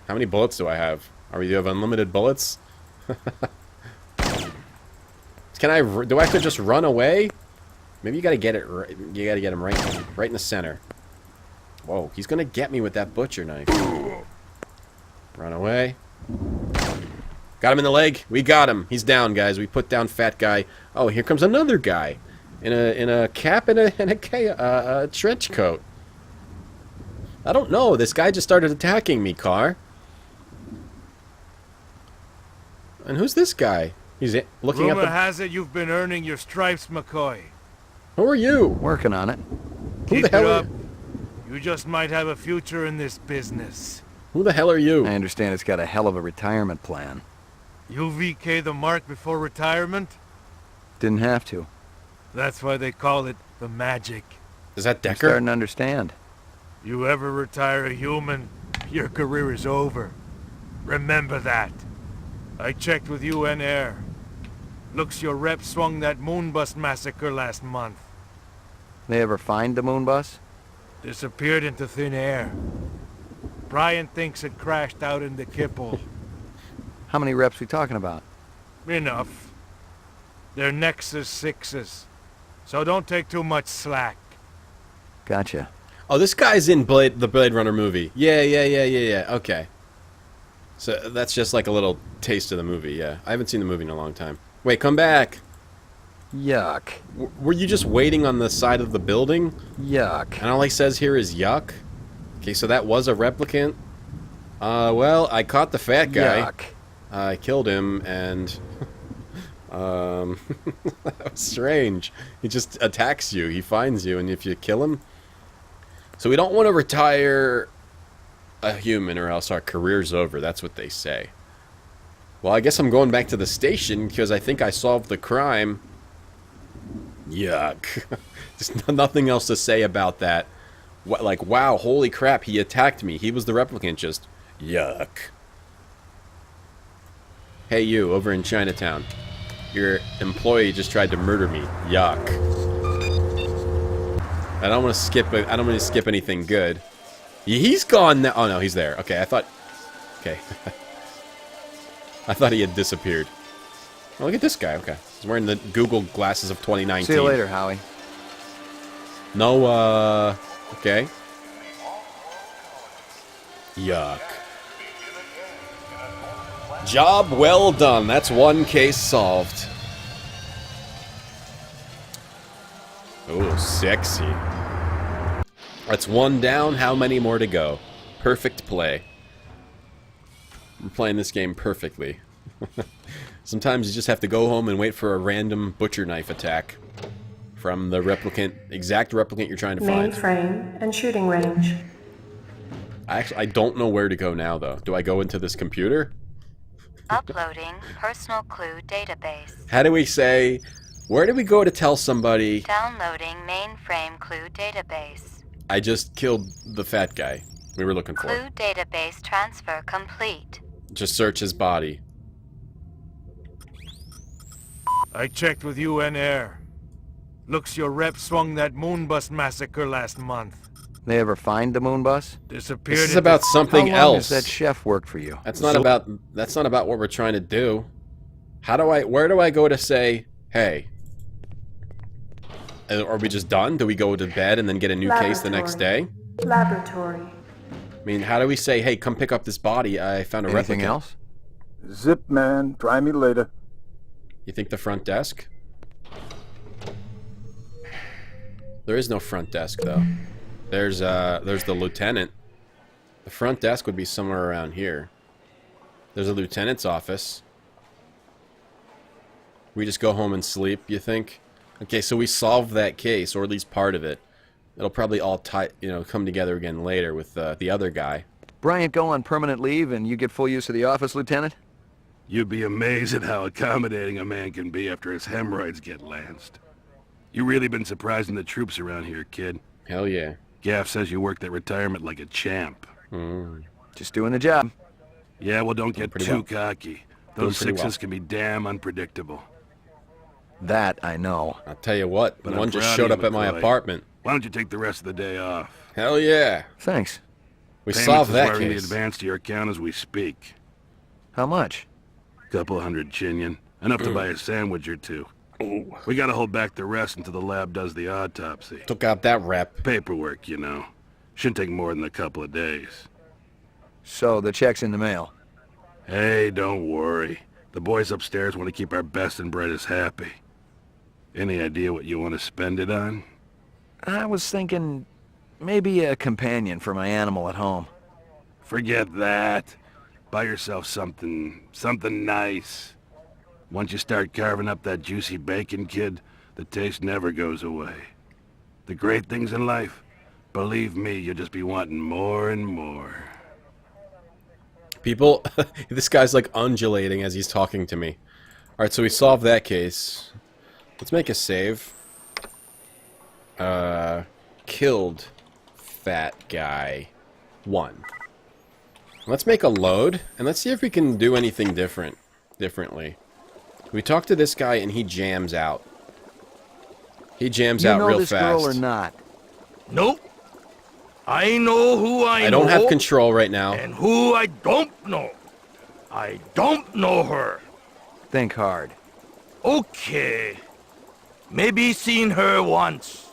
How many bullets do I have? Do you have unlimited bullets? Do I have to just run away? Maybe you gotta get it. You gotta get him right in the center. Whoa, he's gonna get me with that butcher knife. Run away. Got him in the leg. We got him. He's down, guys. We put down fat guy. Oh, here comes another guy in a cap and a trench coat. I don't know. This guy just started attacking me, Car. And who's this guy? He's looking at the... Rumor has it you've been earning your stripes, McCoy. Who are you? Working on it. Who the hell are you? You just might have a future in this business. Who the hell are you? I understand it's got a hell of a retirement plan. You VK the mark before retirement? Didn't have to. That's why they call it the magic. Is that Decker? I'm starting to understand. You ever retire a human, your career is over. Remember that. I checked with UN Air. Looks your rep swung that Moonbus massacre last month. They ever find the Moonbus? Disappeared into thin air. Brian thinks it crashed out in the Kipple. How many reps we talking about? Enough. They're Nexus 6s. So don't take too much slack. Gotcha. Oh, this guy's in the Blade Runner movie. Yeah. Okay. So that's just like a little taste of the movie, yeah. I haven't seen the movie in a long time. Wait, come back. Yuck. Were you just waiting on the side of the building? Yuck. And all he says here is yuck? Okay, so that was a replicant. Well, I caught the fat guy. Yuck. I killed him, and... that was strange. He just attacks you. He finds you, and if you kill him... So we don't want to retire a human, or else our career's over. That's what they say. Well, I guess I'm going back to the station, because I think I solved the crime. Yuck. There's nothing else to say about that. What, like, wow, holy crap, he attacked me. He was the replicant, just... Yuck. Hey, you, over in Chinatown. Your employee just tried to murder me. Yuck. I don't want to skip anything good. He's gone now. Oh no, he's there. Okay, I thought... Okay. I thought he had disappeared. Oh, look at this guy. Okay. He's wearing the Google glasses of 2019. See you later, Howie. No, okay. Yuck. Job well done. That's one case solved. Oh, sexy. That's one down. How many more to go? Perfect play. We're playing this game perfectly. Sometimes you just have to go home and wait for a random butcher knife attack from the exact replicant you're trying to find. Mainframe and shooting range. I don't know where to go now, though. Do I go into this computer? Uploading personal clue database. How do we say... Where do we go to tell somebody... Downloading mainframe clue database. I just killed the fat guy we were looking for. Clue database transfer complete. Just search his body. I checked with UN Air. Looks your rep swung that Moonbus massacre last month. They ever find the Moonbus? Disappeared. This is about something How long else. Does that chef work for you? That's not about what we're trying to do. Where do I go to say, hey? Are we just done? Do we go to bed and then get a new case the next day? Laboratory. I mean, how do we say, hey, come pick up this body? I found a replicant. Anything else? Zip, man. Try me later. You think the front desk? There is no front desk, though. There's the lieutenant. The front desk would be somewhere around here. There's a lieutenant's office. We just go home and sleep, you think? Okay, so we solved that case, or at least part of it. It'll probably all come together again later with the other guy. Bryant go on permanent leave and you get full use of the office, Lieutenant? You'd be amazed at how accommodating a man can be after his hemorrhoids get lanced. You really been surprising the troops around here, kid. Hell yeah. Gaff says you worked at retirement like a champ. Just doing the job. Yeah, well, don't get too cocky. Those pretty sixes can be damn unpredictable. That I know. I'll tell you what, But one I'm just proud showed of up you, at my McCoy. apartment. Why don't you take the rest of the day off? Hell yeah. Thanks. We Payments solved is that wiring the case. advance to your account as we speak. How much? Couple $100 Chinian. Enough to buy a sandwich or two. We gotta hold back the rest until the lab does the autopsy. Took out that rep. Paperwork, you know. Shouldn't take more than a couple of days. So the check's in the mail. Hey, don't worry. The boys upstairs want to keep our best and brightest happy. Any idea what you want to spend it on? I was thinking maybe a companion for my animal at home. Forget that. Buy yourself something nice. Once you start carving up that juicy bacon, kid, the taste never goes away. The great things in life, believe me, you'll just be wanting more and more. People, this guy's like undulating as he's talking to me. Alright, so we solved that case. Let's make a save. Killed fat guy 1. Let's make a load, and let's see if we can do anything differently. We talk to this guy, and he jams out. He jams out real fast. You know this girl or not? Nope. I know who I know. I don't have control right now. And who I don't know. I don't know her. Think hard. Okay. Maybe seen her once.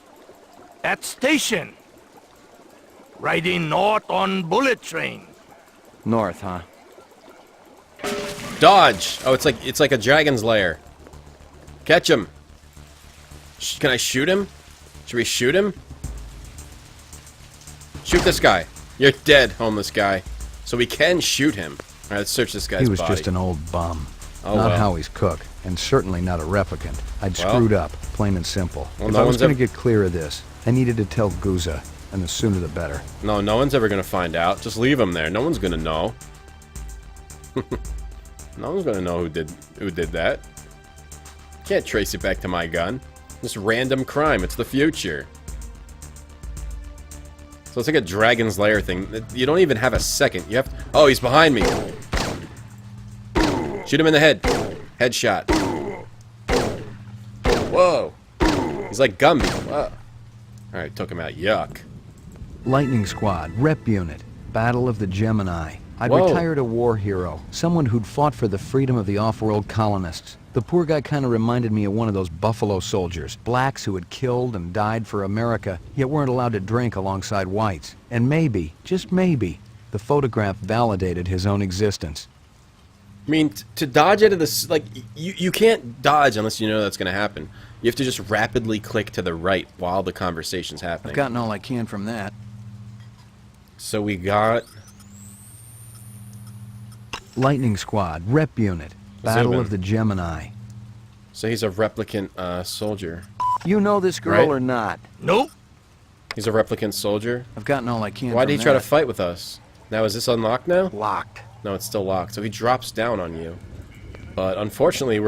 At station. Riding north on bullet train. North, huh? Dodge! Oh, it's like a dragon's lair. Catch him. Can I shoot him? Should we shoot him? Shoot this guy. You're dead, homeless guy. So we can shoot him. Alright, let's search this guy's body. He was just an old bum. Oh, not well. Howie's cook, and certainly not a replicant. I'd Well. screwed up, plain and simple. Well, if no I was one's going ever- to get clear of this, I needed to tell Guza, and the sooner the better. No, no one's ever gonna find out. Just leave him there. No one's gonna know. No one's gonna know who did that. Can't trace it back to my gun. Just random crime. It's the future. So it's like a dragon's lair thing. You don't even have a second. You have to, oh, he's behind me. Shoot him in the head. Headshot. Whoa. He's like Gumby. Whoa. Alright, took him out. Yuck. Lightning Squad, Rep Unit, Battle of the Gemini. I'd Whoa. retired a war hero, someone who'd fought for the freedom of the off-world colonists. The poor guy kind of reminded me of one of those Buffalo Soldiers, blacks who had killed and died for America, yet weren't allowed to drink alongside whites. And maybe, just maybe, the photograph validated his own existence. I mean, to dodge out of this, like, you can't dodge unless you know that's going to happen. You have to just rapidly click to the right while the conversation's happening. I've gotten all I can from that. So we got... Lightning Squad, Rep Unit, Battle Zoom in. of the Gemini. So he's a replicant soldier. You know this girl Right? or not? Nope. He's a replicant soldier? I've gotten all I can Why from did he try to that. fight with us? Now, is this unlocked now? Locked. No, it's still locked. So he drops down on you. But unfortunately,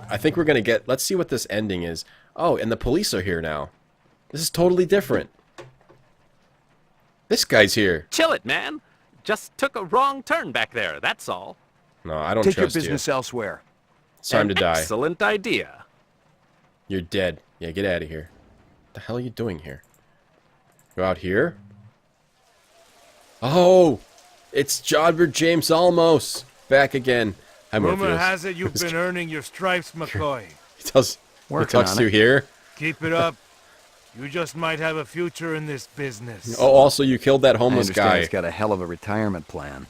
I think we're gonna get... Let's see what this ending is. Oh, and the police are here now. This is totally different. This guy's here. Chill it, man. Just took a wrong turn back there, that's all. No, I don't Take your trust you. business elsewhere. It's time to die. Excellent idea. You're dead. Yeah, get out of here. What the hell are you doing here? Go out here? Oh! It's Jodbert James Olmos! Back again. Hi, Rumor Morpheus. has it you've been earning your stripes, McCoy. He talks Working to on you it. here. Keep it up. You just might have a future in this business. Oh, also you killed that homeless I understand guy. he's got a hell of a retirement plan.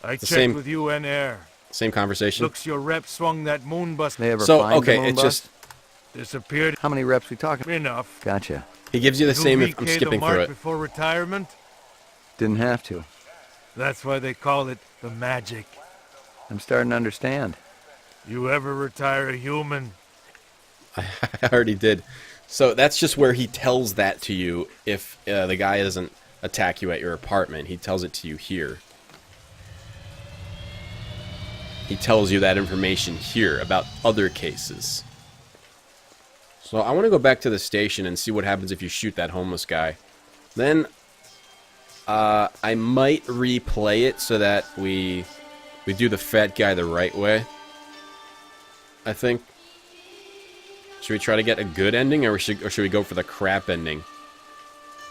I The checked same- with UN Air. Same conversation. Looks your rep swung that moon bus. They ever So, find okay, the moon it's bus? just- Disappeared. How many reps we talking? Enough. Gotcha. He gives you the You'll same if I'm VK the skipping mark through it. before retirement? Didn't have to. That's why they call it the magic. I'm starting to understand. You ever retire a human? I already did. So that's just where he tells that to you if the guy doesn't attack you at your apartment. He tells it to you here. He tells you that information here about other cases. So I want to go back to the station and see what happens if you shoot that homeless guy. Then I might replay it so that we do the fat guy the right way. I think. Should we try to get a good ending, or should we go for the crap ending?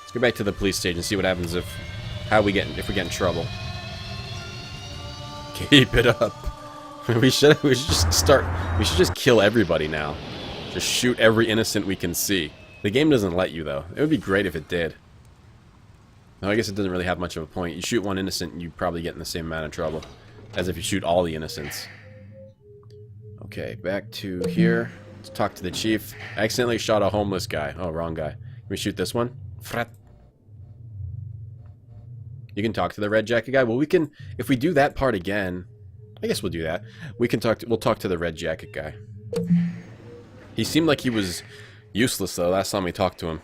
Let's go back to the police station and see what happens if we get in trouble. Keep it up. We should just kill everybody now. Just shoot every innocent we can see. The game doesn't let you though. It would be great if it did. No, I guess it doesn't really have much of a point. You shoot one innocent, and you probably get in the same amount of trouble as if you shoot all the innocents. Okay, back to here. Let's talk to the chief. I accidentally shot a homeless guy. Oh, wrong guy. Can we shoot this one? Frat. You can talk to the red jacket guy. Well, we can, if we do that part again, I guess we'll do that. We'll talk to the red jacket guy. He seemed like he was useless though last time we talked to him.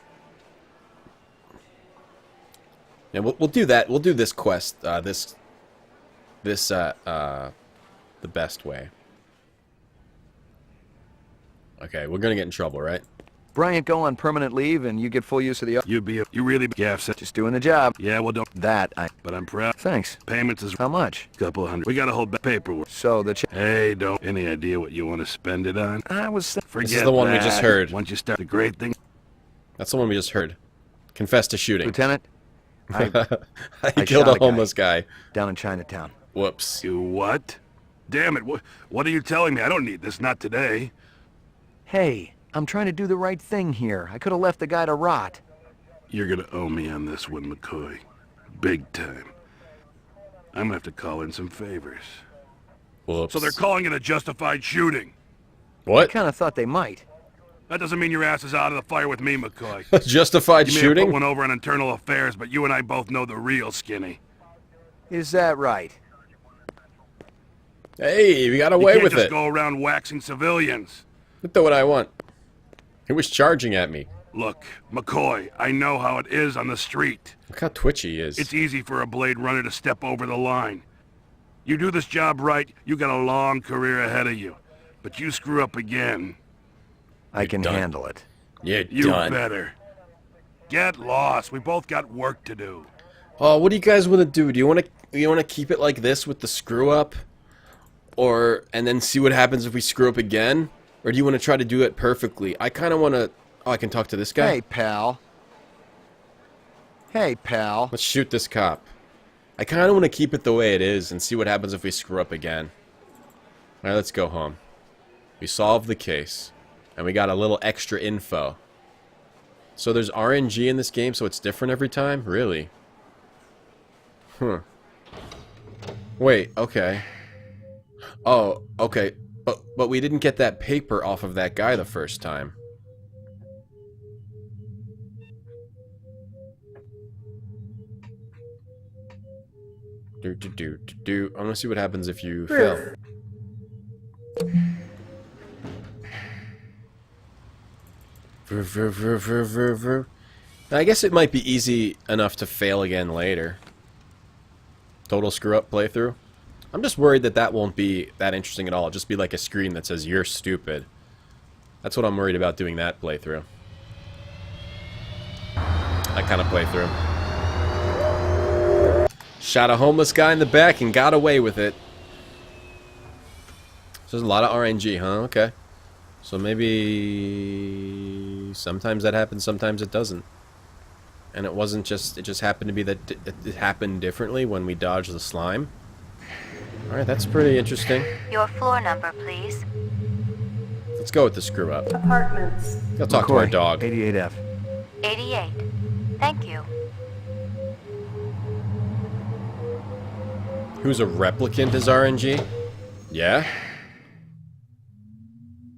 Yeah, we'll do that. We'll do this quest. The best way. Okay, we're gonna get in trouble, right? Bryant go on permanent leave and you get full use of the... You really gaff set. Just doing the job. Yeah, well, don't... That, But I'm proud. Thanks. Payments is... How much? Couple hundred. We gotta hold back paperwork. So the... Hey, don't... Any idea what you want to spend it on? I was... Forget This is the one that. we just heard. Once you start the great thing... That's the one we just heard. Confess to shooting. Lieutenant? I I killed shot a homeless guy. Down in Chinatown. Whoops. You what? Damn it, what are you telling me? I don't need this, not today. Hey, I'm trying to do the right thing here. I could have left the guy to rot. You're gonna owe me on this one, McCoy. Big time. I'm gonna have to call in some favors. Whoops. So they're calling it a justified shooting. What? I kind of thought they might. That doesn't mean your ass is out of the fire with me, McCoy. Justified you may shooting? have put one over on internal affairs, but you and I both know the real Skinny. Is that right? Hey, we got away you can't with just it. Go around waxing civilians. Look at what I want. He was charging at me. Look, McCoy, I know how it is on the street. Look how twitchy he is. It's easy for a Blade Runner to step over the line. You do this job right, you got a long career ahead of you. But you screw up again. I can handle it. You're You done. better. Get lost. We both got work to do. Oh, what do you guys want to do? Do you want to keep it like this with the screw up, and then see what happens if we screw up again, or do you want to try to do it perfectly? I kind of want to. Oh, I can talk to this guy. Hey, pal. Hey, pal. Let's shoot this cop. I kind of want to keep it the way it is and see what happens if we screw up again. All right, let's go home. We solved the case, and we got a little extra info. So there's RNG in this game, so it's different every time? Really? Huh. Wait, okay. Oh, okay. But we didn't get that paper off of that guy the first time. I'm gonna see what happens if you fail. I guess it might be easy enough to fail again later. Total screw up playthrough. I'm just worried that that won't be that interesting at all. It'll just be like a screen that says you're stupid. That's what I'm worried about doing that playthrough. That kind of playthrough. Shot a homeless guy in the back and got away with it. So there's a lot of RNG, huh? Okay. So maybe sometimes that happens, sometimes it doesn't. And it wasn't just, it just happened to be that it happened differently when we dodged the slime. Alright, that's pretty interesting. Your floor number, please. Let's go with the screw up. Apartments. I'll talk to our McCoy, dog. 88F. 88. Thank you. Who's a replicant as RNG? Yeah?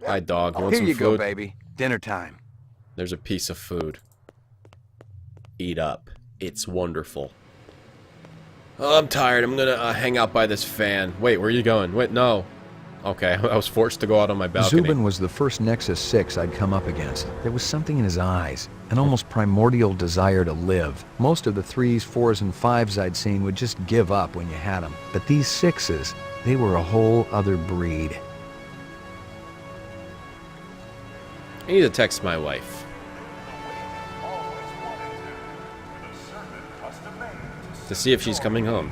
Hi, dog. Want Here some you food? go, baby. Dinner time. There's a piece of food. Eat up. It's wonderful. Oh, I'm tired. I'm gonna hang out by this fan. Wait, where are you going? Wait, no. Okay, I was forced to go out on my balcony. Zubin was the first Nexus 6 I'd come up against. There was something in his eyes, an almost primordial desire to live. Most of the 3s, 4s, and 5s I'd seen would just give up when you had them. But these 6s, they were a whole other breed. I need to text my wife. To see if she's coming home.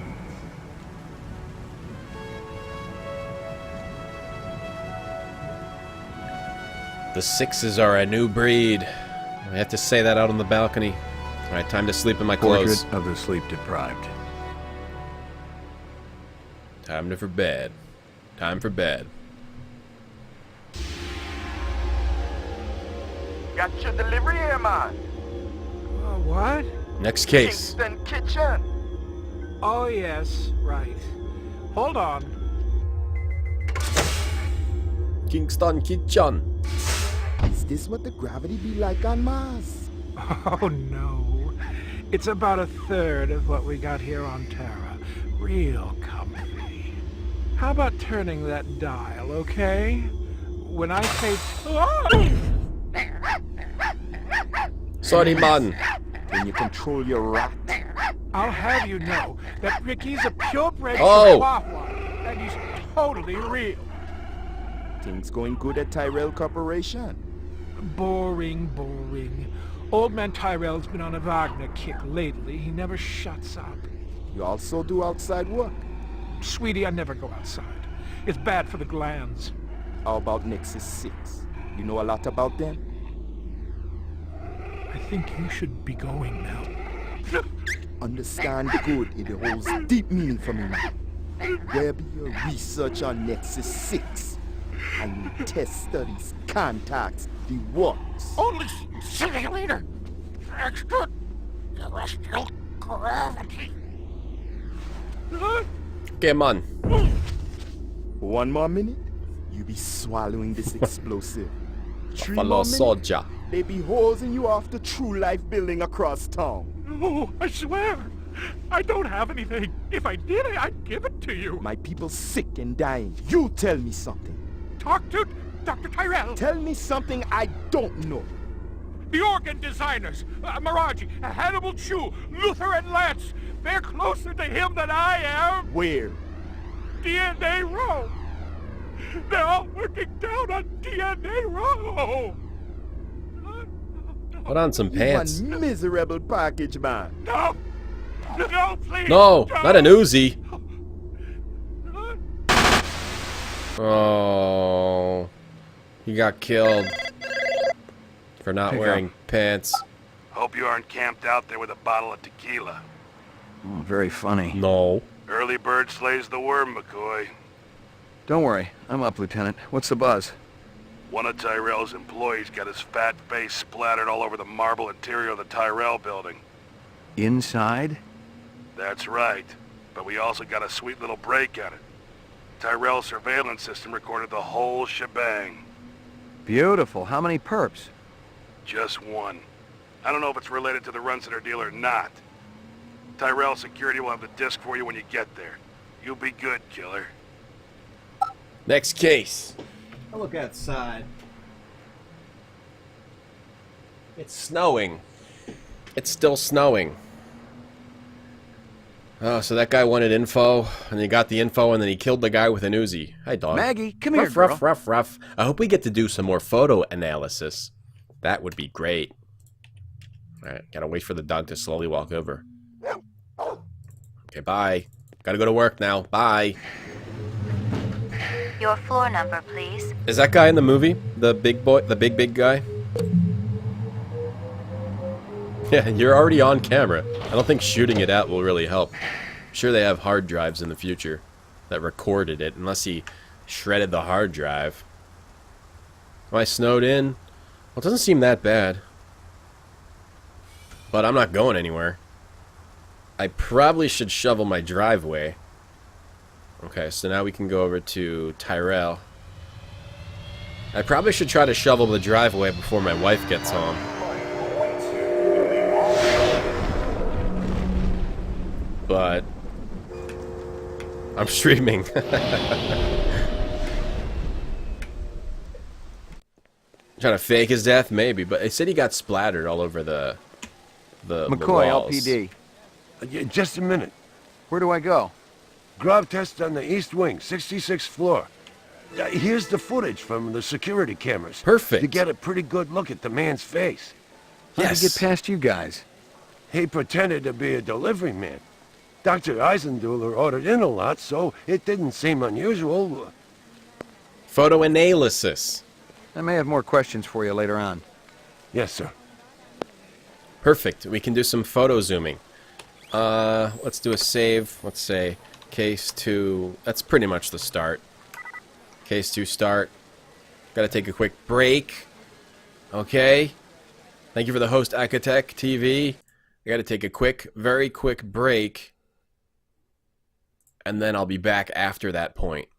The 6s are a new breed. I have to say that out on the balcony. Alright, time to sleep in my clothes. Portrait of the sleep deprived. Time for bed. Time for bed. Got your delivery here, man. What? Next case. Kingston Kitchen. Oh, yes, right. Hold on. Kingston Kitchen. Is this what the gravity be like on Mars? Oh, no. It's about a third of what we got here on Terra. Real comfy. How about turning that dial, okay? When I say... Sorry, man. Can you control your rat? I'll have you know that Ricky's a purebred Oh. Chihuahua, and he's totally real. Things going good at Tyrell Corporation? Boring, boring. Old man Tyrell's been on a Wagner kick lately. He never shuts up. You also do outside work? Sweetie, I never go outside. It's bad for the glands. How about Nexus 6? You know a lot about them? I think you should be going now. Understand good, it holds deep meaning for me now. Where be your research on Nexus 6? And your test studies, contacts, the works? Only simulator. Extraterrestrial gravity. Come on. 1 more minute, you be swallowing this explosive. 3 Buffalo more minutes, soldier. they be hosing you off the True Life building across town. No, I swear. I don't have anything. If I did, I'd give it to you. My people sick and dying. You tell me something. Talk to Dr. Tyrell. Tell me something I don't know. The organ designers, Miraji, Hannibal Chu, Luther, and Lance. They're closer to him than I am. Where? DNA Row. They're all working down on DNA Row. Put on some pants. You one miserable package, man. No. No, please. No, don't. not an Uzi. Oh. He got killed for not wearing pants. Hope you aren't camped out there with a bottle of tequila. Oh, very funny. No. Early bird slays the worm, McCoy. Don't worry. I'm up, Lieutenant. What's the buzz? One of Tyrell's employees got his fat face splattered all over the marble interior of the Tyrell building. Inside? That's right. But we also got a sweet little break at it. Tyrell's surveillance system recorded the whole shebang. Beautiful. How many perps? Just one. I don't know if it's related to the Run Center deal or not. Tyrell security will have the disc for you when you get there. You'll be good, killer. Next case. I'll look outside. It's snowing. It's still snowing. Oh, so that guy wanted info, and he got the info, and then he killed the guy with an Uzi. Hi, dog. Maggie, come ruff, here, girl. Ruff, ruff, ruff. I hope we get to do some more photo analysis. That would be great. Alright, gotta wait for the dog to slowly walk over. Okay, bye. Gotta go to work now. Bye. Your floor number, please. Is that guy in the movie? The big boy? The big guy? Yeah, you're already on camera. I don't think shooting it out will really help. I'm sure they have hard drives in the future that recorded it, unless he shredded the hard drive. Am I snowed in? Well, it doesn't seem that bad. But I'm not going anywhere. I probably should shovel my driveway. Okay, so now we can go over to Tyrell. I probably should try to shovel the driveway before my wife gets home. But I'm streaming. Trying to fake his death, maybe, but they said he got splattered all over the McCoy, walls. LPD. Just a minute. Where do I go? Grav test on the east wing, 66th floor. Here's the footage from the security cameras. Perfect. To get a pretty good look at the man's face. How did he get past you guys? He pretended to be a delivery man. Dr. Eisenduller ordered in a lot, so it didn't seem unusual. Photo analysis. I may have more questions for you later on. Yes, sir. Perfect. We can do some photo zooming. Let's do a save. Let's say case 2. That's pretty much the start. Case 2 start. Gotta take a quick break. Okay. Thank you for the host, Akatech TV. I gotta take a quick, very quick break. And then I'll be back after that point.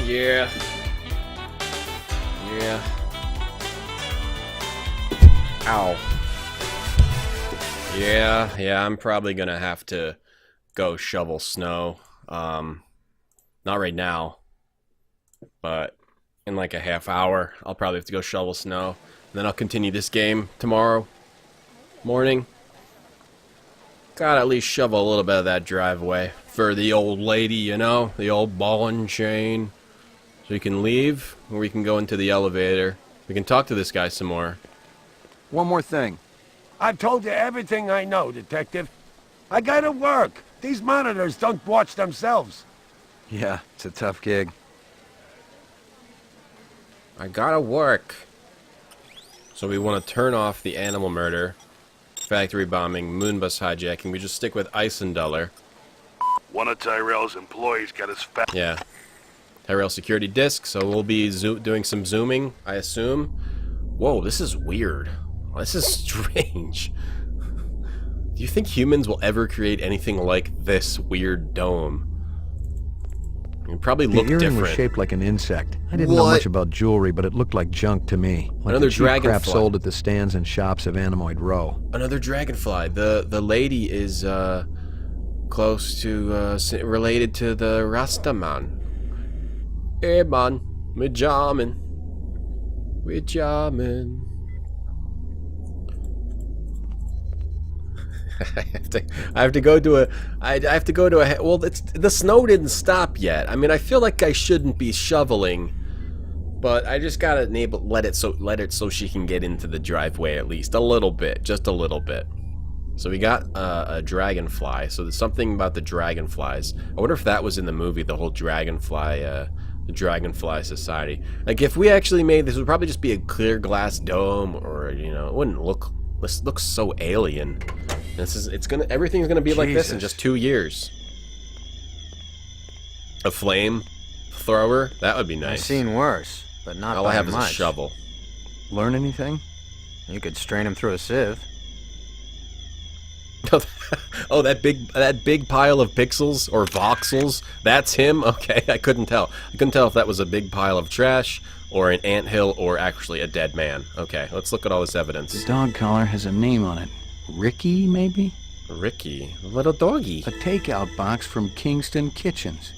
Yeah. Yeah. Ow. Yeah, I'm probably gonna have to go shovel snow. Not right now, but in like a half hour, I'll probably have to go shovel snow. And then I'll continue this game tomorrow morning. Gotta at least shovel a little bit of that driveway for the old lady, you know, the old ball and chain. So we can leave, or we can go into the elevator. We can talk to this guy some more. One more thing. I've told you everything I know, Detective. I gotta work. These monitors don't watch themselves. Yeah, it's a tough gig. I gotta work. So we want to turn off the animal murder, factory bombing, moonbus hijacking. We just stick with Eisenduller. One of Tyrell's employees got his fat... Yeah. Tyrell security disk, so we'll be doing some zooming, I assume. Whoa, this is weird. This is strange. Do you think humans will ever create anything like this weird dome? It probably look the earring different. was shaped like an insect. I didn't know much about jewelry, but it looked like junk to me. Like Another the cheap crap dragonfly. sold at the stands and shops of Animoid Row. Another dragonfly. The lady is close to related to the Rastaman. Hey man, we're jamming. We're jamming. I have to go to a. Well, the snow didn't stop yet. I mean, I feel like I shouldn't be shoveling, but I just gotta let it so she can get into the driveway at least a little bit, just a little bit. So we got a dragonfly. So there's something about the dragonflies. I wonder if that was in the movie, the whole dragonfly, the Dragonfly Society. Like, if we actually made this, it would probably just be a clear glass dome, or, you know, it wouldn't look... This looks so alien. Everything's gonna be like this in just 2 years. A flame thrower? That would be nice. I've seen worse, but not All by I have much. is a shovel. Learn anything? You could strain him through a sieve. Oh, that big pile of pixels or voxels, that's him? Okay, I couldn't tell. I couldn't tell if that was a big pile of trash or an anthill or actually a dead man. Okay, let's look at all this evidence. The dog collar has a name on it. Ricky, maybe? Ricky? A little doggy. A takeout box from Kingston Kitchens.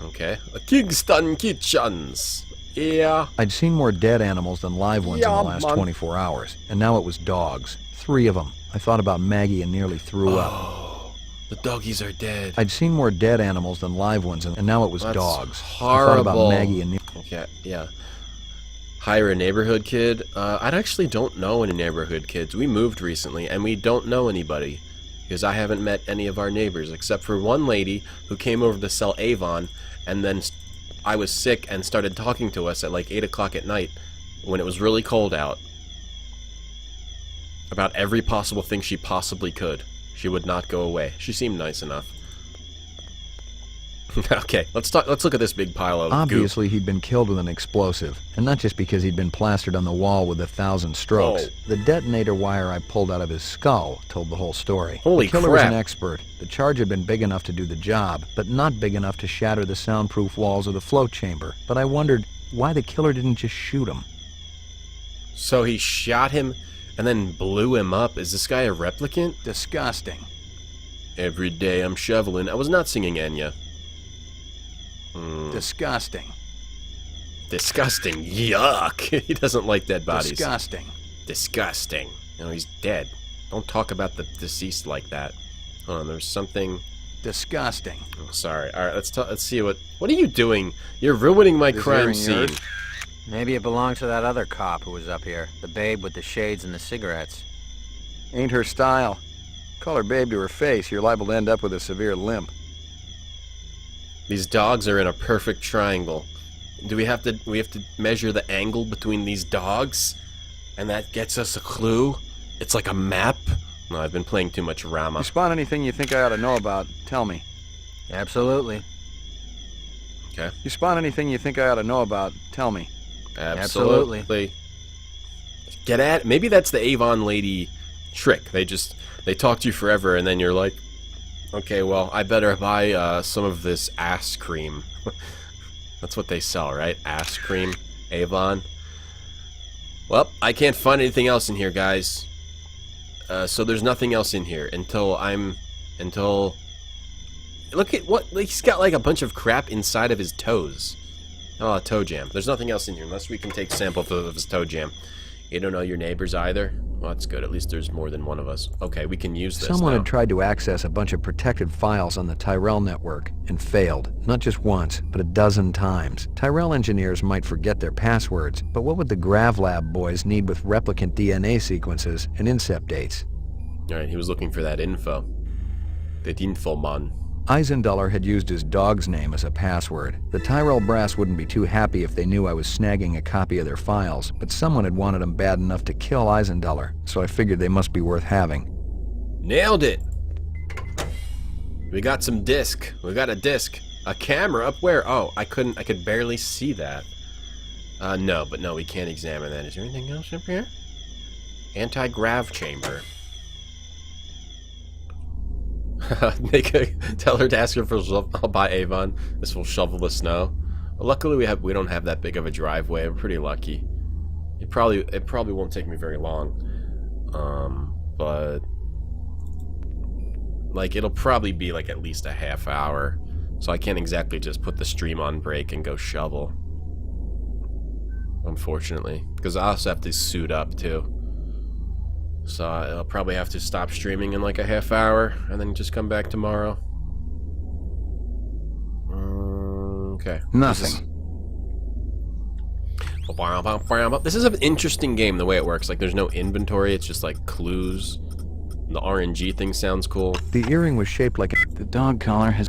Okay. Kingston Kitchens. Yeah. I'd seen more dead animals than live ones in the last man. 24 hours, and now it was dogs. 3 of them. I thought about Maggie and nearly threw up. Oh, the doggies are dead. I'd seen more dead animals than live ones, and now it was That's dogs. horrible. I thought about Maggie and... Okay, yeah. Hire a neighborhood kid? I actually don't know any neighborhood kids. We moved recently, and we don't know anybody. Because I haven't met any of our neighbors, except for one lady who came over to sell Avon, and then I was sick and started talking to us at like 8 o'clock at night when it was really cold out. About every possible thing she possibly could. She would not go away. She seemed nice enough. Okay, let's look at this big pile of Obviously, goop. he'd been killed with an explosive, and not just because he'd been plastered on the wall with 1,000 strokes. Oh. The detonator wire I pulled out of his skull told the whole story. Holy the killer was crap. an expert. The charge had been big enough to do the job, but not big enough to shatter the soundproof walls of the float chamber. But I wondered why the killer didn't just shoot him. So he shot him and then blew him up. Is this guy a replicant? Disgusting. Every day I'm shoveling. I was not singing Enya. Disgusting. Disgusting. Yuck. He doesn't like dead bodies. Disgusting. Disgusting. No, he's dead. Don't talk about the deceased like that. Hold on, there's something... Disgusting. Oh, sorry. All right, let's see what are you doing? You're ruining my crime scene. Maybe it belonged to that other cop who was up here. The babe with the shades and the cigarettes. Ain't her style. Call her babe to her face, you're liable to end up with a severe limp. These dogs are in a perfect triangle. Do we have to measure the angle between these dogs? And that gets us a clue? It's like a map? No, I've been playing too much Rama. You spot anything you think I ought to know about, tell me. Absolutely. Okay. You spot anything you think I ought to know about, tell me. Absolutely. Get at it. Maybe that's the Avon lady trick. They talk to you forever and then you're like, okay, well, I better buy some of this ass cream. That's what they sell, right? Ass cream, Avon. Well, I can't find anything else in here, guys. So there's nothing else in here until look at what, he's got like a bunch of crap inside of his toes. Oh, a toe jam. There's nothing else in here unless we can take samples of his toe jam. You don't know your neighbors either? Well, that's good. At least there's more than one of us. Okay, we can use this Someone now. had tried to access a bunch of protected files on the Tyrell network and failed. Not just once, but a dozen times. Tyrell engineers might forget their passwords, but what would the GravLab boys need with replicant DNA sequences and incept dates? Alright, he was looking for that info. That info, man. Eisenduller had used his dog's name as a password. The Tyrell brass wouldn't be too happy if they knew I was snagging a copy of their files, but someone had wanted them bad enough to kill Eisenduller, so I figured they must be worth having. Nailed it! We got some disc. We got a disc. A camera up where? Oh, I could barely see that. No, we can't examine that. Is there anything else up here? Anti-grav chamber. Tell her to ask her for I'll buy Avon. This will shovel the snow. Well, luckily we don't have that big of a driveway. We're pretty lucky. It probably won't take me very long. But like it'll probably be like at least a half hour. So I can't exactly just put the stream on break and go shovel. Unfortunately, because I also have to suit up too. So I'll probably have to stop streaming in like a half hour and then just come back tomorrow. Okay. Nothing. This is an interesting game, the way it works. Like, there's no inventory, it's just like clues. The RNG thing sounds cool. The earring was shaped like The dog collar has...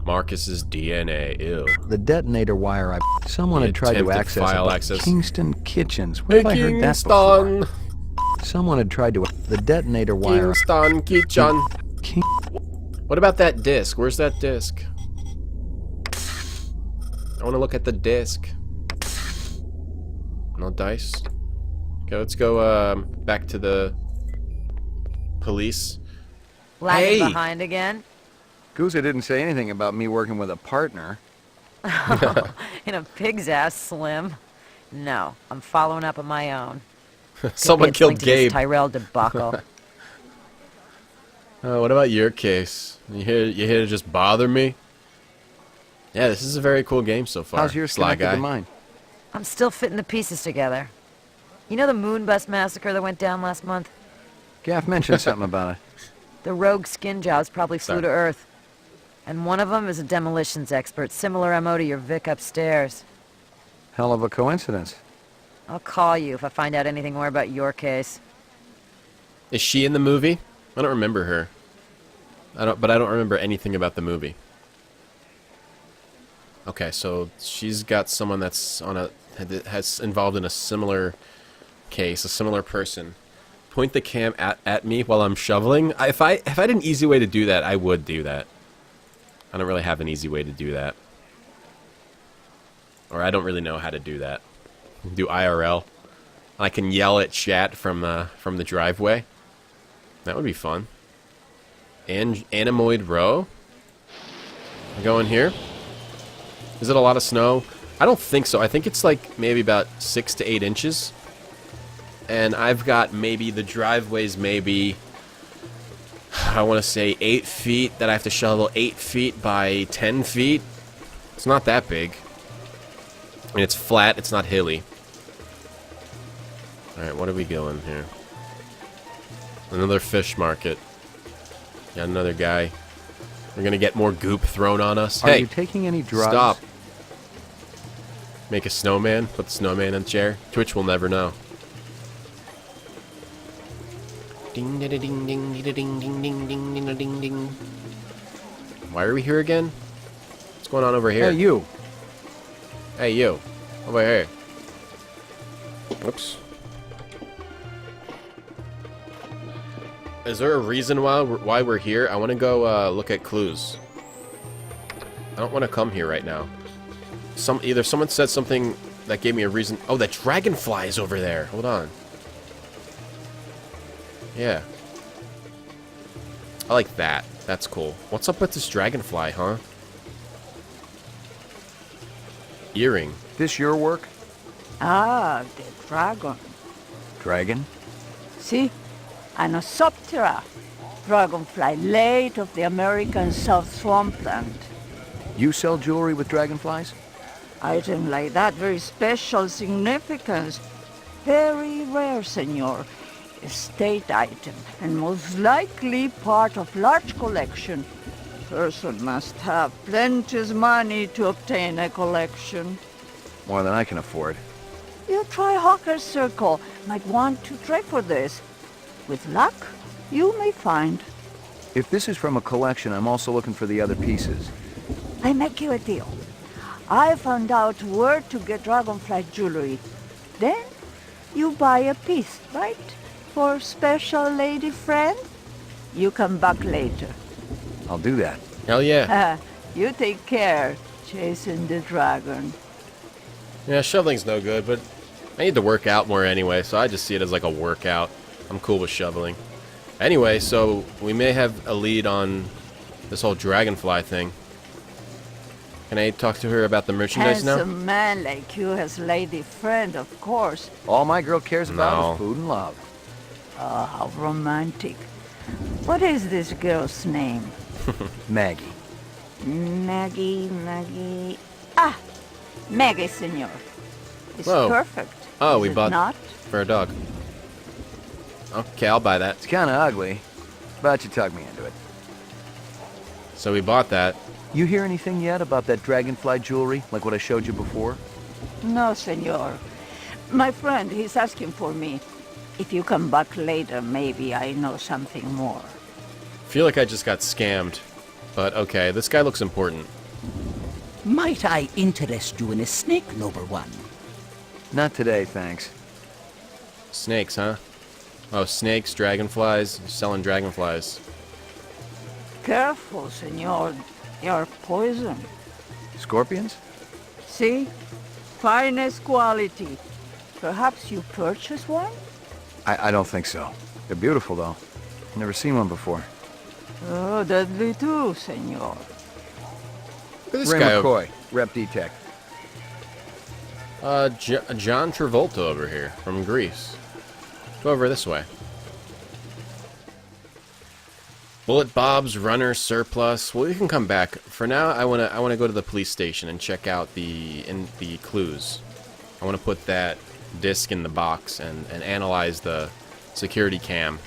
Marcus's DNA. Ew. the detonator wire. Someone The had tried to attempted access file it. access. Kingston Kitchens. Where have I heard that Kingston. before? Someone had tried to... The detonator wire. Kingston Kitchen. King... What about that disc? Where's that disc? I want to look at the disc. No dice. Okay, let's go back to the police. Lagging Hey! behind again? Guza didn't say anything about me working with a partner. In a pig's ass, Slim. No, I'm following up on my own. Someone It's killed linked to this Gabe. Tyrell debacle. What about your case? You here to just bother me? Yeah, this is a very cool game so far. How's yours Sly connected guy. to mine? I'm still fitting the pieces together. You know the Moonbus massacre that went down last month? Gaff mentioned something about it. The rogue skin jobs probably flew to Earth. And one of them is a demolitions expert, similar MO to your Vic upstairs. Hell of a coincidence. I'll call you if I find out anything more about your case. Is she in the movie? I don't remember her. But I don't remember anything about the movie. Okay, so she's got someone that's has involved in a similar case, a similar person. Point the cam at me while I'm shoveling. If I had an easy way to do that, I would do that. I don't really have an easy way to do that. Or I don't really know how to do that. Do IRL. I can yell at chat from the driveway. That would be fun. And Anemoid Row. I go in here. Is it a lot of snow? I don't think so. I think it's like maybe about 6 to 8 inches. And I've got maybe the driveway's maybe, I want to say 8 feet that I have to shovel 8 feet by 10 feet. It's not that big. And it's flat, it's not hilly. Alright, what are we going here? Another fish market. Got another guy. We're gonna get more goop thrown on us. Are Hey, you taking any drugs? stop. Make a snowman, put the snowman in the chair. Twitch will never know. Ding ding ding ding ding ding ding ding ding ding ding. Why are we here again? What's going on over here? Hey, you. Hey, you. Over here. Whoops. Is there a reason why we're here? I want to go look at clues. I don't want to come here right now. Either someone said something that gave me a reason. Oh, that dragonfly is over there. Hold on. Yeah. I like that. That's cool. What's up with this dragonfly, huh? Earring. This your work? Ah, the dragon. Dragon? See? Anosoptera, dragonfly late of the American South Swampland. You sell jewelry with dragonflies? Item like that, very special significance. Very rare, senor. Estate item, and most likely part of large collection. Person must have plenty money to obtain a collection. More than I can afford. You try Hawker's Circle. Might want to try for this. With luck, you may find. If this is from a collection, I'm also looking for the other pieces. I make you a deal. I found out where to get dragonfly jewelry. Then, you buy a piece, right? For special lady friend? You come back later. I'll do that. Hell yeah. You take care, chasing the dragon. Yeah, shoveling's no good, but I need to work out more anyway, so I just see it as like a workout. I'm cool with shoveling. Anyway, so we may have a lead on this whole dragonfly thing. Can I talk to her about the merchandise now? Handsome man like you has lady friend, of course. All my girl cares about No. is food and love. Oh, how romantic. What is this girl's name? Maggie. Maggie. Ah, Maggie, senor. It's Whoa. perfect. Oh, Is we it bought not? for a dog. Okay, I'll buy that. It's kind of ugly, but you talked me into it. So we bought that. You hear anything yet about that dragonfly jewelry, like what I showed you before? No, senor. My friend, he's asking for me. If you come back later, maybe I know something more. I feel like I just got scammed. But okay, this guy looks important. Might I interest you in a snake, Noble One? Not today, thanks. Snakes, huh? Oh, snakes, dragonflies, selling dragonflies. Careful, senor. You're poison. Scorpions? See? Finest quality. Perhaps you purchase one? I don't think so. They're beautiful, though. Never seen one before. Oh, deadly too, senor. This Ray guy McCoy, Rep Detect. John Travolta over here from Greece. Go over this way. Bullet Bob's Runner Surplus. Well, we can come back. For now, I wanna go to the police station and check out the clues. I wanna put that disc in the box and analyze the security cam.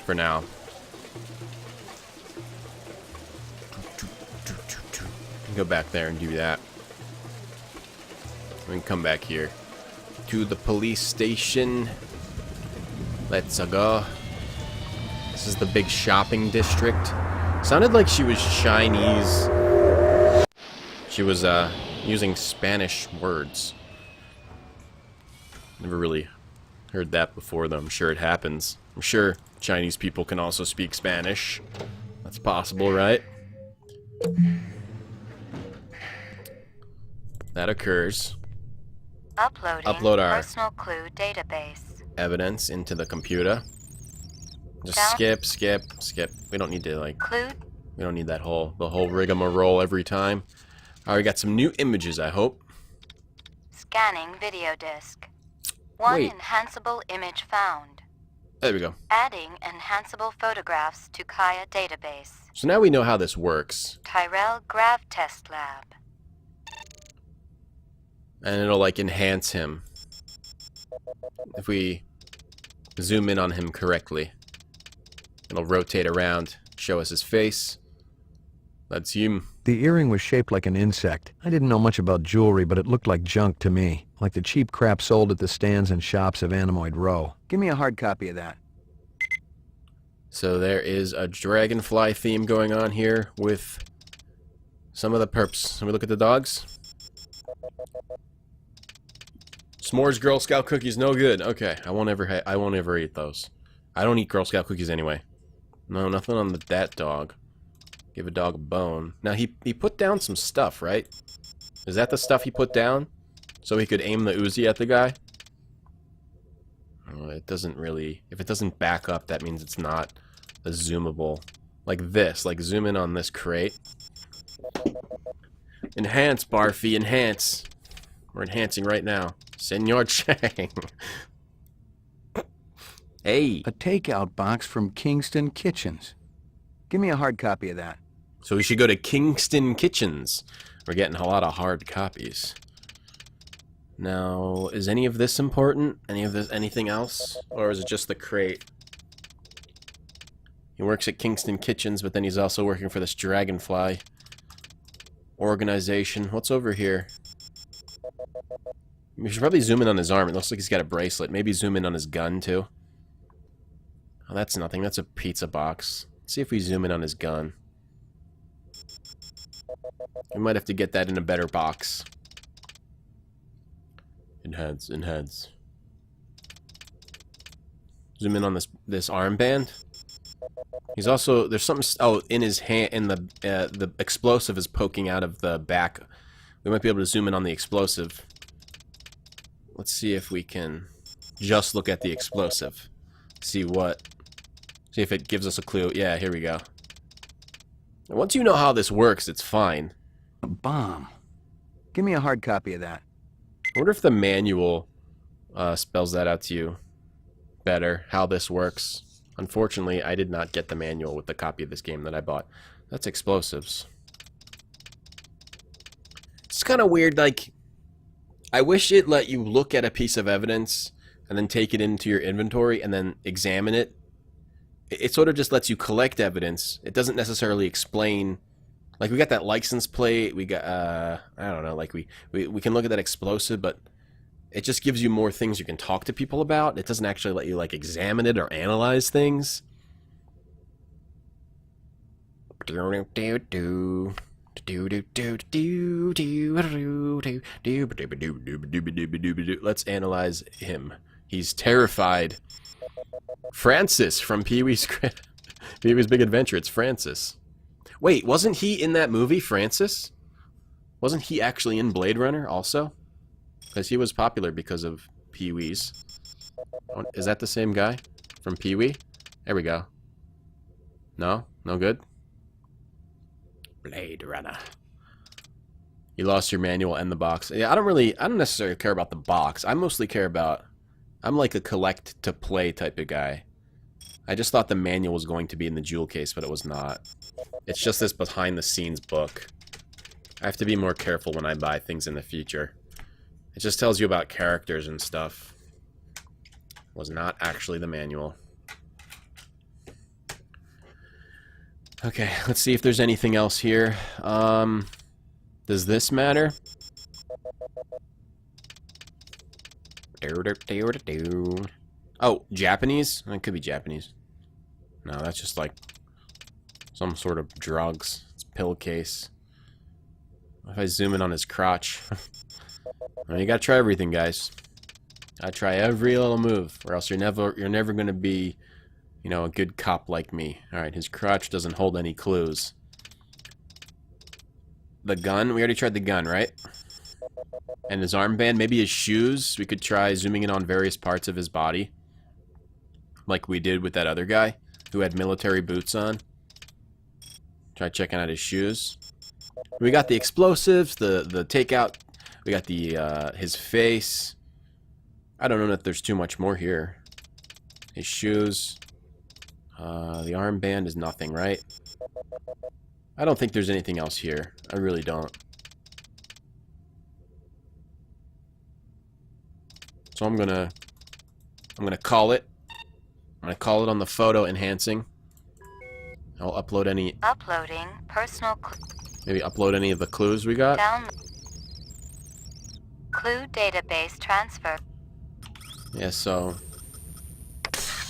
For now. Go back there and do that. We can come back here to the police station. Let's go. This is the big shopping district. Sounded like she was Chinese. She was using Spanish words. Never really heard that before, though. I'm sure it happens. I'm sure Chinese people can also speak Spanish. That's possible, right? That occurs. Upload our personal clue database. Evidence into the computer. Just skip. We don't need to clue. We don't need the whole rigmarole every time. Alright, we got some new images, I hope. Scanning video disk. One Wait. enhanceable image found. There we go. Adding enhanceable photographs to Kaya database. So now we know how this works. Tyrell Grav Test Lab. And it'll enhance him. If we zoom in on him correctly. It'll rotate around, show us his face. That's him. The earring was shaped like an insect. I didn't know much about jewelry, but it looked like junk to me. Like the cheap crap sold at the stands and shops of Animoid Row. Give me a hard copy of that. So there is a dragonfly theme going on here with some of the perps. Let me look at the dogs. S'mores Girl Scout cookies, no good. Okay, I won't ever eat those. I don't eat Girl Scout cookies anyway. No, nothing on that dog. Give a dog a bone. Now he put down some stuff, right? Is that the stuff he put down? So he could aim the Uzi at the guy? Oh, it doesn't really... If it doesn't back up, that means it's not a zoomable. Like this. Like zoom in on this crate. Enhance, Barfy, enhance. We're enhancing right now. Senor Chang. Hey. A takeout box from Kingston Kitchens. Give me a hard copy of that. So we should go to Kingston Kitchens. We're getting a lot of hard copies. Now, is any of this important? Anything else? Or is it just the crate? He works at Kingston Kitchens, but then he's also working for this Dragonfly organization. What's over here? We should probably zoom in on his arm. It looks like he's got a bracelet. Maybe zoom in on his gun, too. Oh, that's nothing. That's a pizza box. Let's see if we zoom in on his gun. We might have to get that in a better box. Enhance. Zoom in on this armband. He's also, there's something, in his hand, in the explosive is poking out of the back. We might be able to zoom in on the explosive. Let's see if we can just look at the explosive. See if it gives us a clue. Yeah, here we go. And once you know how this works, it's fine. A bomb. Give me a hard copy of that. I wonder if the manual spells that out to you better, how this works. Unfortunately, I did not get the manual with the copy of this game that I bought. That's explosives. It's kind of weird, I wish it let you look at a piece of evidence and then take it into your inventory and then examine it. It sort of just lets you collect evidence. It doesn't necessarily explain. Like, we got that license plate. We got, I don't know, we can look at that explosive, but It just gives you more things you can talk to people about. It doesn't actually let you, like, examine it or analyze things. Let's analyze him. He's terrified. Francis from Pee-wee's Big Adventure. It's Francis. Wait, wasn't he in that movie, Francis? Wasn't he actually in Blade Runner also? Because he was popular because of Pee-wee's. Is that the same guy from Pee-wee? There we go. No? No good? Blade Runner. You lost your manual and the box. Yeah, I don't necessarily care about the box. I mostly care about... I'm like a collect to play type of guy. I just thought the manual was going to be in the jewel case, but it was not. It's just this behind the scenes book. I have to be more careful when I buy things in the future. It just tells you about characters and stuff. It was not actually the manual. Okay, let's see if there's anything else here. Does this matter? Oh, Japanese? It could be Japanese. No, that's just like some sort of drugs. It's a pill case. If I zoom in on his crotch. Well, you gotta try everything, guys. Gotta try every little move, or else you're never gonna be, you know, a good cop like me. Alright, his crotch doesn't hold any clues. The gun? We already tried the gun, right? And his armband, maybe his shoes. We could try zooming in on various parts of his body. Like we did with that other guy who had military boots on. Try checking out his shoes. We got the explosives, the takeout. We got the his face. I don't know if there's too much more here. His shoes. The armband is nothing, right? I don't think there's anything else here. I really don't. So I'm gonna call it. I'm gonna call it on the photo enhancing. I'll upload any. Uploading personal. Maybe upload any of the clues we got. Clue database transfer. Yeah, so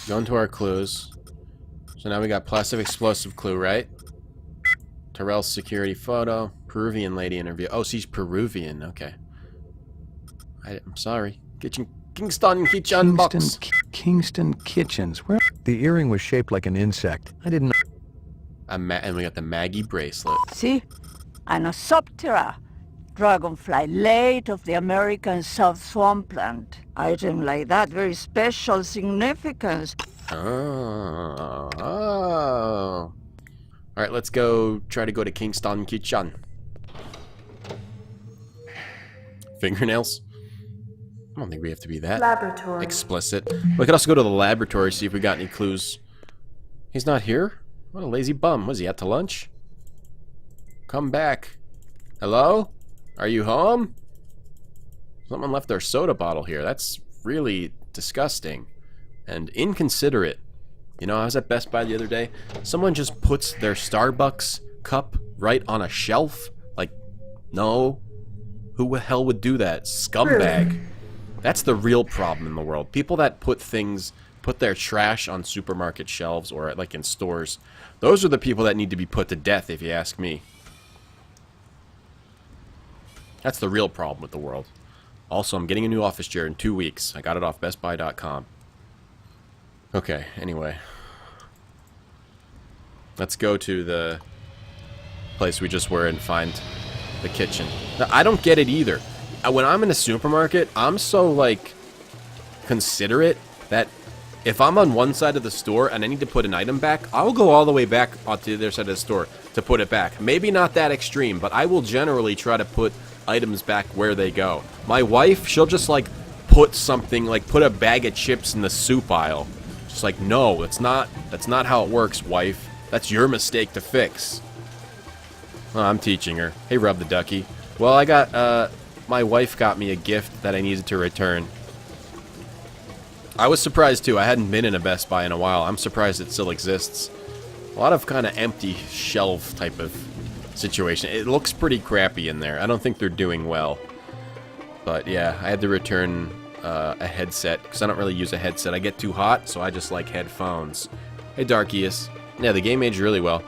go into our clues. So now we got plastic explosive clue, right? Terrell's security photo. Peruvian lady interview. Oh, she's Peruvian. Okay. I'm sorry. Kingston Kitchen box. Kingston Kitchens. Where? The earring was shaped like an insect. I didn't know. And we got the Maggie bracelet. See? Anosoptera. Dragonfly late of the American South Swampland. Item like that, very special significance. Oh. Alright, let's go try to go to Kingston Kitchen. Fingernails? I don't think we have to be that laboratory. Explicit. We could also go to the laboratory, see if we got any clues. He's not here? What a lazy bum. Was he out to lunch? Come back. Hello? Are you home? Someone left their soda bottle here. That's really disgusting and inconsiderate. You know, I was at Best Buy the other day. Someone just puts their Starbucks cup right on a shelf. Like, no. Who the hell would do that? Scumbag. That's the real problem in the world. People that put their trash on supermarket shelves or like in stores. Those are the people that need to be put to death, if you ask me. That's the real problem with the world. Also, I'm getting a new office chair in 2 weeks. I got it off bestbuy.com. Okay, anyway. Let's go to the place we just were and find the kitchen. Now, I don't get it either. When I'm in a supermarket, I'm so, like, considerate that if I'm on one side of the store and I need to put an item back, I'll go all the way back onto the other side of the store to put it back. Maybe not that extreme, but I will generally try to put items back where they go. My wife, she'll just, like, put something, like, put a bag of chips in the soup aisle. Just like, no, that's not how it works, wife. That's your mistake to fix. Well, I'm teaching her. Hey, Rub the Ducky. Well, I got, my wife got me a gift that I needed to return. I was surprised, too. I hadn't been in a Best Buy in a while. I'm surprised it still exists. A lot of kind of empty shelf type of situation. It looks pretty crappy in there. I don't think they're doing well. But yeah, I had to return a headset, because I don't really use a headset. I get too hot, so I just like headphones. Hey, Darkius. Yeah, the game aged really well.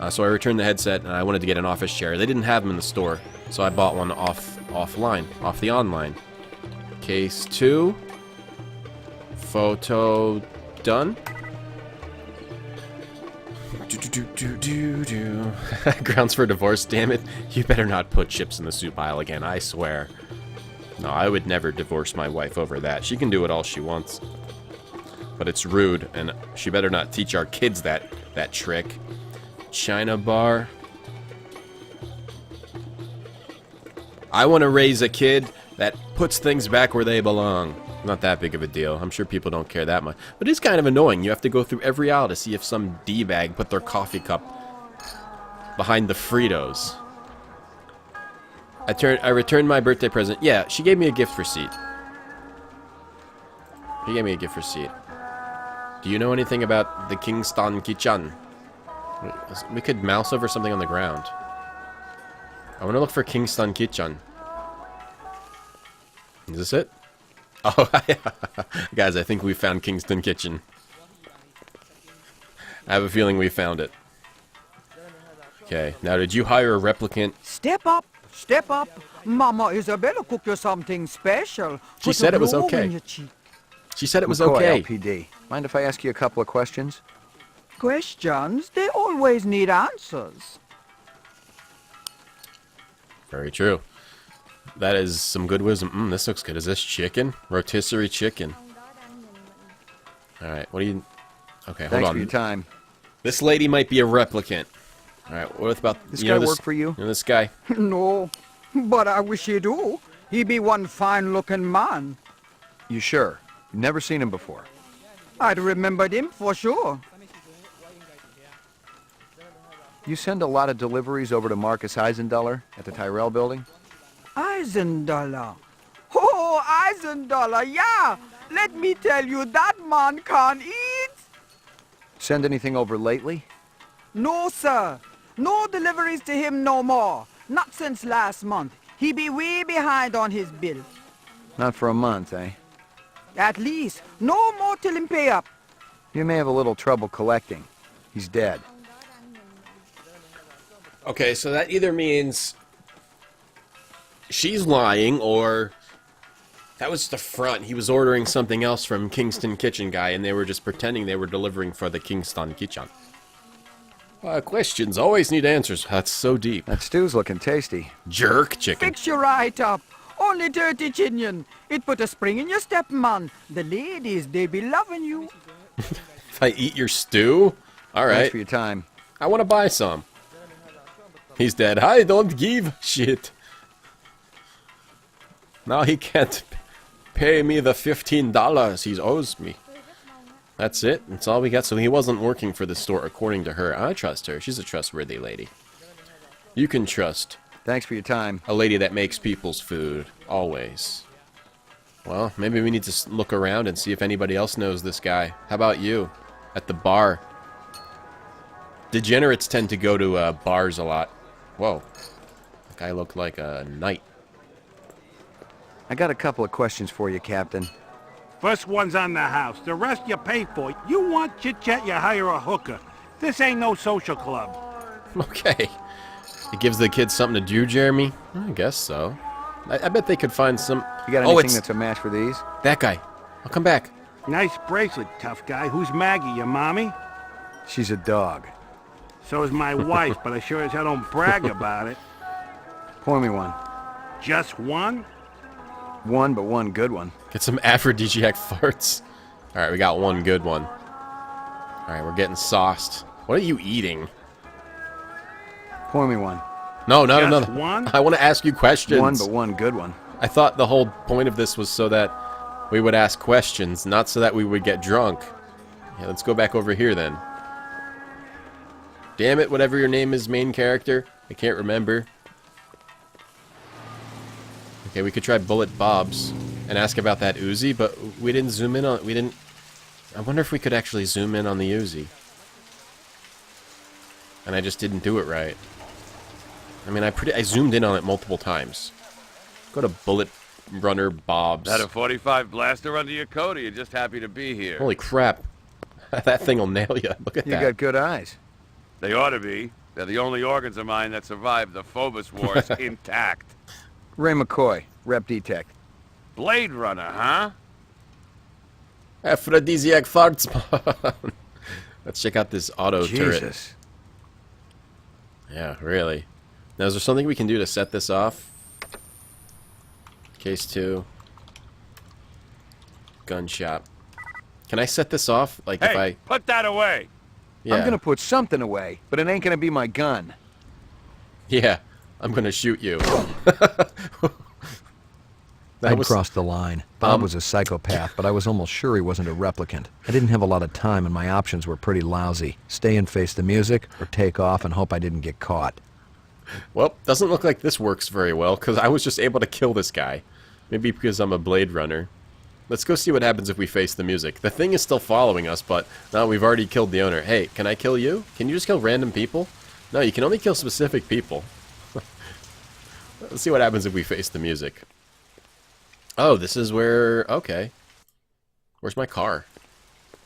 So I returned the headset, and I wanted to get an office chair. They didn't have them in the store, so I bought one offline, off the online. Case 2. Photo done. Grounds for divorce, damn it. You better not put chips in the soup aisle again, I swear. No, I would never divorce my wife over that. She can do it all she wants. But it's rude, and she better not teach our kids that trick. China bar. I want to raise a kid that puts things back where they belong. Not that big of a deal. I'm sure people don't care that much. But it's kind of annoying. You have to go through every aisle to see if some D-bag put their coffee cup behind the Fritos. I returned my birthday present. Yeah, she gave me a gift receipt. She gave me a gift receipt. Do you know anything about the Kingston Kitchen? We could mouse over something on the ground. I want to look for Kingston Kitchen. Is this it? Oh, guys, I think we found Kingston Kitchen. I have a feeling we found it. Okay, now did you hire a replicant? Step up, step up. Mama Isabella cooked you something special. She said it was okay. She said it was okay. LPD. Mind if I ask you a couple of questions? Questions? They always need answers. Very true. That is some good wisdom. This looks good. Is this chicken? Rotisserie chicken. Alright, what do you... Okay, hold on. Thanks for your time. This lady might be a replicant. Alright, what about... This guy work for you? You know this guy? No, but I wish he do. He be one fine-looking man. You sure? You've never seen him before? I'd remembered him for sure. You send a lot of deliveries over to Marcus Eisendaller at the Tyrell building? Eisendaller. Oh, Eisendaller, yeah. Let me tell you, that man can't eat. Send anything over lately? No, sir. No deliveries to him no more. Not since last month. He be way behind on his bill. Not for a month, eh? At least. No more till him pay up. You may have a little trouble collecting. He's dead. Okay, so that either means she's lying, or that was the front. He was ordering something else from Kingston Kitchen guy, and they were just pretending they were delivering for the Kingston Kitchen. Questions always need answers. That's so deep. That stew's looking tasty. Jerk chicken. Fix you right up. Only dirty chinion. It put a spring in your step, man. The ladies, they be loving you. If I eat your stew? Alright. Thanks for your time. I want to buy some. He's dead. I don't give shit. Now he can't pay me the $15 he owes me. That's it. That's all we got. So he wasn't working for the store, according to her. I trust her. She's a trustworthy lady. You can trust. Thanks for your time. A lady that makes people's food. Always. Well, maybe we need to look around and see if anybody else knows this guy. How about you? At the bar. Degenerates tend to go to bars a lot. Whoa. That guy looked like a knight. I got a couple of questions for you, Captain. First one's on the house. The rest you pay for. You want chit-chat, you hire a hooker. This ain't no social club. Okay. It gives the kids something to do, Jeremy? I guess so. I bet they could find some... You got anything that's a match for these? That guy. I'll come back. Nice bracelet, tough guy. Who's Maggie, your mommy? She's a dog. So is my wife, but I sure as hell don't brag about it. Pour me one. Just one? One, but one good one. Get some aphrodisiac farts. Alright, we got one good one. Alright, we're getting sauced. What are you eating? Pour me one. No, not Just another. One? I want to ask you questions. One, but one good one. I thought the whole point of this was so that we would ask questions, not so that we would get drunk. Yeah, let's go back over here then. Damn it, whatever your name is, main character. I can't remember. Okay, we could try Bullet Bob's and ask about that Uzi, but we didn't zoom in on... I wonder if we could actually zoom in on the Uzi. And I just didn't do it right. I mean, I zoomed in on it multiple times. Go to Bullet Runner Bobs. Had a 45 blaster under your coat, or you just happy to be here? Holy crap. That thing will nail you. Look at that. You got good eyes. They ought to be. They're the only organs of mine that survived the Phobos Wars intact. Ray McCoy, Rep Detect. Blade Runner, huh? Aphrodisiac fart spawn. Let's check out this auto turret. Jesus. Yeah, really. Now, is there something we can do to set this off? Case 2. Gun shop. Can I set this off? Like, hey, if I... put that away! Yeah. I'm gonna put something away, but it ain't gonna be my gun. Yeah, I'm gonna shoot you. I'd crossed the line. Bob was a psychopath, but I was almost sure he wasn't a replicant. I didn't have a lot of time, and my options were pretty lousy. Stay and face the music, or take off and hope I didn't get caught. Well, doesn't look like this works very well, because I was just able to kill this guy. Maybe because I'm a Blade Runner. Let's go see what happens if we face the music. The thing is still following us, but now we've already killed the owner. Hey, can I kill you? Can you just kill random people? No, you can only kill specific people. Let's see what happens if we face the music. Oh, this is where... Okay. Where's my car?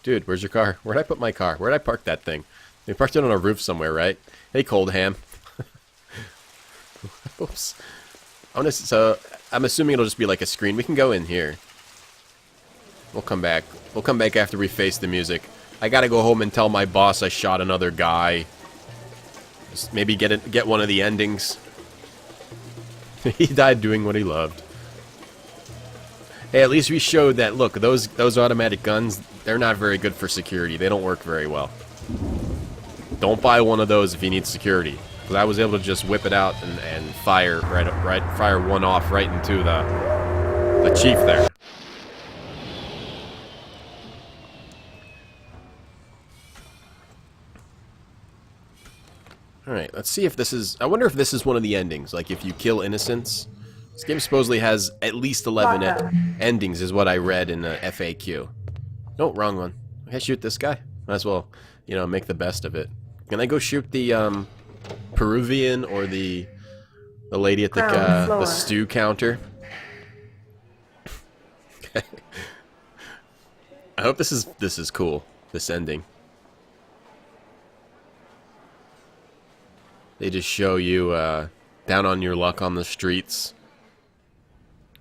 Dude, where's your car? Where'd I put my car? Where'd I park that thing? We parked it on a roof somewhere, right? Hey, Cold Ham. Oops. So, I'm assuming it'll just be like a screen. We can go in here. We'll come back. We'll come back after we face the music. I gotta go home and tell my boss I shot another guy. Just maybe get one of the endings. He died doing what he loved. Hey, at least we showed that, look, those automatic guns, they're not very good for security. They don't work very well. Don't buy one of those if you need security. Because I was able to just whip it out and fire fire one off right into the chief there. Alright, let's see if this is... I wonder if this is one of the endings. Like, if you kill innocents... This game supposedly has at least 11 endings, is what I read in the FAQ. No, wrong one. Can I shoot this guy? Might as well, you know, make the best of it. Can I go shoot the Peruvian or the lady at the stew counter? Okay. I hope this is cool. This ending. They just show you down on your luck on the streets.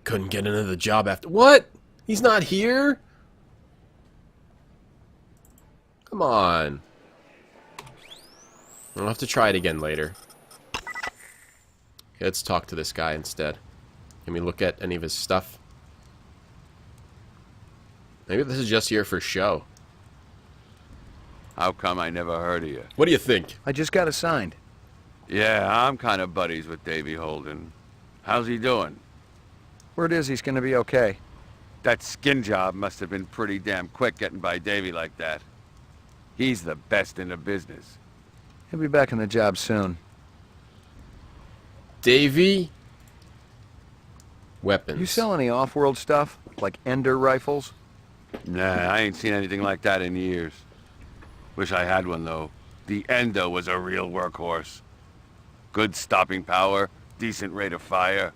Couldn't get another job after... What? He's not here? Come on. I'll have to try it again later. Okay, let's talk to this guy instead. Can we look at any of his stuff? Maybe this is just here for show. How come I never heard of you? What do you think? I just got assigned. Yeah, I'm kind of buddies with Davy Holden. How's he doing? Word is he's gonna be okay. That skin job must have been pretty damn quick getting by Davy like that. He's the best in the business. He'll be back on the job soon. Davy? Weapons. You sell any off-world stuff? Like Ender rifles? Nah, I ain't seen anything like that in years. Wish I had one, though. The Ender was a real workhorse. Good stopping power, decent rate of fire.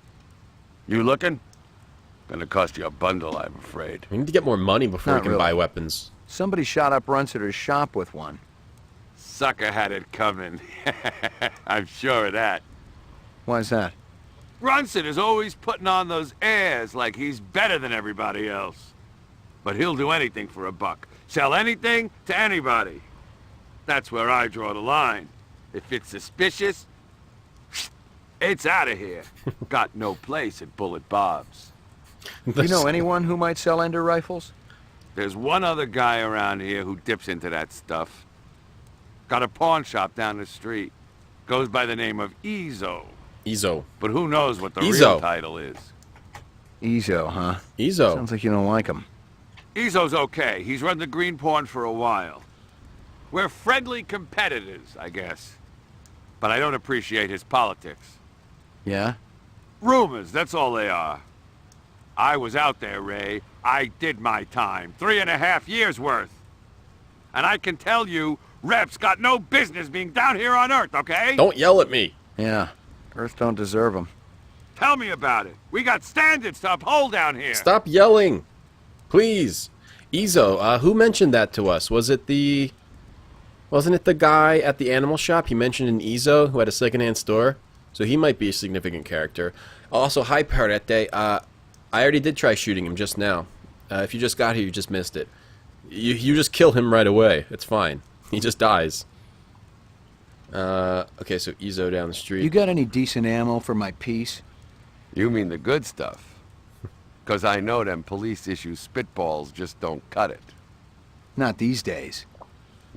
You looking? Gonna cost you a bundle, I'm afraid. We need to get more money before we can buy weapons. Somebody shot up Runsitter's shop with one. Sucker had it coming. I'm sure of that. Why's that? Runsitter's always putting on those airs like he's better than everybody else. But he'll do anything for a buck. Sell anything to anybody. That's where I draw the line. If it's suspicious, it's out of here. Got no place at Bullet Bob's. You know anyone who might sell Ender rifles? There's one other guy around here who dips into that stuff. Got a pawn shop down the street. Goes by the name of Ezo. Ezo. But who knows what the real title is. Ezo, huh? Ezo. Sounds like you don't like him. Ezo's okay. He's run the green pawn for a while. We're friendly competitors, I guess. But I don't appreciate his politics. Yeah? Rumors, that's all they are. I was out there, Ray. I did my time. 3.5 years worth. And I can tell you, Rep's got no business being down here on Earth, okay? Don't yell at me. Yeah. Earth don't deserve him. Tell me about it. We got standards to uphold down here. Stop yelling, please. Izo, who mentioned that to us? Wasn't it the guy at the animal shop? He mentioned an Izo who had a secondhand store, so he might be a significant character. Also, hi Parete. I already did try shooting him just now. If you just got here, you just missed it. You just kill him right away. It's fine. He just dies. Okay, so Izo down the street. You got any decent ammo for my piece? You mean the good stuff? Because I know them police issue spitballs just don't cut it. Not these days.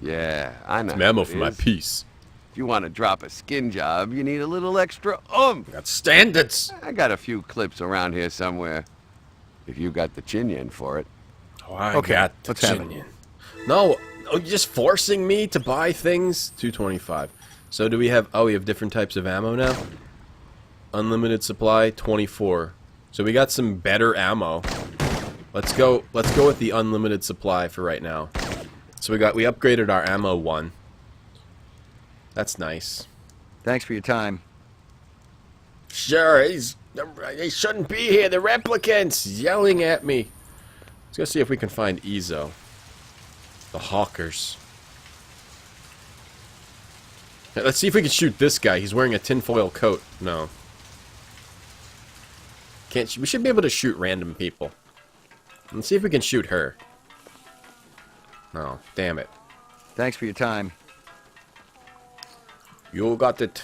Yeah, I know. Some ammo for my piece. If you want to drop a skin job, you need a little extra oomph. Got standards. I got a few clips around here somewhere. If you got the chin for it. Oh, I got the chin. No, you're just forcing me to buy things. 225. So do we have? Oh, we have different types of ammo now. Unlimited supply, 24. So we got some better ammo. Let's go with the unlimited supply for right now. So we upgraded our ammo 1. That's nice. Thanks for your time. Sure, they shouldn't be here. The replicants yelling at me. Let's go see if we can find Izo. The hawkers. Now, let's see if we can shoot this guy. He's wearing a tinfoil coat. No. We should be able to shoot random people. Let's see if we can shoot her. No, damn it. Thanks for your time. You got it.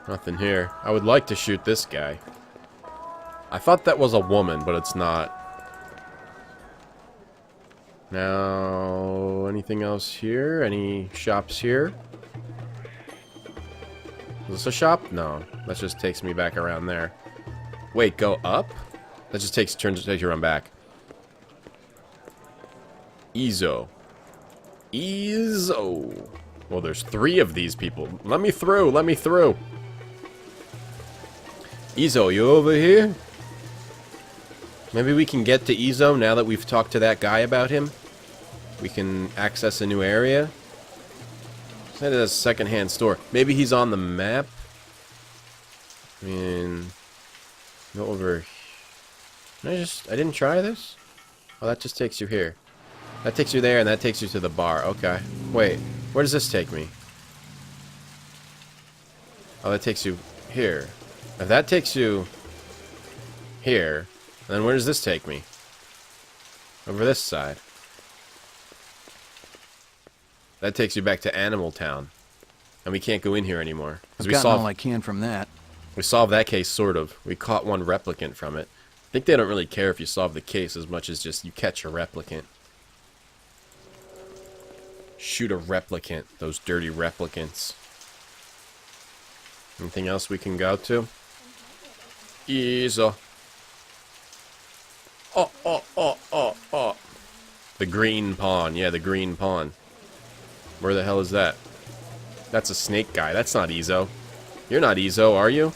Nothing here. I would like to shoot this guy. I thought that was a woman, but it's not. Now, anything else here? Any shops here? Is this a shop? No. That just takes me back around there. Wait, go up? That just takes you run back. Izo. Izo. Well, there's 3 of these people. Let me through. Let me through. Izo, you over here? Maybe we can get to Izo now that we've talked to that guy about him. We can access a new area. That is a second-hand store. Maybe he's on the map. I mean, go over. I didn't try this. Oh, that just takes you here. That takes you there, and that takes you to the bar. Okay. Wait, where does this take me? Oh, that takes you here. If that takes you here, then where does this take me? Over this side. That takes you back to Animal Town. And we can't go in here anymore. I've gotten all I can from that. We solved that case, sort of. We caught one replicant from it. I think they don't really care if you solve the case as much as just you catch a replicant. Shoot a replicant. Those dirty replicants. Anything else we can go to? Izo. Oh. The green pawn. Yeah, the green pawn. Where the hell is that? That's a snake guy. That's not Izo. You're not Izo, are you?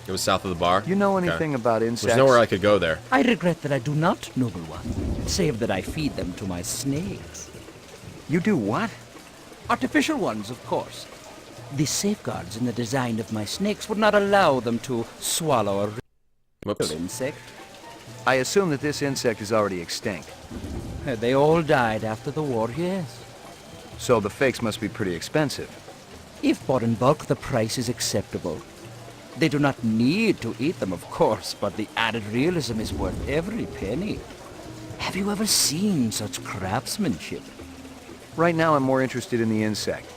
It was south of the bar. You know anything about insects? There's nowhere I could go there. I regret that I do not, noble one, save that I feed them to my snakes. You do what? Artificial ones, of course. The safeguards in the design of my snakes would not allow them to swallow a real insect. I assume that this insect is already extinct. They all died after the war, yes. So the fakes must be pretty expensive. If bought in bulk, the price is acceptable. They do not need to eat them, of course, but the added realism is worth every penny. Have you ever seen such craftsmanship? Right now, I'm more interested in the insect.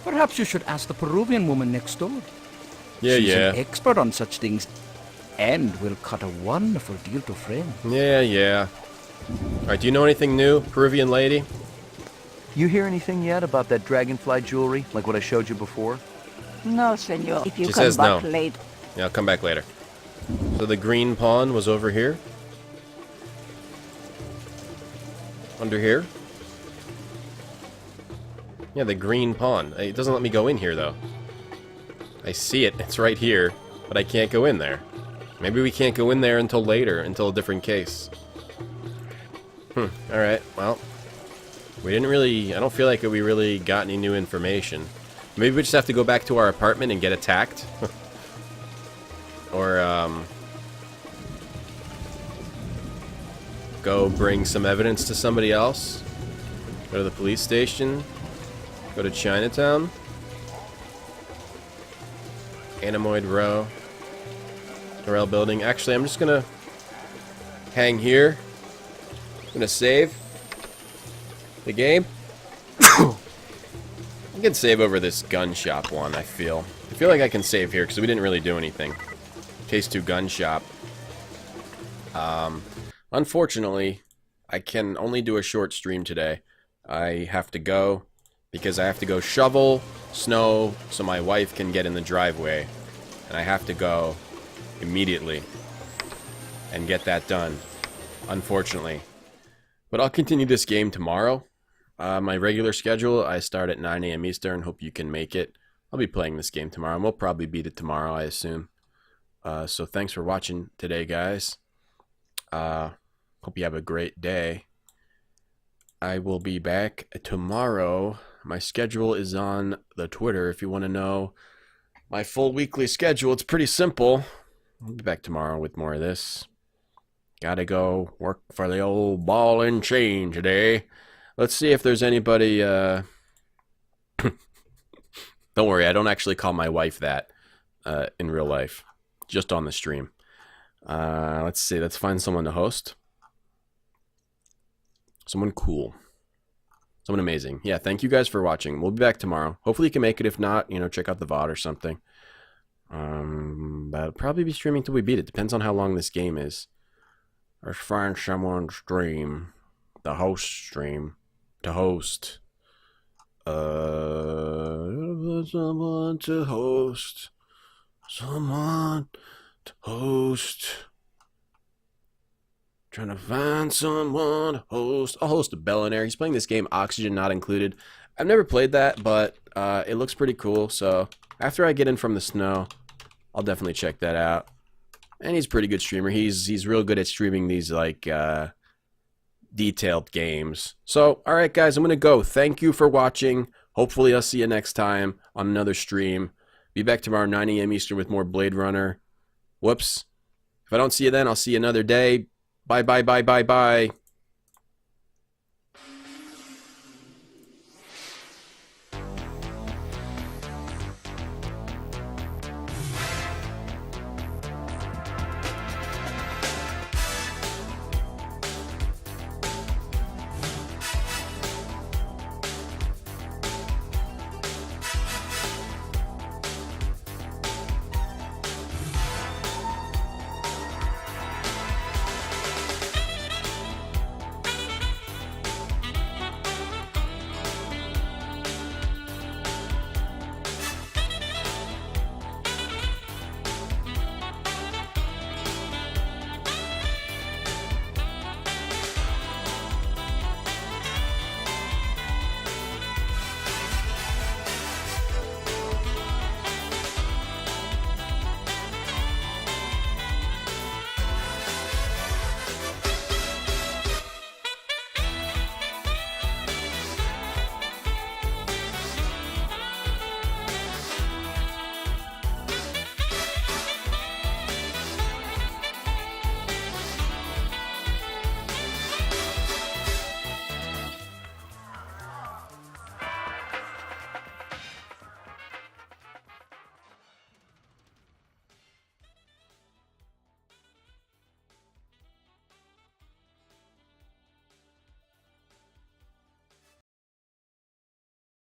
Perhaps you should ask the Peruvian woman next door. Yeah, She's an expert on such things, and will cut a wonderful deal to friends. Yeah. Alright, do you know anything new, Peruvian lady? You hear anything yet about that dragonfly jewelry, like what I showed you before? No, senor. If you She come says back no. late. Yeah, I'll come back later. So the green pawn was over here? Under here? Yeah, the green pawn. It doesn't let me go in here, though. I see it. It's right here, but I can't go in there. Maybe we can't go in there until later, until a different case. Alright, well. We didn't really... I don't feel like we really got any new information. Maybe we just have to go back to our apartment and get attacked? Or, go bring some evidence to somebody else? Go to the police station? Go to Chinatown? Anemoid Row. Tyrell Building. Actually, I'm just gonna hang here. I'm gonna save the game. I can save over this gun shop one, I feel like I can save here because we didn't really do anything. Case 2 gun shop. Unfortunately, I can only do a short stream today. I have to go because I have to go shovel snow so my wife can get in the driveway. And I have to go immediately and get that done, unfortunately. But I'll continue this game tomorrow. My regular schedule, I start at 9 a.m. Eastern. Hope you can make it. I'll be playing this game tomorrow, and we'll probably beat it tomorrow, I assume. So thanks for watching today, guys. Hope you have a great day. I will be back tomorrow. My schedule is on the Twitter if you want to know my full weekly schedule. It's pretty simple. I'll be back tomorrow with more of this. Gotta go work for the old ball and chain today. Let's see if there's anybody, don't worry, I don't actually call my wife that in real life. Just on the stream. Let's see, let's find someone to host. Someone cool. Someone amazing. Yeah, thank you guys for watching. We'll be back tomorrow. Hopefully you can make it. If not, you know, check out the VOD or something. But I'll probably be streaming till we beat it. Depends on how long this game is. Let's find someone to stream. The host stream. To host. Someone to host. Someone to host. Trying to find someone to host. I'll host a Billionaire. He's playing this game, Oxygen Not Included. I've never played that, but it looks pretty cool. So after I get in from the snow, I'll definitely check that out. And he's a pretty good streamer. He's real good at streaming these like detailed games. So all right, guys, I'm gonna go. Thank you for watching. Hopefully, I'll see you next time on another stream. Be back tomorrow 9 a.m. Eastern with more Blade Runner. Whoops. If I don't see you then, I'll see you another day. Bye, bye, bye, bye, bye.